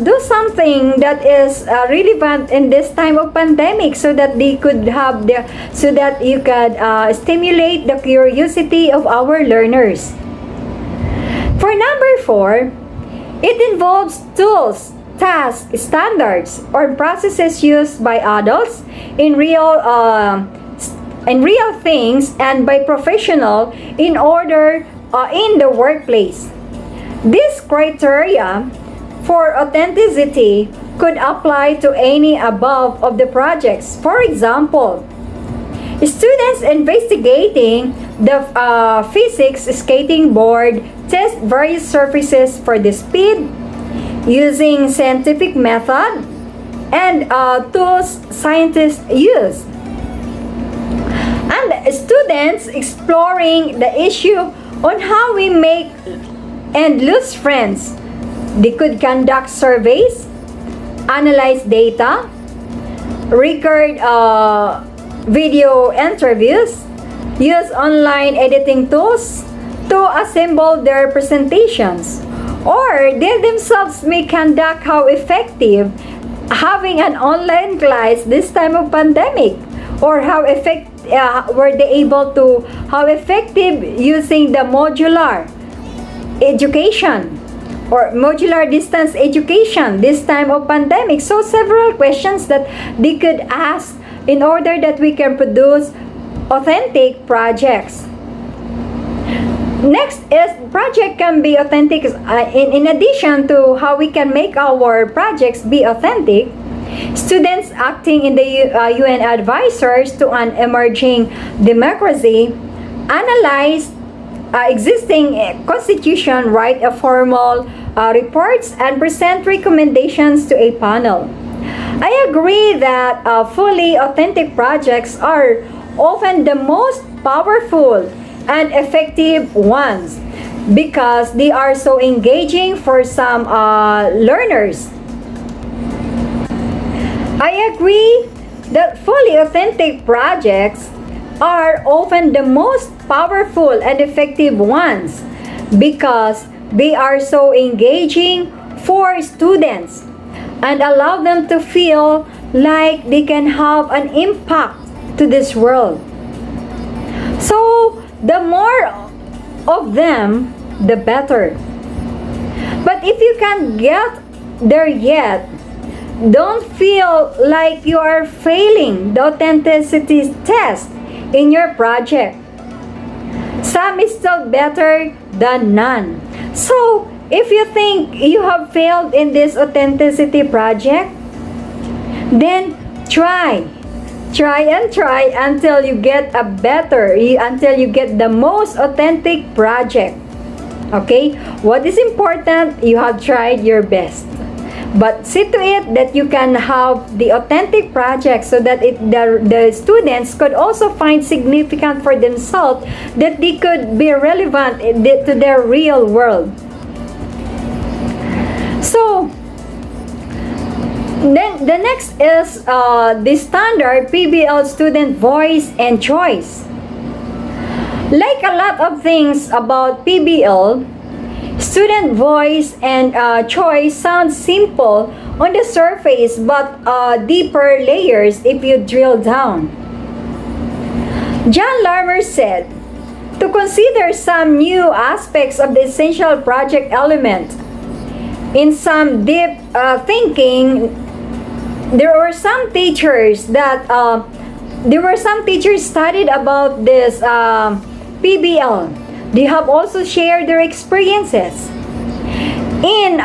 do something that is relevant in this time of pandemic, so that they could have so that you could stimulate the curiosity of our learners. For number 4, it involves tools, tasks, standards, or processes used by adults in real things and by professional in order in the workplace. This criteria for authenticity could apply to any above of the projects. For example, students investigating the physics skating board test various surfaces for the speed using scientific method and tools scientists use. And students exploring the issue on how we make and lose friends. They could conduct surveys, analyze data, record video interviews, use online editing tools to assemble their presentations. Or they themselves may conduct how effective having an online class this time of pandemic, or how were they able to, how effective using the modular education or modular distance education this time of pandemic. So several questions that they could ask in order that we can produce authentic projects. Next is project can be authentic. In addition to how we can make our projects be authentic, students acting in the UN advisors to an emerging democracy analyze existing constitution, write a formal reports, and present recommendations to a panel. I agree that fully authentic projects are often the most powerful and effective ones because they are so engaging for some learners. I agree that fully authentic projects are often the most powerful and effective ones because they are so engaging for students and allow them to feel like they can have an impact to this world. So, the more of them, the better. But if you can't get there yet, don't feel like you are failing the authenticity test in your project. Some is still better than none. So, if you think you have failed in this authenticity project, then try and try until you get until you get the most authentic project. Okay? What is important, you have tried your best. But see to it that you can have the authentic project so that the students could also find significant for themselves, that they could be relevant to their real world. So, then the next is the standard PBL student voice and choice. Like a lot of things about PBL, student voice and choice sounds simple on the surface, but deeper layers if you drill down. John Larmer said, to consider some new aspects of the essential project element. In some deep thinking, there were some teachers studied about this PBL. They have also shared their experiences. In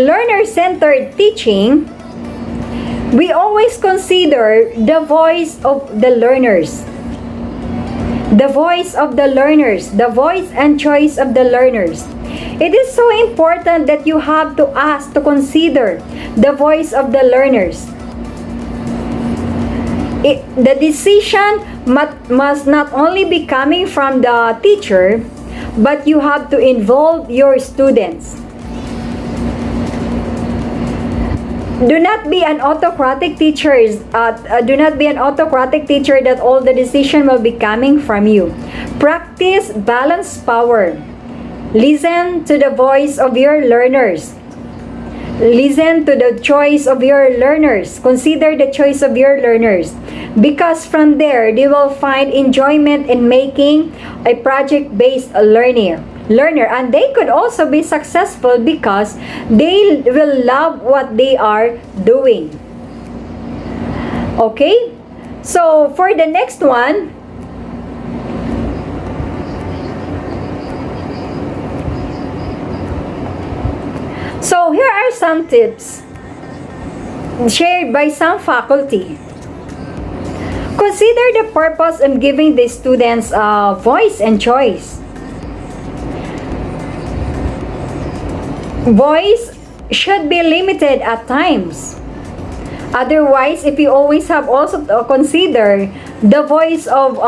learner-centered teaching, we always consider the voice of the learners. The voice of the learners, the voice and choice of the learners. It is so important that you have to consider the voice of the learners. The decision must not only be coming from the teacher, but you have to involve your students. Do not be an autocratic teacher. Do not be an autocratic teacher that all the decision will be coming from you. Practice balanced power. Listen to the voice of your learners. Listen to the choice of your learners. Consider the choice of your learners. Because from there, they will find enjoyment in making a project-based learner. And they could also be successful because they will love what they are doing. Okay? So, for the next one, so here are some tips shared by some faculty. Consider the purpose in giving the students voice and choice. Voice should be limited at times. Otherwise, if you always have also to consider the voice of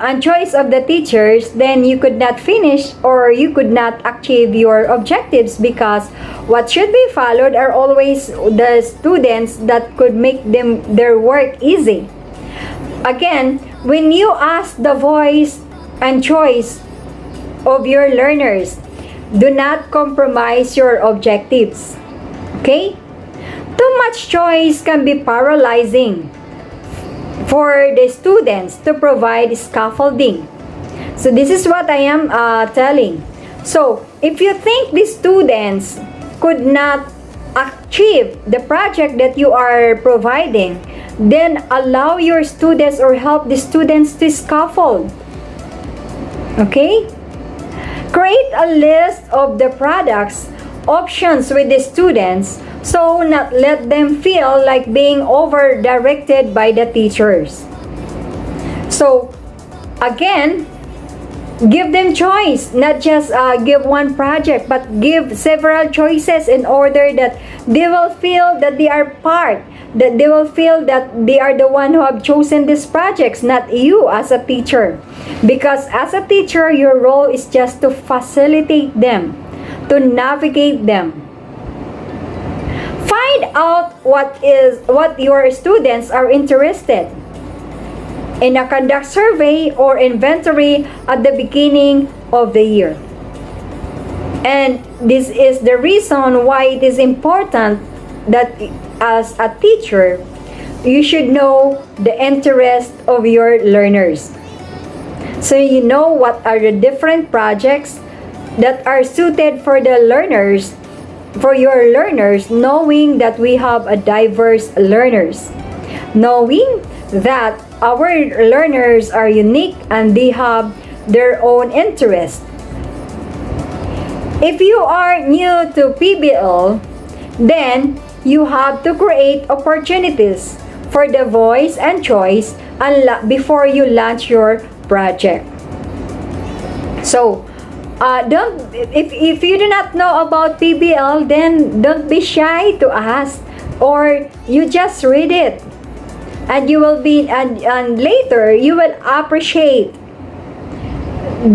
and choice of the teachers, then you could not finish or you could not achieve your objectives, because what should be followed are always the students that could make their work easy. Again, when you ask the voice and choice of your learners, do not compromise your objectives. Okay? Too much choice can be paralyzing for the students to provide scaffolding. So this is what I am telling. So if you think the students could not achieve the project that you are providing, then allow your students or help the students to scaffold. Okay? Create a list of the products, options with the students, so not let them feel like being over-directed by the teachers. So, again, give them choice, not just give one project, but give several choices in order that they will feel that they are part, that they will feel that they are the one who have chosen these projects, not you as a teacher. Because as a teacher, your role is just to facilitate them, to navigate them. Find out what your students are interested in, a conduct survey or inventory at the beginning of the year. And this is the reason why it is important that as a teacher, you should know the interest of your learners. So you know what are the different projects that are suited for the learners, for your learners, knowing that we have a diverse learners. Knowing that our learners are unique and they have their own interest. If you are new to PBL, then you have to create opportunities for the voice and choice before you launch your project. So, if you do not know about PBL, then don't be shy to ask, or you just read it, and you will be and later you will appreciate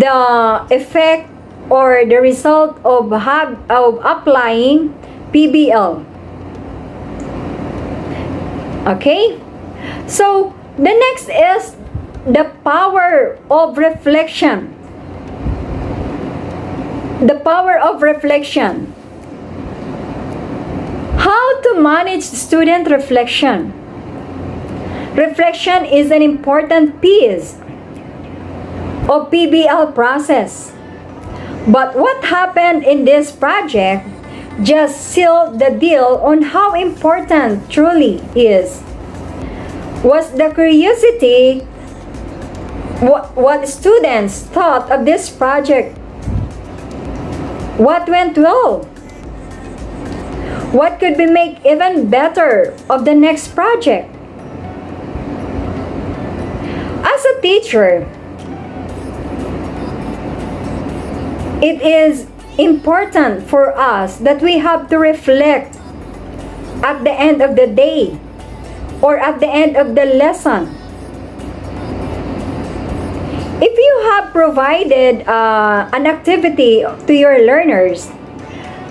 the effect or the result of applying PBL. Okay? So, the next is the power of reflection. The power of reflection. How to manage student reflection? Reflection is an important piece of PBL process. But what happened in this project just sealed the deal on how important truly is. Was the curiosity what students thought of this project? What went well? What could be made even better of the next project? As a teacher, it is important for us that we have to reflect at the end of the day or at the end of the lesson. If you have provided an activity to your learners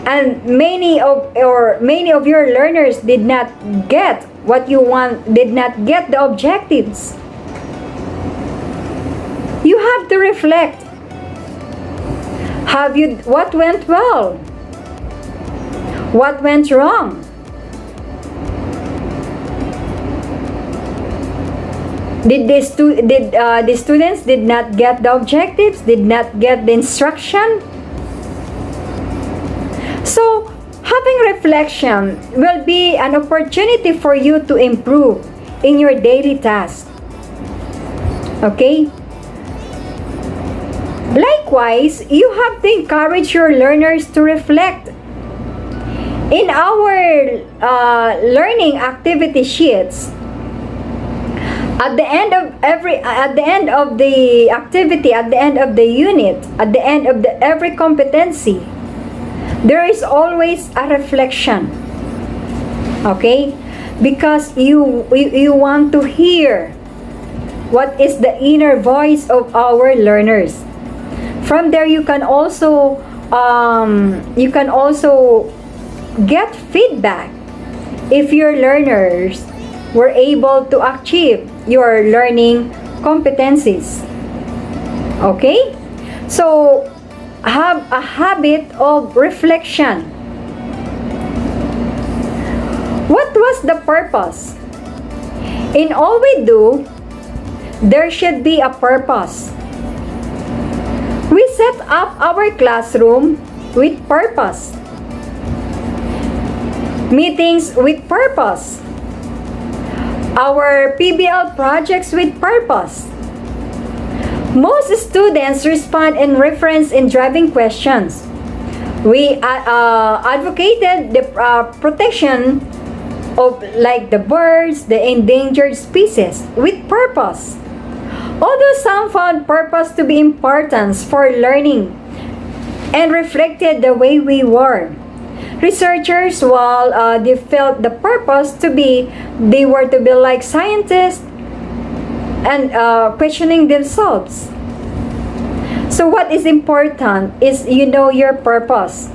and many of your learners did not get what you want, did not get the objectives, you have to reflect. What went well? What went wrong? Did the students did not get the objectives? Did not get the instruction? So, having reflection will be an opportunity for you to improve in your daily task. Okay? Likewise, you have to encourage your learners to reflect. In our learning activity sheets, at the end of the activity, at the end of the unit, at the end of every competency, there is always a reflection. Okay? Because you want to hear what is the inner voice of our learners. From there, you can also get feedback if your learners were able to achieve your learning competencies. Okay? So, have a habit of reflection. What was the purpose? In all we do, there should be a purpose. We set up our classroom with purpose. Meetings with purpose. Our PBL projects with purpose. Most students respond in reference in driving questions. We advocated the protection of like the birds, the endangered species with purpose. Although some found purpose to be important for learning and reflected the way we were. Researchers, while they felt the purpose to be, they were to be like scientists and questioning themselves. So what is important is you know your purpose.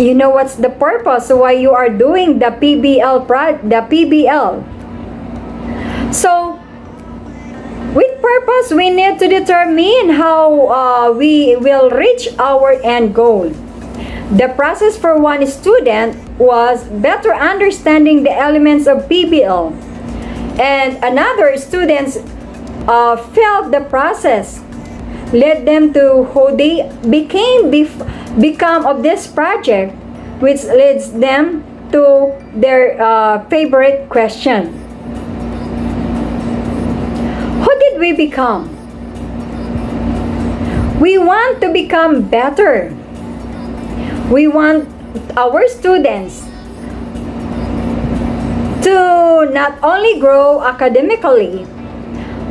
You know what's the purpose, why you are doing the PBL. So, with purpose, we need to determine how we will reach our end goal. The process for one student was better understanding the elements of PBL, and another students felt the process led them to who they become of this project, which leads them to their favorite question. Who did we become? We want to become better. We want our students to not only grow academically,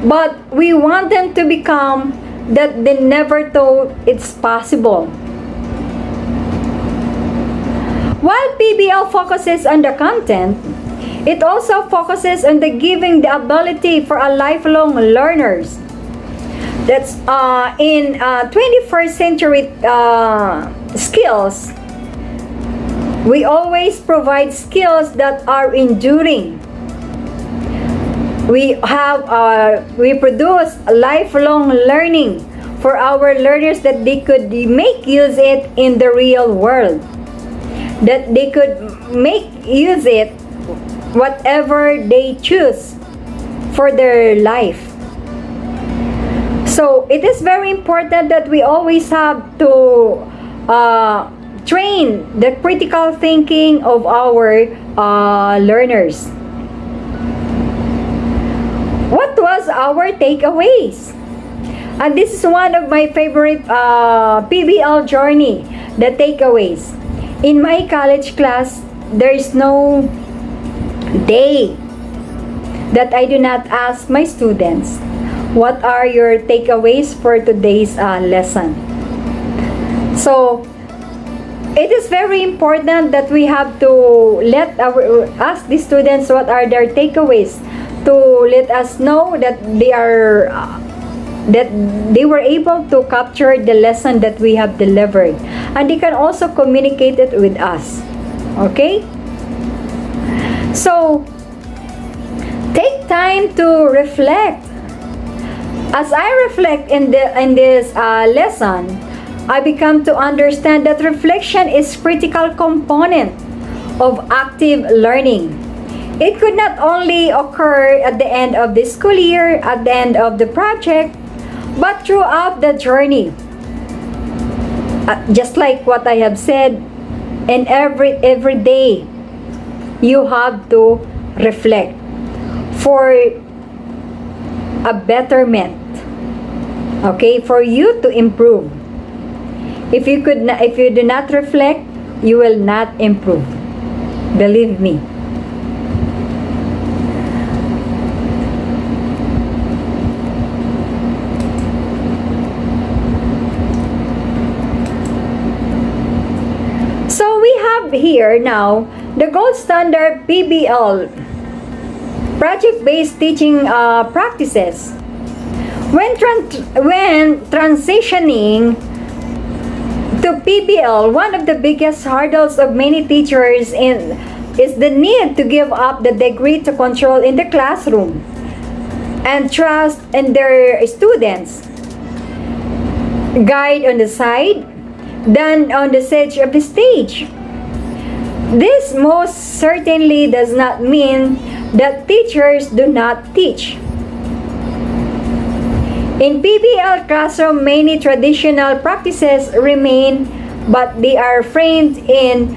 but we want them to become that they never thought it's possible. While PBL focuses on the content, it also focuses on the giving the ability for a lifelong learners. That's in 21st century skills. We always provide skills that are enduring. We produce lifelong learning for our learners, that they could make use it in the real world, that they could make use it whatever they choose for their life. So it is very important that we always have to train the critical thinking of our learners. What was our takeaways? And this is one of my favorite PBL journey, the takeaways. In my college class, there is no day that I do not ask my students, what are your takeaways for today's lesson? So, it is very important that we have to ask the students what are their takeaways, to let us know that they are that they were able to capture the lesson that we have delivered, and they can also communicate it with us. Okay? So, take time to reflect. As I reflect in this lesson, I become to understand that reflection is critical component of active learning. It could not only occur at the end of the school year, at the end of the project, but throughout the journey. Just like what I have said, and every day, you have to reflect for a betterment. Okay, for you to improve. If you do not reflect, you will not improve. Believe me. So we have here now the gold standard PBL, project-based teaching practices. When transitioning to PBL, one of the biggest hurdles of many teachers is the need to give up the degree to control in the classroom and trust in their students. Guide on the side, then on the edge of the stage. This most certainly does not mean that teachers do not teach. In PBL classroom, many traditional practices remain, but they are framed in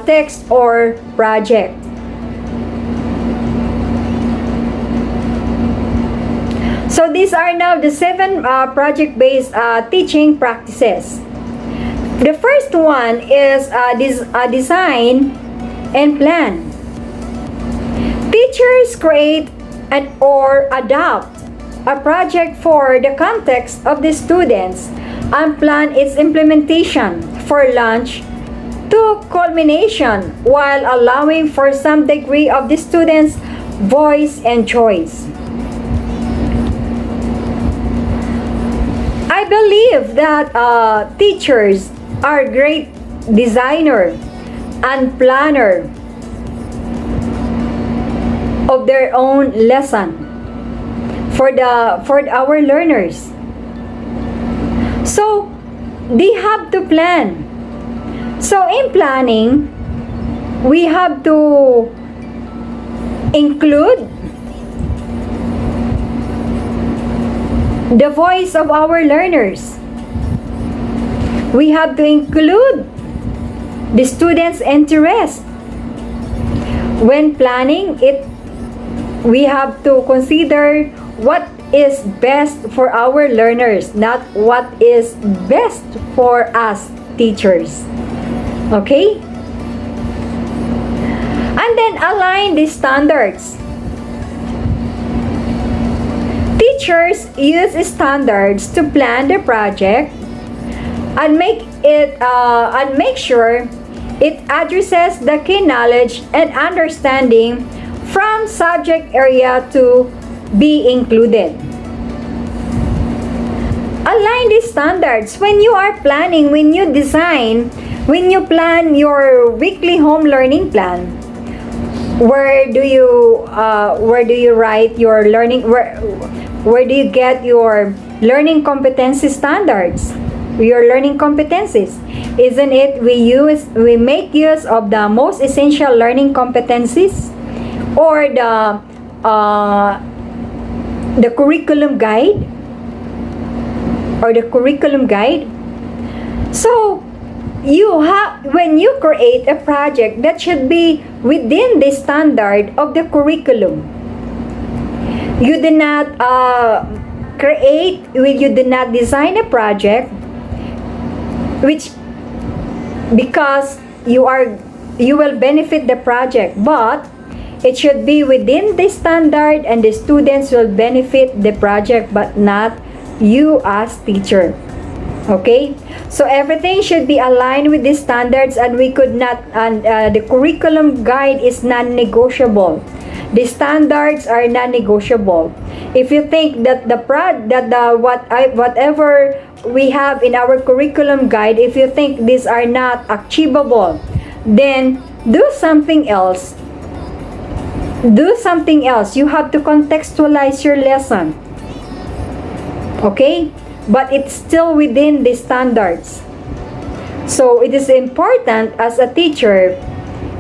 text or project. So these are now the 7 project-based teaching practices. The first one is design and plan. Teachers create or adopt a project for the context of the students and plan its implementation for launch to culmination, while allowing for some degree of the students' voice and choice. I believe that teachers are great designer and planner of their own lesson. for our learners. So they have to plan. So in planning, we have to include the voice of our learners. We have to include the students' interest. When planning it, we have to consider what is best for our learners, not what is best for us teachers. Okay? And then align the standards. Teachers use standards to plan the project and make sure it addresses the key knowledge and understanding from subject area to be included. Align the standards. When you are planning, when you plan your weekly home learning plan, where do you write your learning, where do you get your learning competency standards, your learning competencies? Isn't it we make use of the most essential learning competencies, or the curriculum guide, So when you create a project, that should be within the standard of the curriculum. You did not design a project because you will benefit the project, but it should be within the standard and the students will benefit the project, but not you as teacher. Okay, so everything should be aligned with the standards, and we could not, the curriculum guide is non-negotiable. The standards are non-negotiable. If you think that whatever we have in our curriculum guide, if you think these are not achievable, then do something else. You have to contextualize your lesson. Okay? But it's still within the standards. So it is important as a teacher,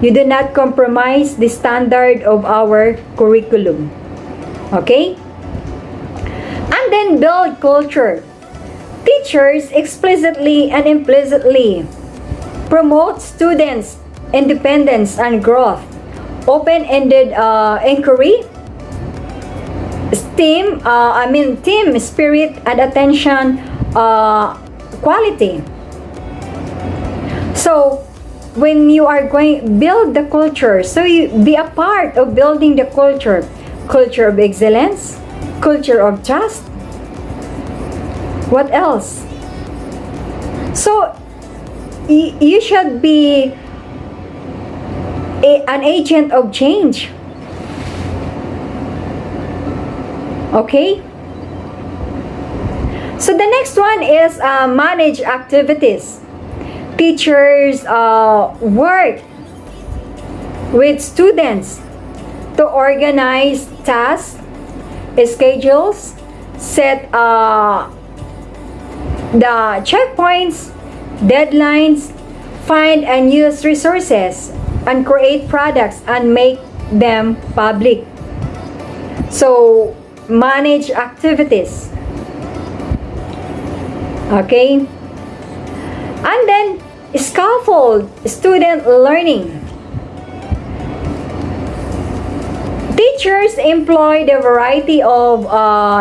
you do not compromise the standard of our curriculum. Okay? And then build culture. Teachers explicitly and implicitly promote students' independence and growth, open-ended inquiry, team spirit, and attention quality. So when you are going to build the culture, so you be a part of building the culture of excellence, culture of trust. What else? So you should be an agent of change. Okay? So the next one is manage activities. Teachers work with students to organize tasks, schedules, set the checkpoints, deadlines, find and use resources, and create products and make them public. So manage activities. Okay? And then scaffold student learning. Teachers employ the variety of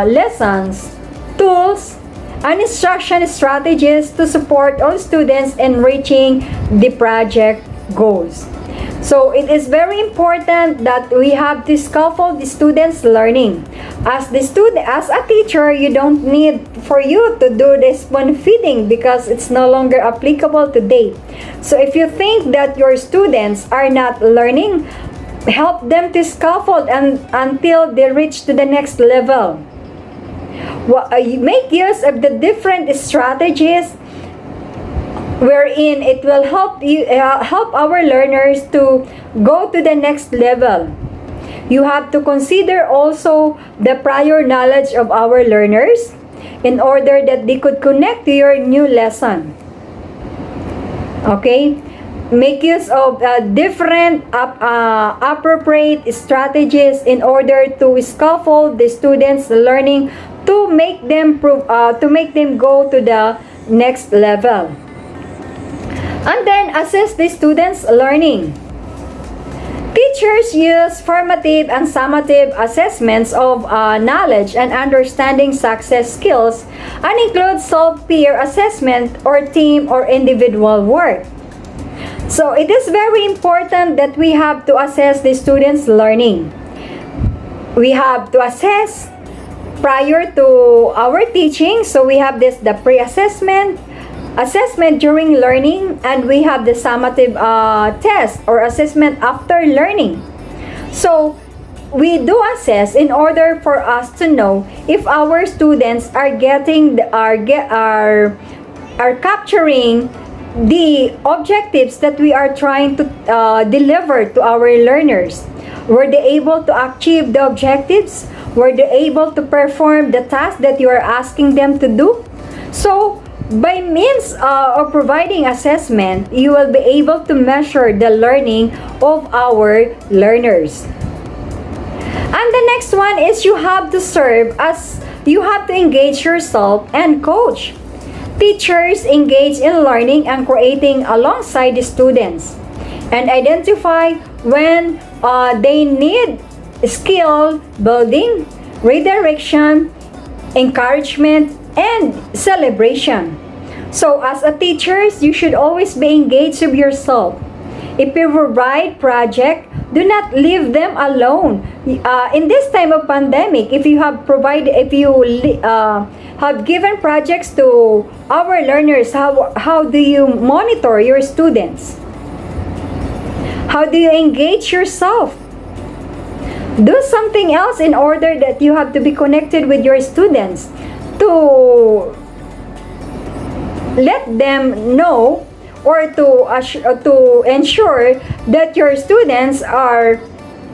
lessons, tools, and instruction strategies to support all students in reaching the project goals. So it is very important that we have to scaffold the students' learning. As a teacher, you don't need for you to do the spoon feeding because it's no longer applicable today. So if you think that your students are not learning, help them to scaffold until they reach to the next level. You make use of the different strategies wherein it will help our learners to go to the next level. You have to consider also the prior knowledge of our learners in order that they could connect to your new lesson. Okay? Make use of different appropriate strategies in order to scaffold the students' learning to make them go to the next level. And then assess the students' learning. Teachers use formative and summative assessments of knowledge and understanding success skills and include self-peer assessment or team or individual work. So it is very important that we have to assess the students' learning. We have to assess prior to our teaching. So we have the pre-assessment, assessment during learning, and we have the summative test or assessment after learning. So we do assess in order for us to know if our students are capturing the objectives that we are trying to deliver to our learners. Were they able to achieve the objectives? Were they able to perform the task that you are asking them to do? So by means of providing assessment, you will be able to measure the learning of our learners. And the next one is you have to engage yourself and coach. Teachers engage in learning and creating alongside the students and identify when they need skill building, redirection, encouragement, and celebration. So as a teachers, you should always be engaged with yourself. If you provide project, do not leave them alone. In this time of pandemic, if you have given projects to our learners, how do you monitor your students? How do you engage yourself? Do something else in order that you have to be connected with your students to let them know or to ensure that your students are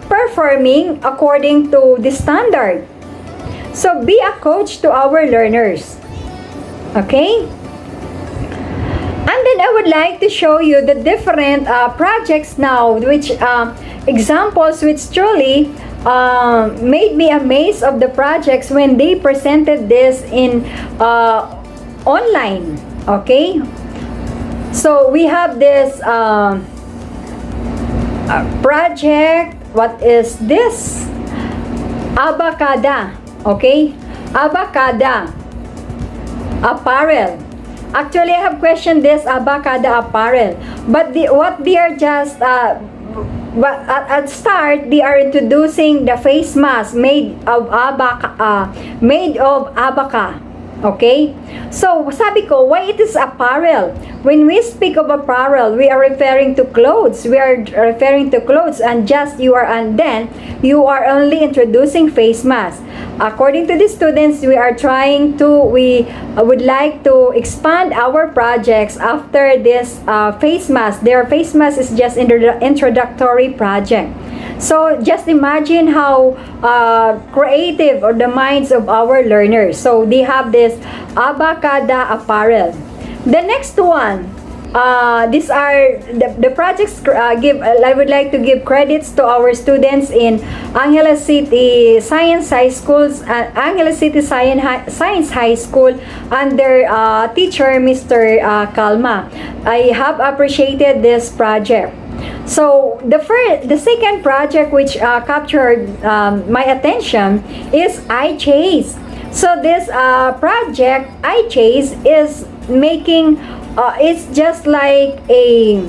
performing according to the standard. So be a coach to our learners. Okay? And then I would like to show you the different projects now, which examples which truly made me amazed of the projects when they presented this in online. Okay? So we have this project. What is this? Abacada. Okay? Abacada apparel. Actually, I have questioned this Abacada apparel. But what they are just at start, they are introducing the face mask made of abaca. Okay? So, sabi ko, why it is apparel? When we speak of apparel, we are referring to clothes. We are referring to clothes and then you are only introducing face mask. According to the students, we would like to expand our projects after this face mask. Their face mask is just introductory project. So just imagine how creative are the minds of our learners. So they have this Abacada apparel. The next one, these are the projects. I would like to give credits to our students in Angeles City Science High Schools, Angeles City Science High School, under teacher Mr. Kalma. I have appreciated this project. So the second project which captured my attention is iChase. So this project iChase is making it's just like a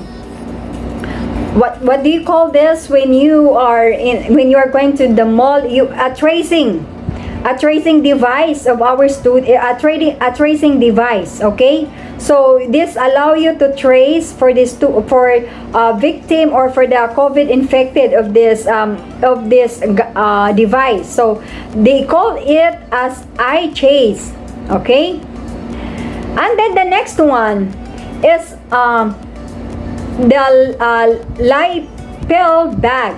what do you call this when you are going to the mall, a tracing device of our student, a tracing device. Okay, so this allow you to trace for victim or for the COVID infected of this device. So they call it as iChase. Okay, and then the next one is the Lipel bag.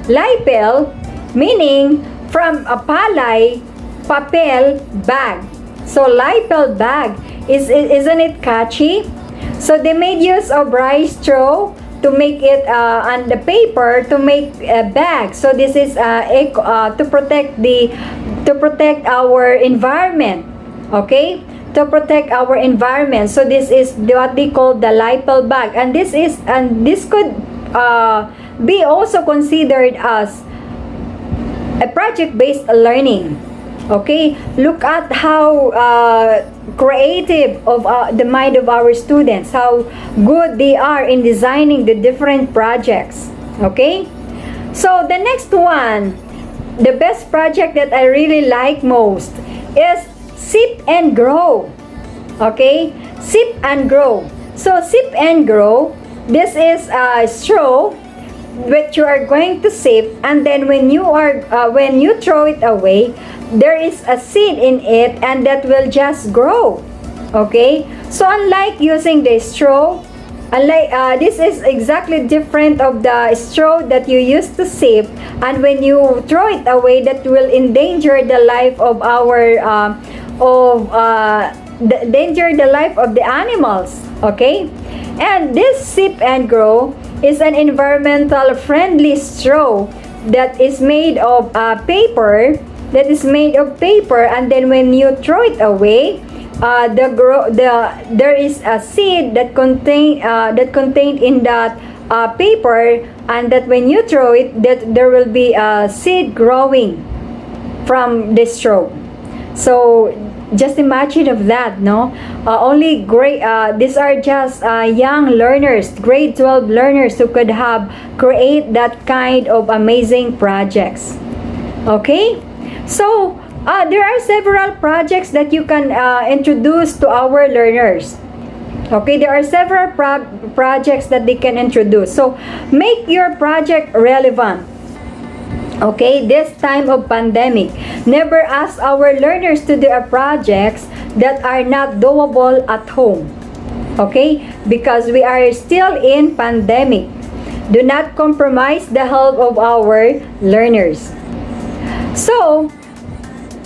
Lipel meaning from a palay, papel, bag. So lapel bag, isn't it catchy? So they made use of rice straw to make it on the paper to make a bag. So this is to protect our environment. Okay, to protect our environment. So this is what they call the lapel bag, and this could be also considered as a project-based learning. Okay, look at how creative of the mind of our students, how good they are in designing the different projects. Okay, so the next one, the best project that I really like most is sip and grow. Okay, sip and grow. So sip and grow, this is a straw which you are going to sip, and then when you throw it away, there is a seed in it, and that will just grow. Okay, so unlike using the straw, this is exactly different of the straw that you used to sip, and when you throw it away, that will endanger the life of the life of the animals. Okay, and this sip and grow is an environmental friendly straw that is made of paper, and then when you throw it away, there is a seed that contained in that paper, and that when you throw it, that there will be a seed growing from the straw. So just imagine of that, no? Only these are just young learners, grade 12 learners, who could have create that kind of amazing projects. Okay, so there are several projects that you can introduce to our learners. Okay, there are several projects that they can introduce. So make your project relevant. Okay, this time of pandemic, never ask our learners to do projects that are not doable at home. Okay, because we are still in pandemic. Do not compromise the health of our learners. So,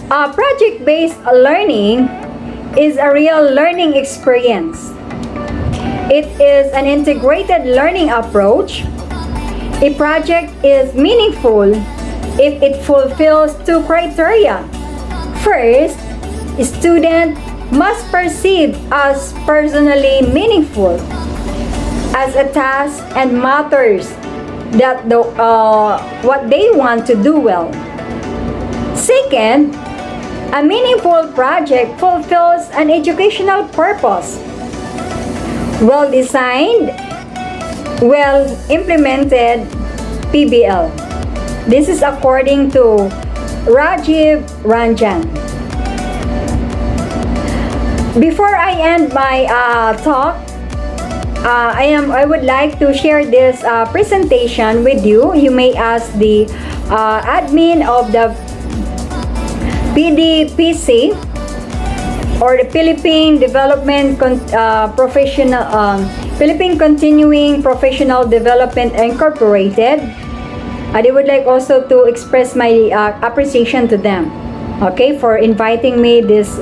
project-based learning is a real learning experience. It is an integrated learning approach. A project is meaningful if it fulfills two criteria. First, a student must perceive as personally meaningful as a task and matters that what they want to do well. Second, a meaningful project fulfills an educational purpose. Well designed, well implemented PBL. This is according to Rajiv Ranjan. Before I end my talk, I would like to share this presentation with you. You may ask the admin of the PDPC, or the Philippine Philippine Continuing Professional Development Incorporated. I would like also to express my appreciation to them, okay, for inviting me. This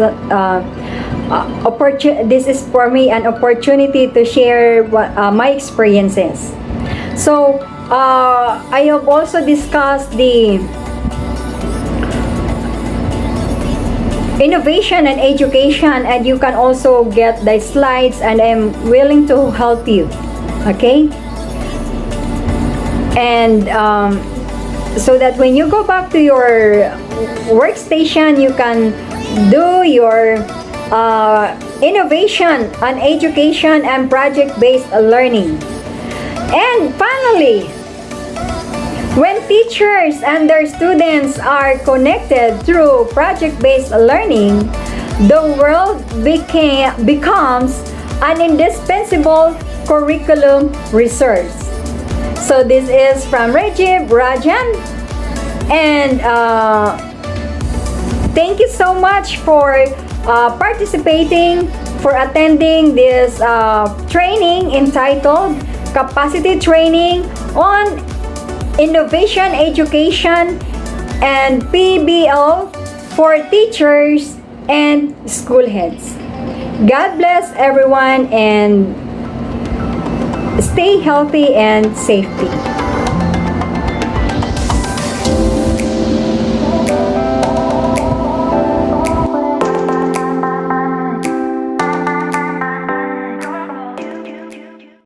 is for me an opportunity to share my experiences. So I have also discussed the innovation and education, and you can also get the slides, and I'm willing to help you. Okay, and so that when you go back to your workstation, you can do your innovation on education and project-based learning. And finally, when teachers and their students are connected through project-based learning, the world becomes an indispensable curriculum resource. So this is from Rajiv Rajan, and thank you so much for participating, for attending this training entitled Capacity Training on Innovation Education and PBL for teachers and school heads. God bless everyone and stay healthy and safety.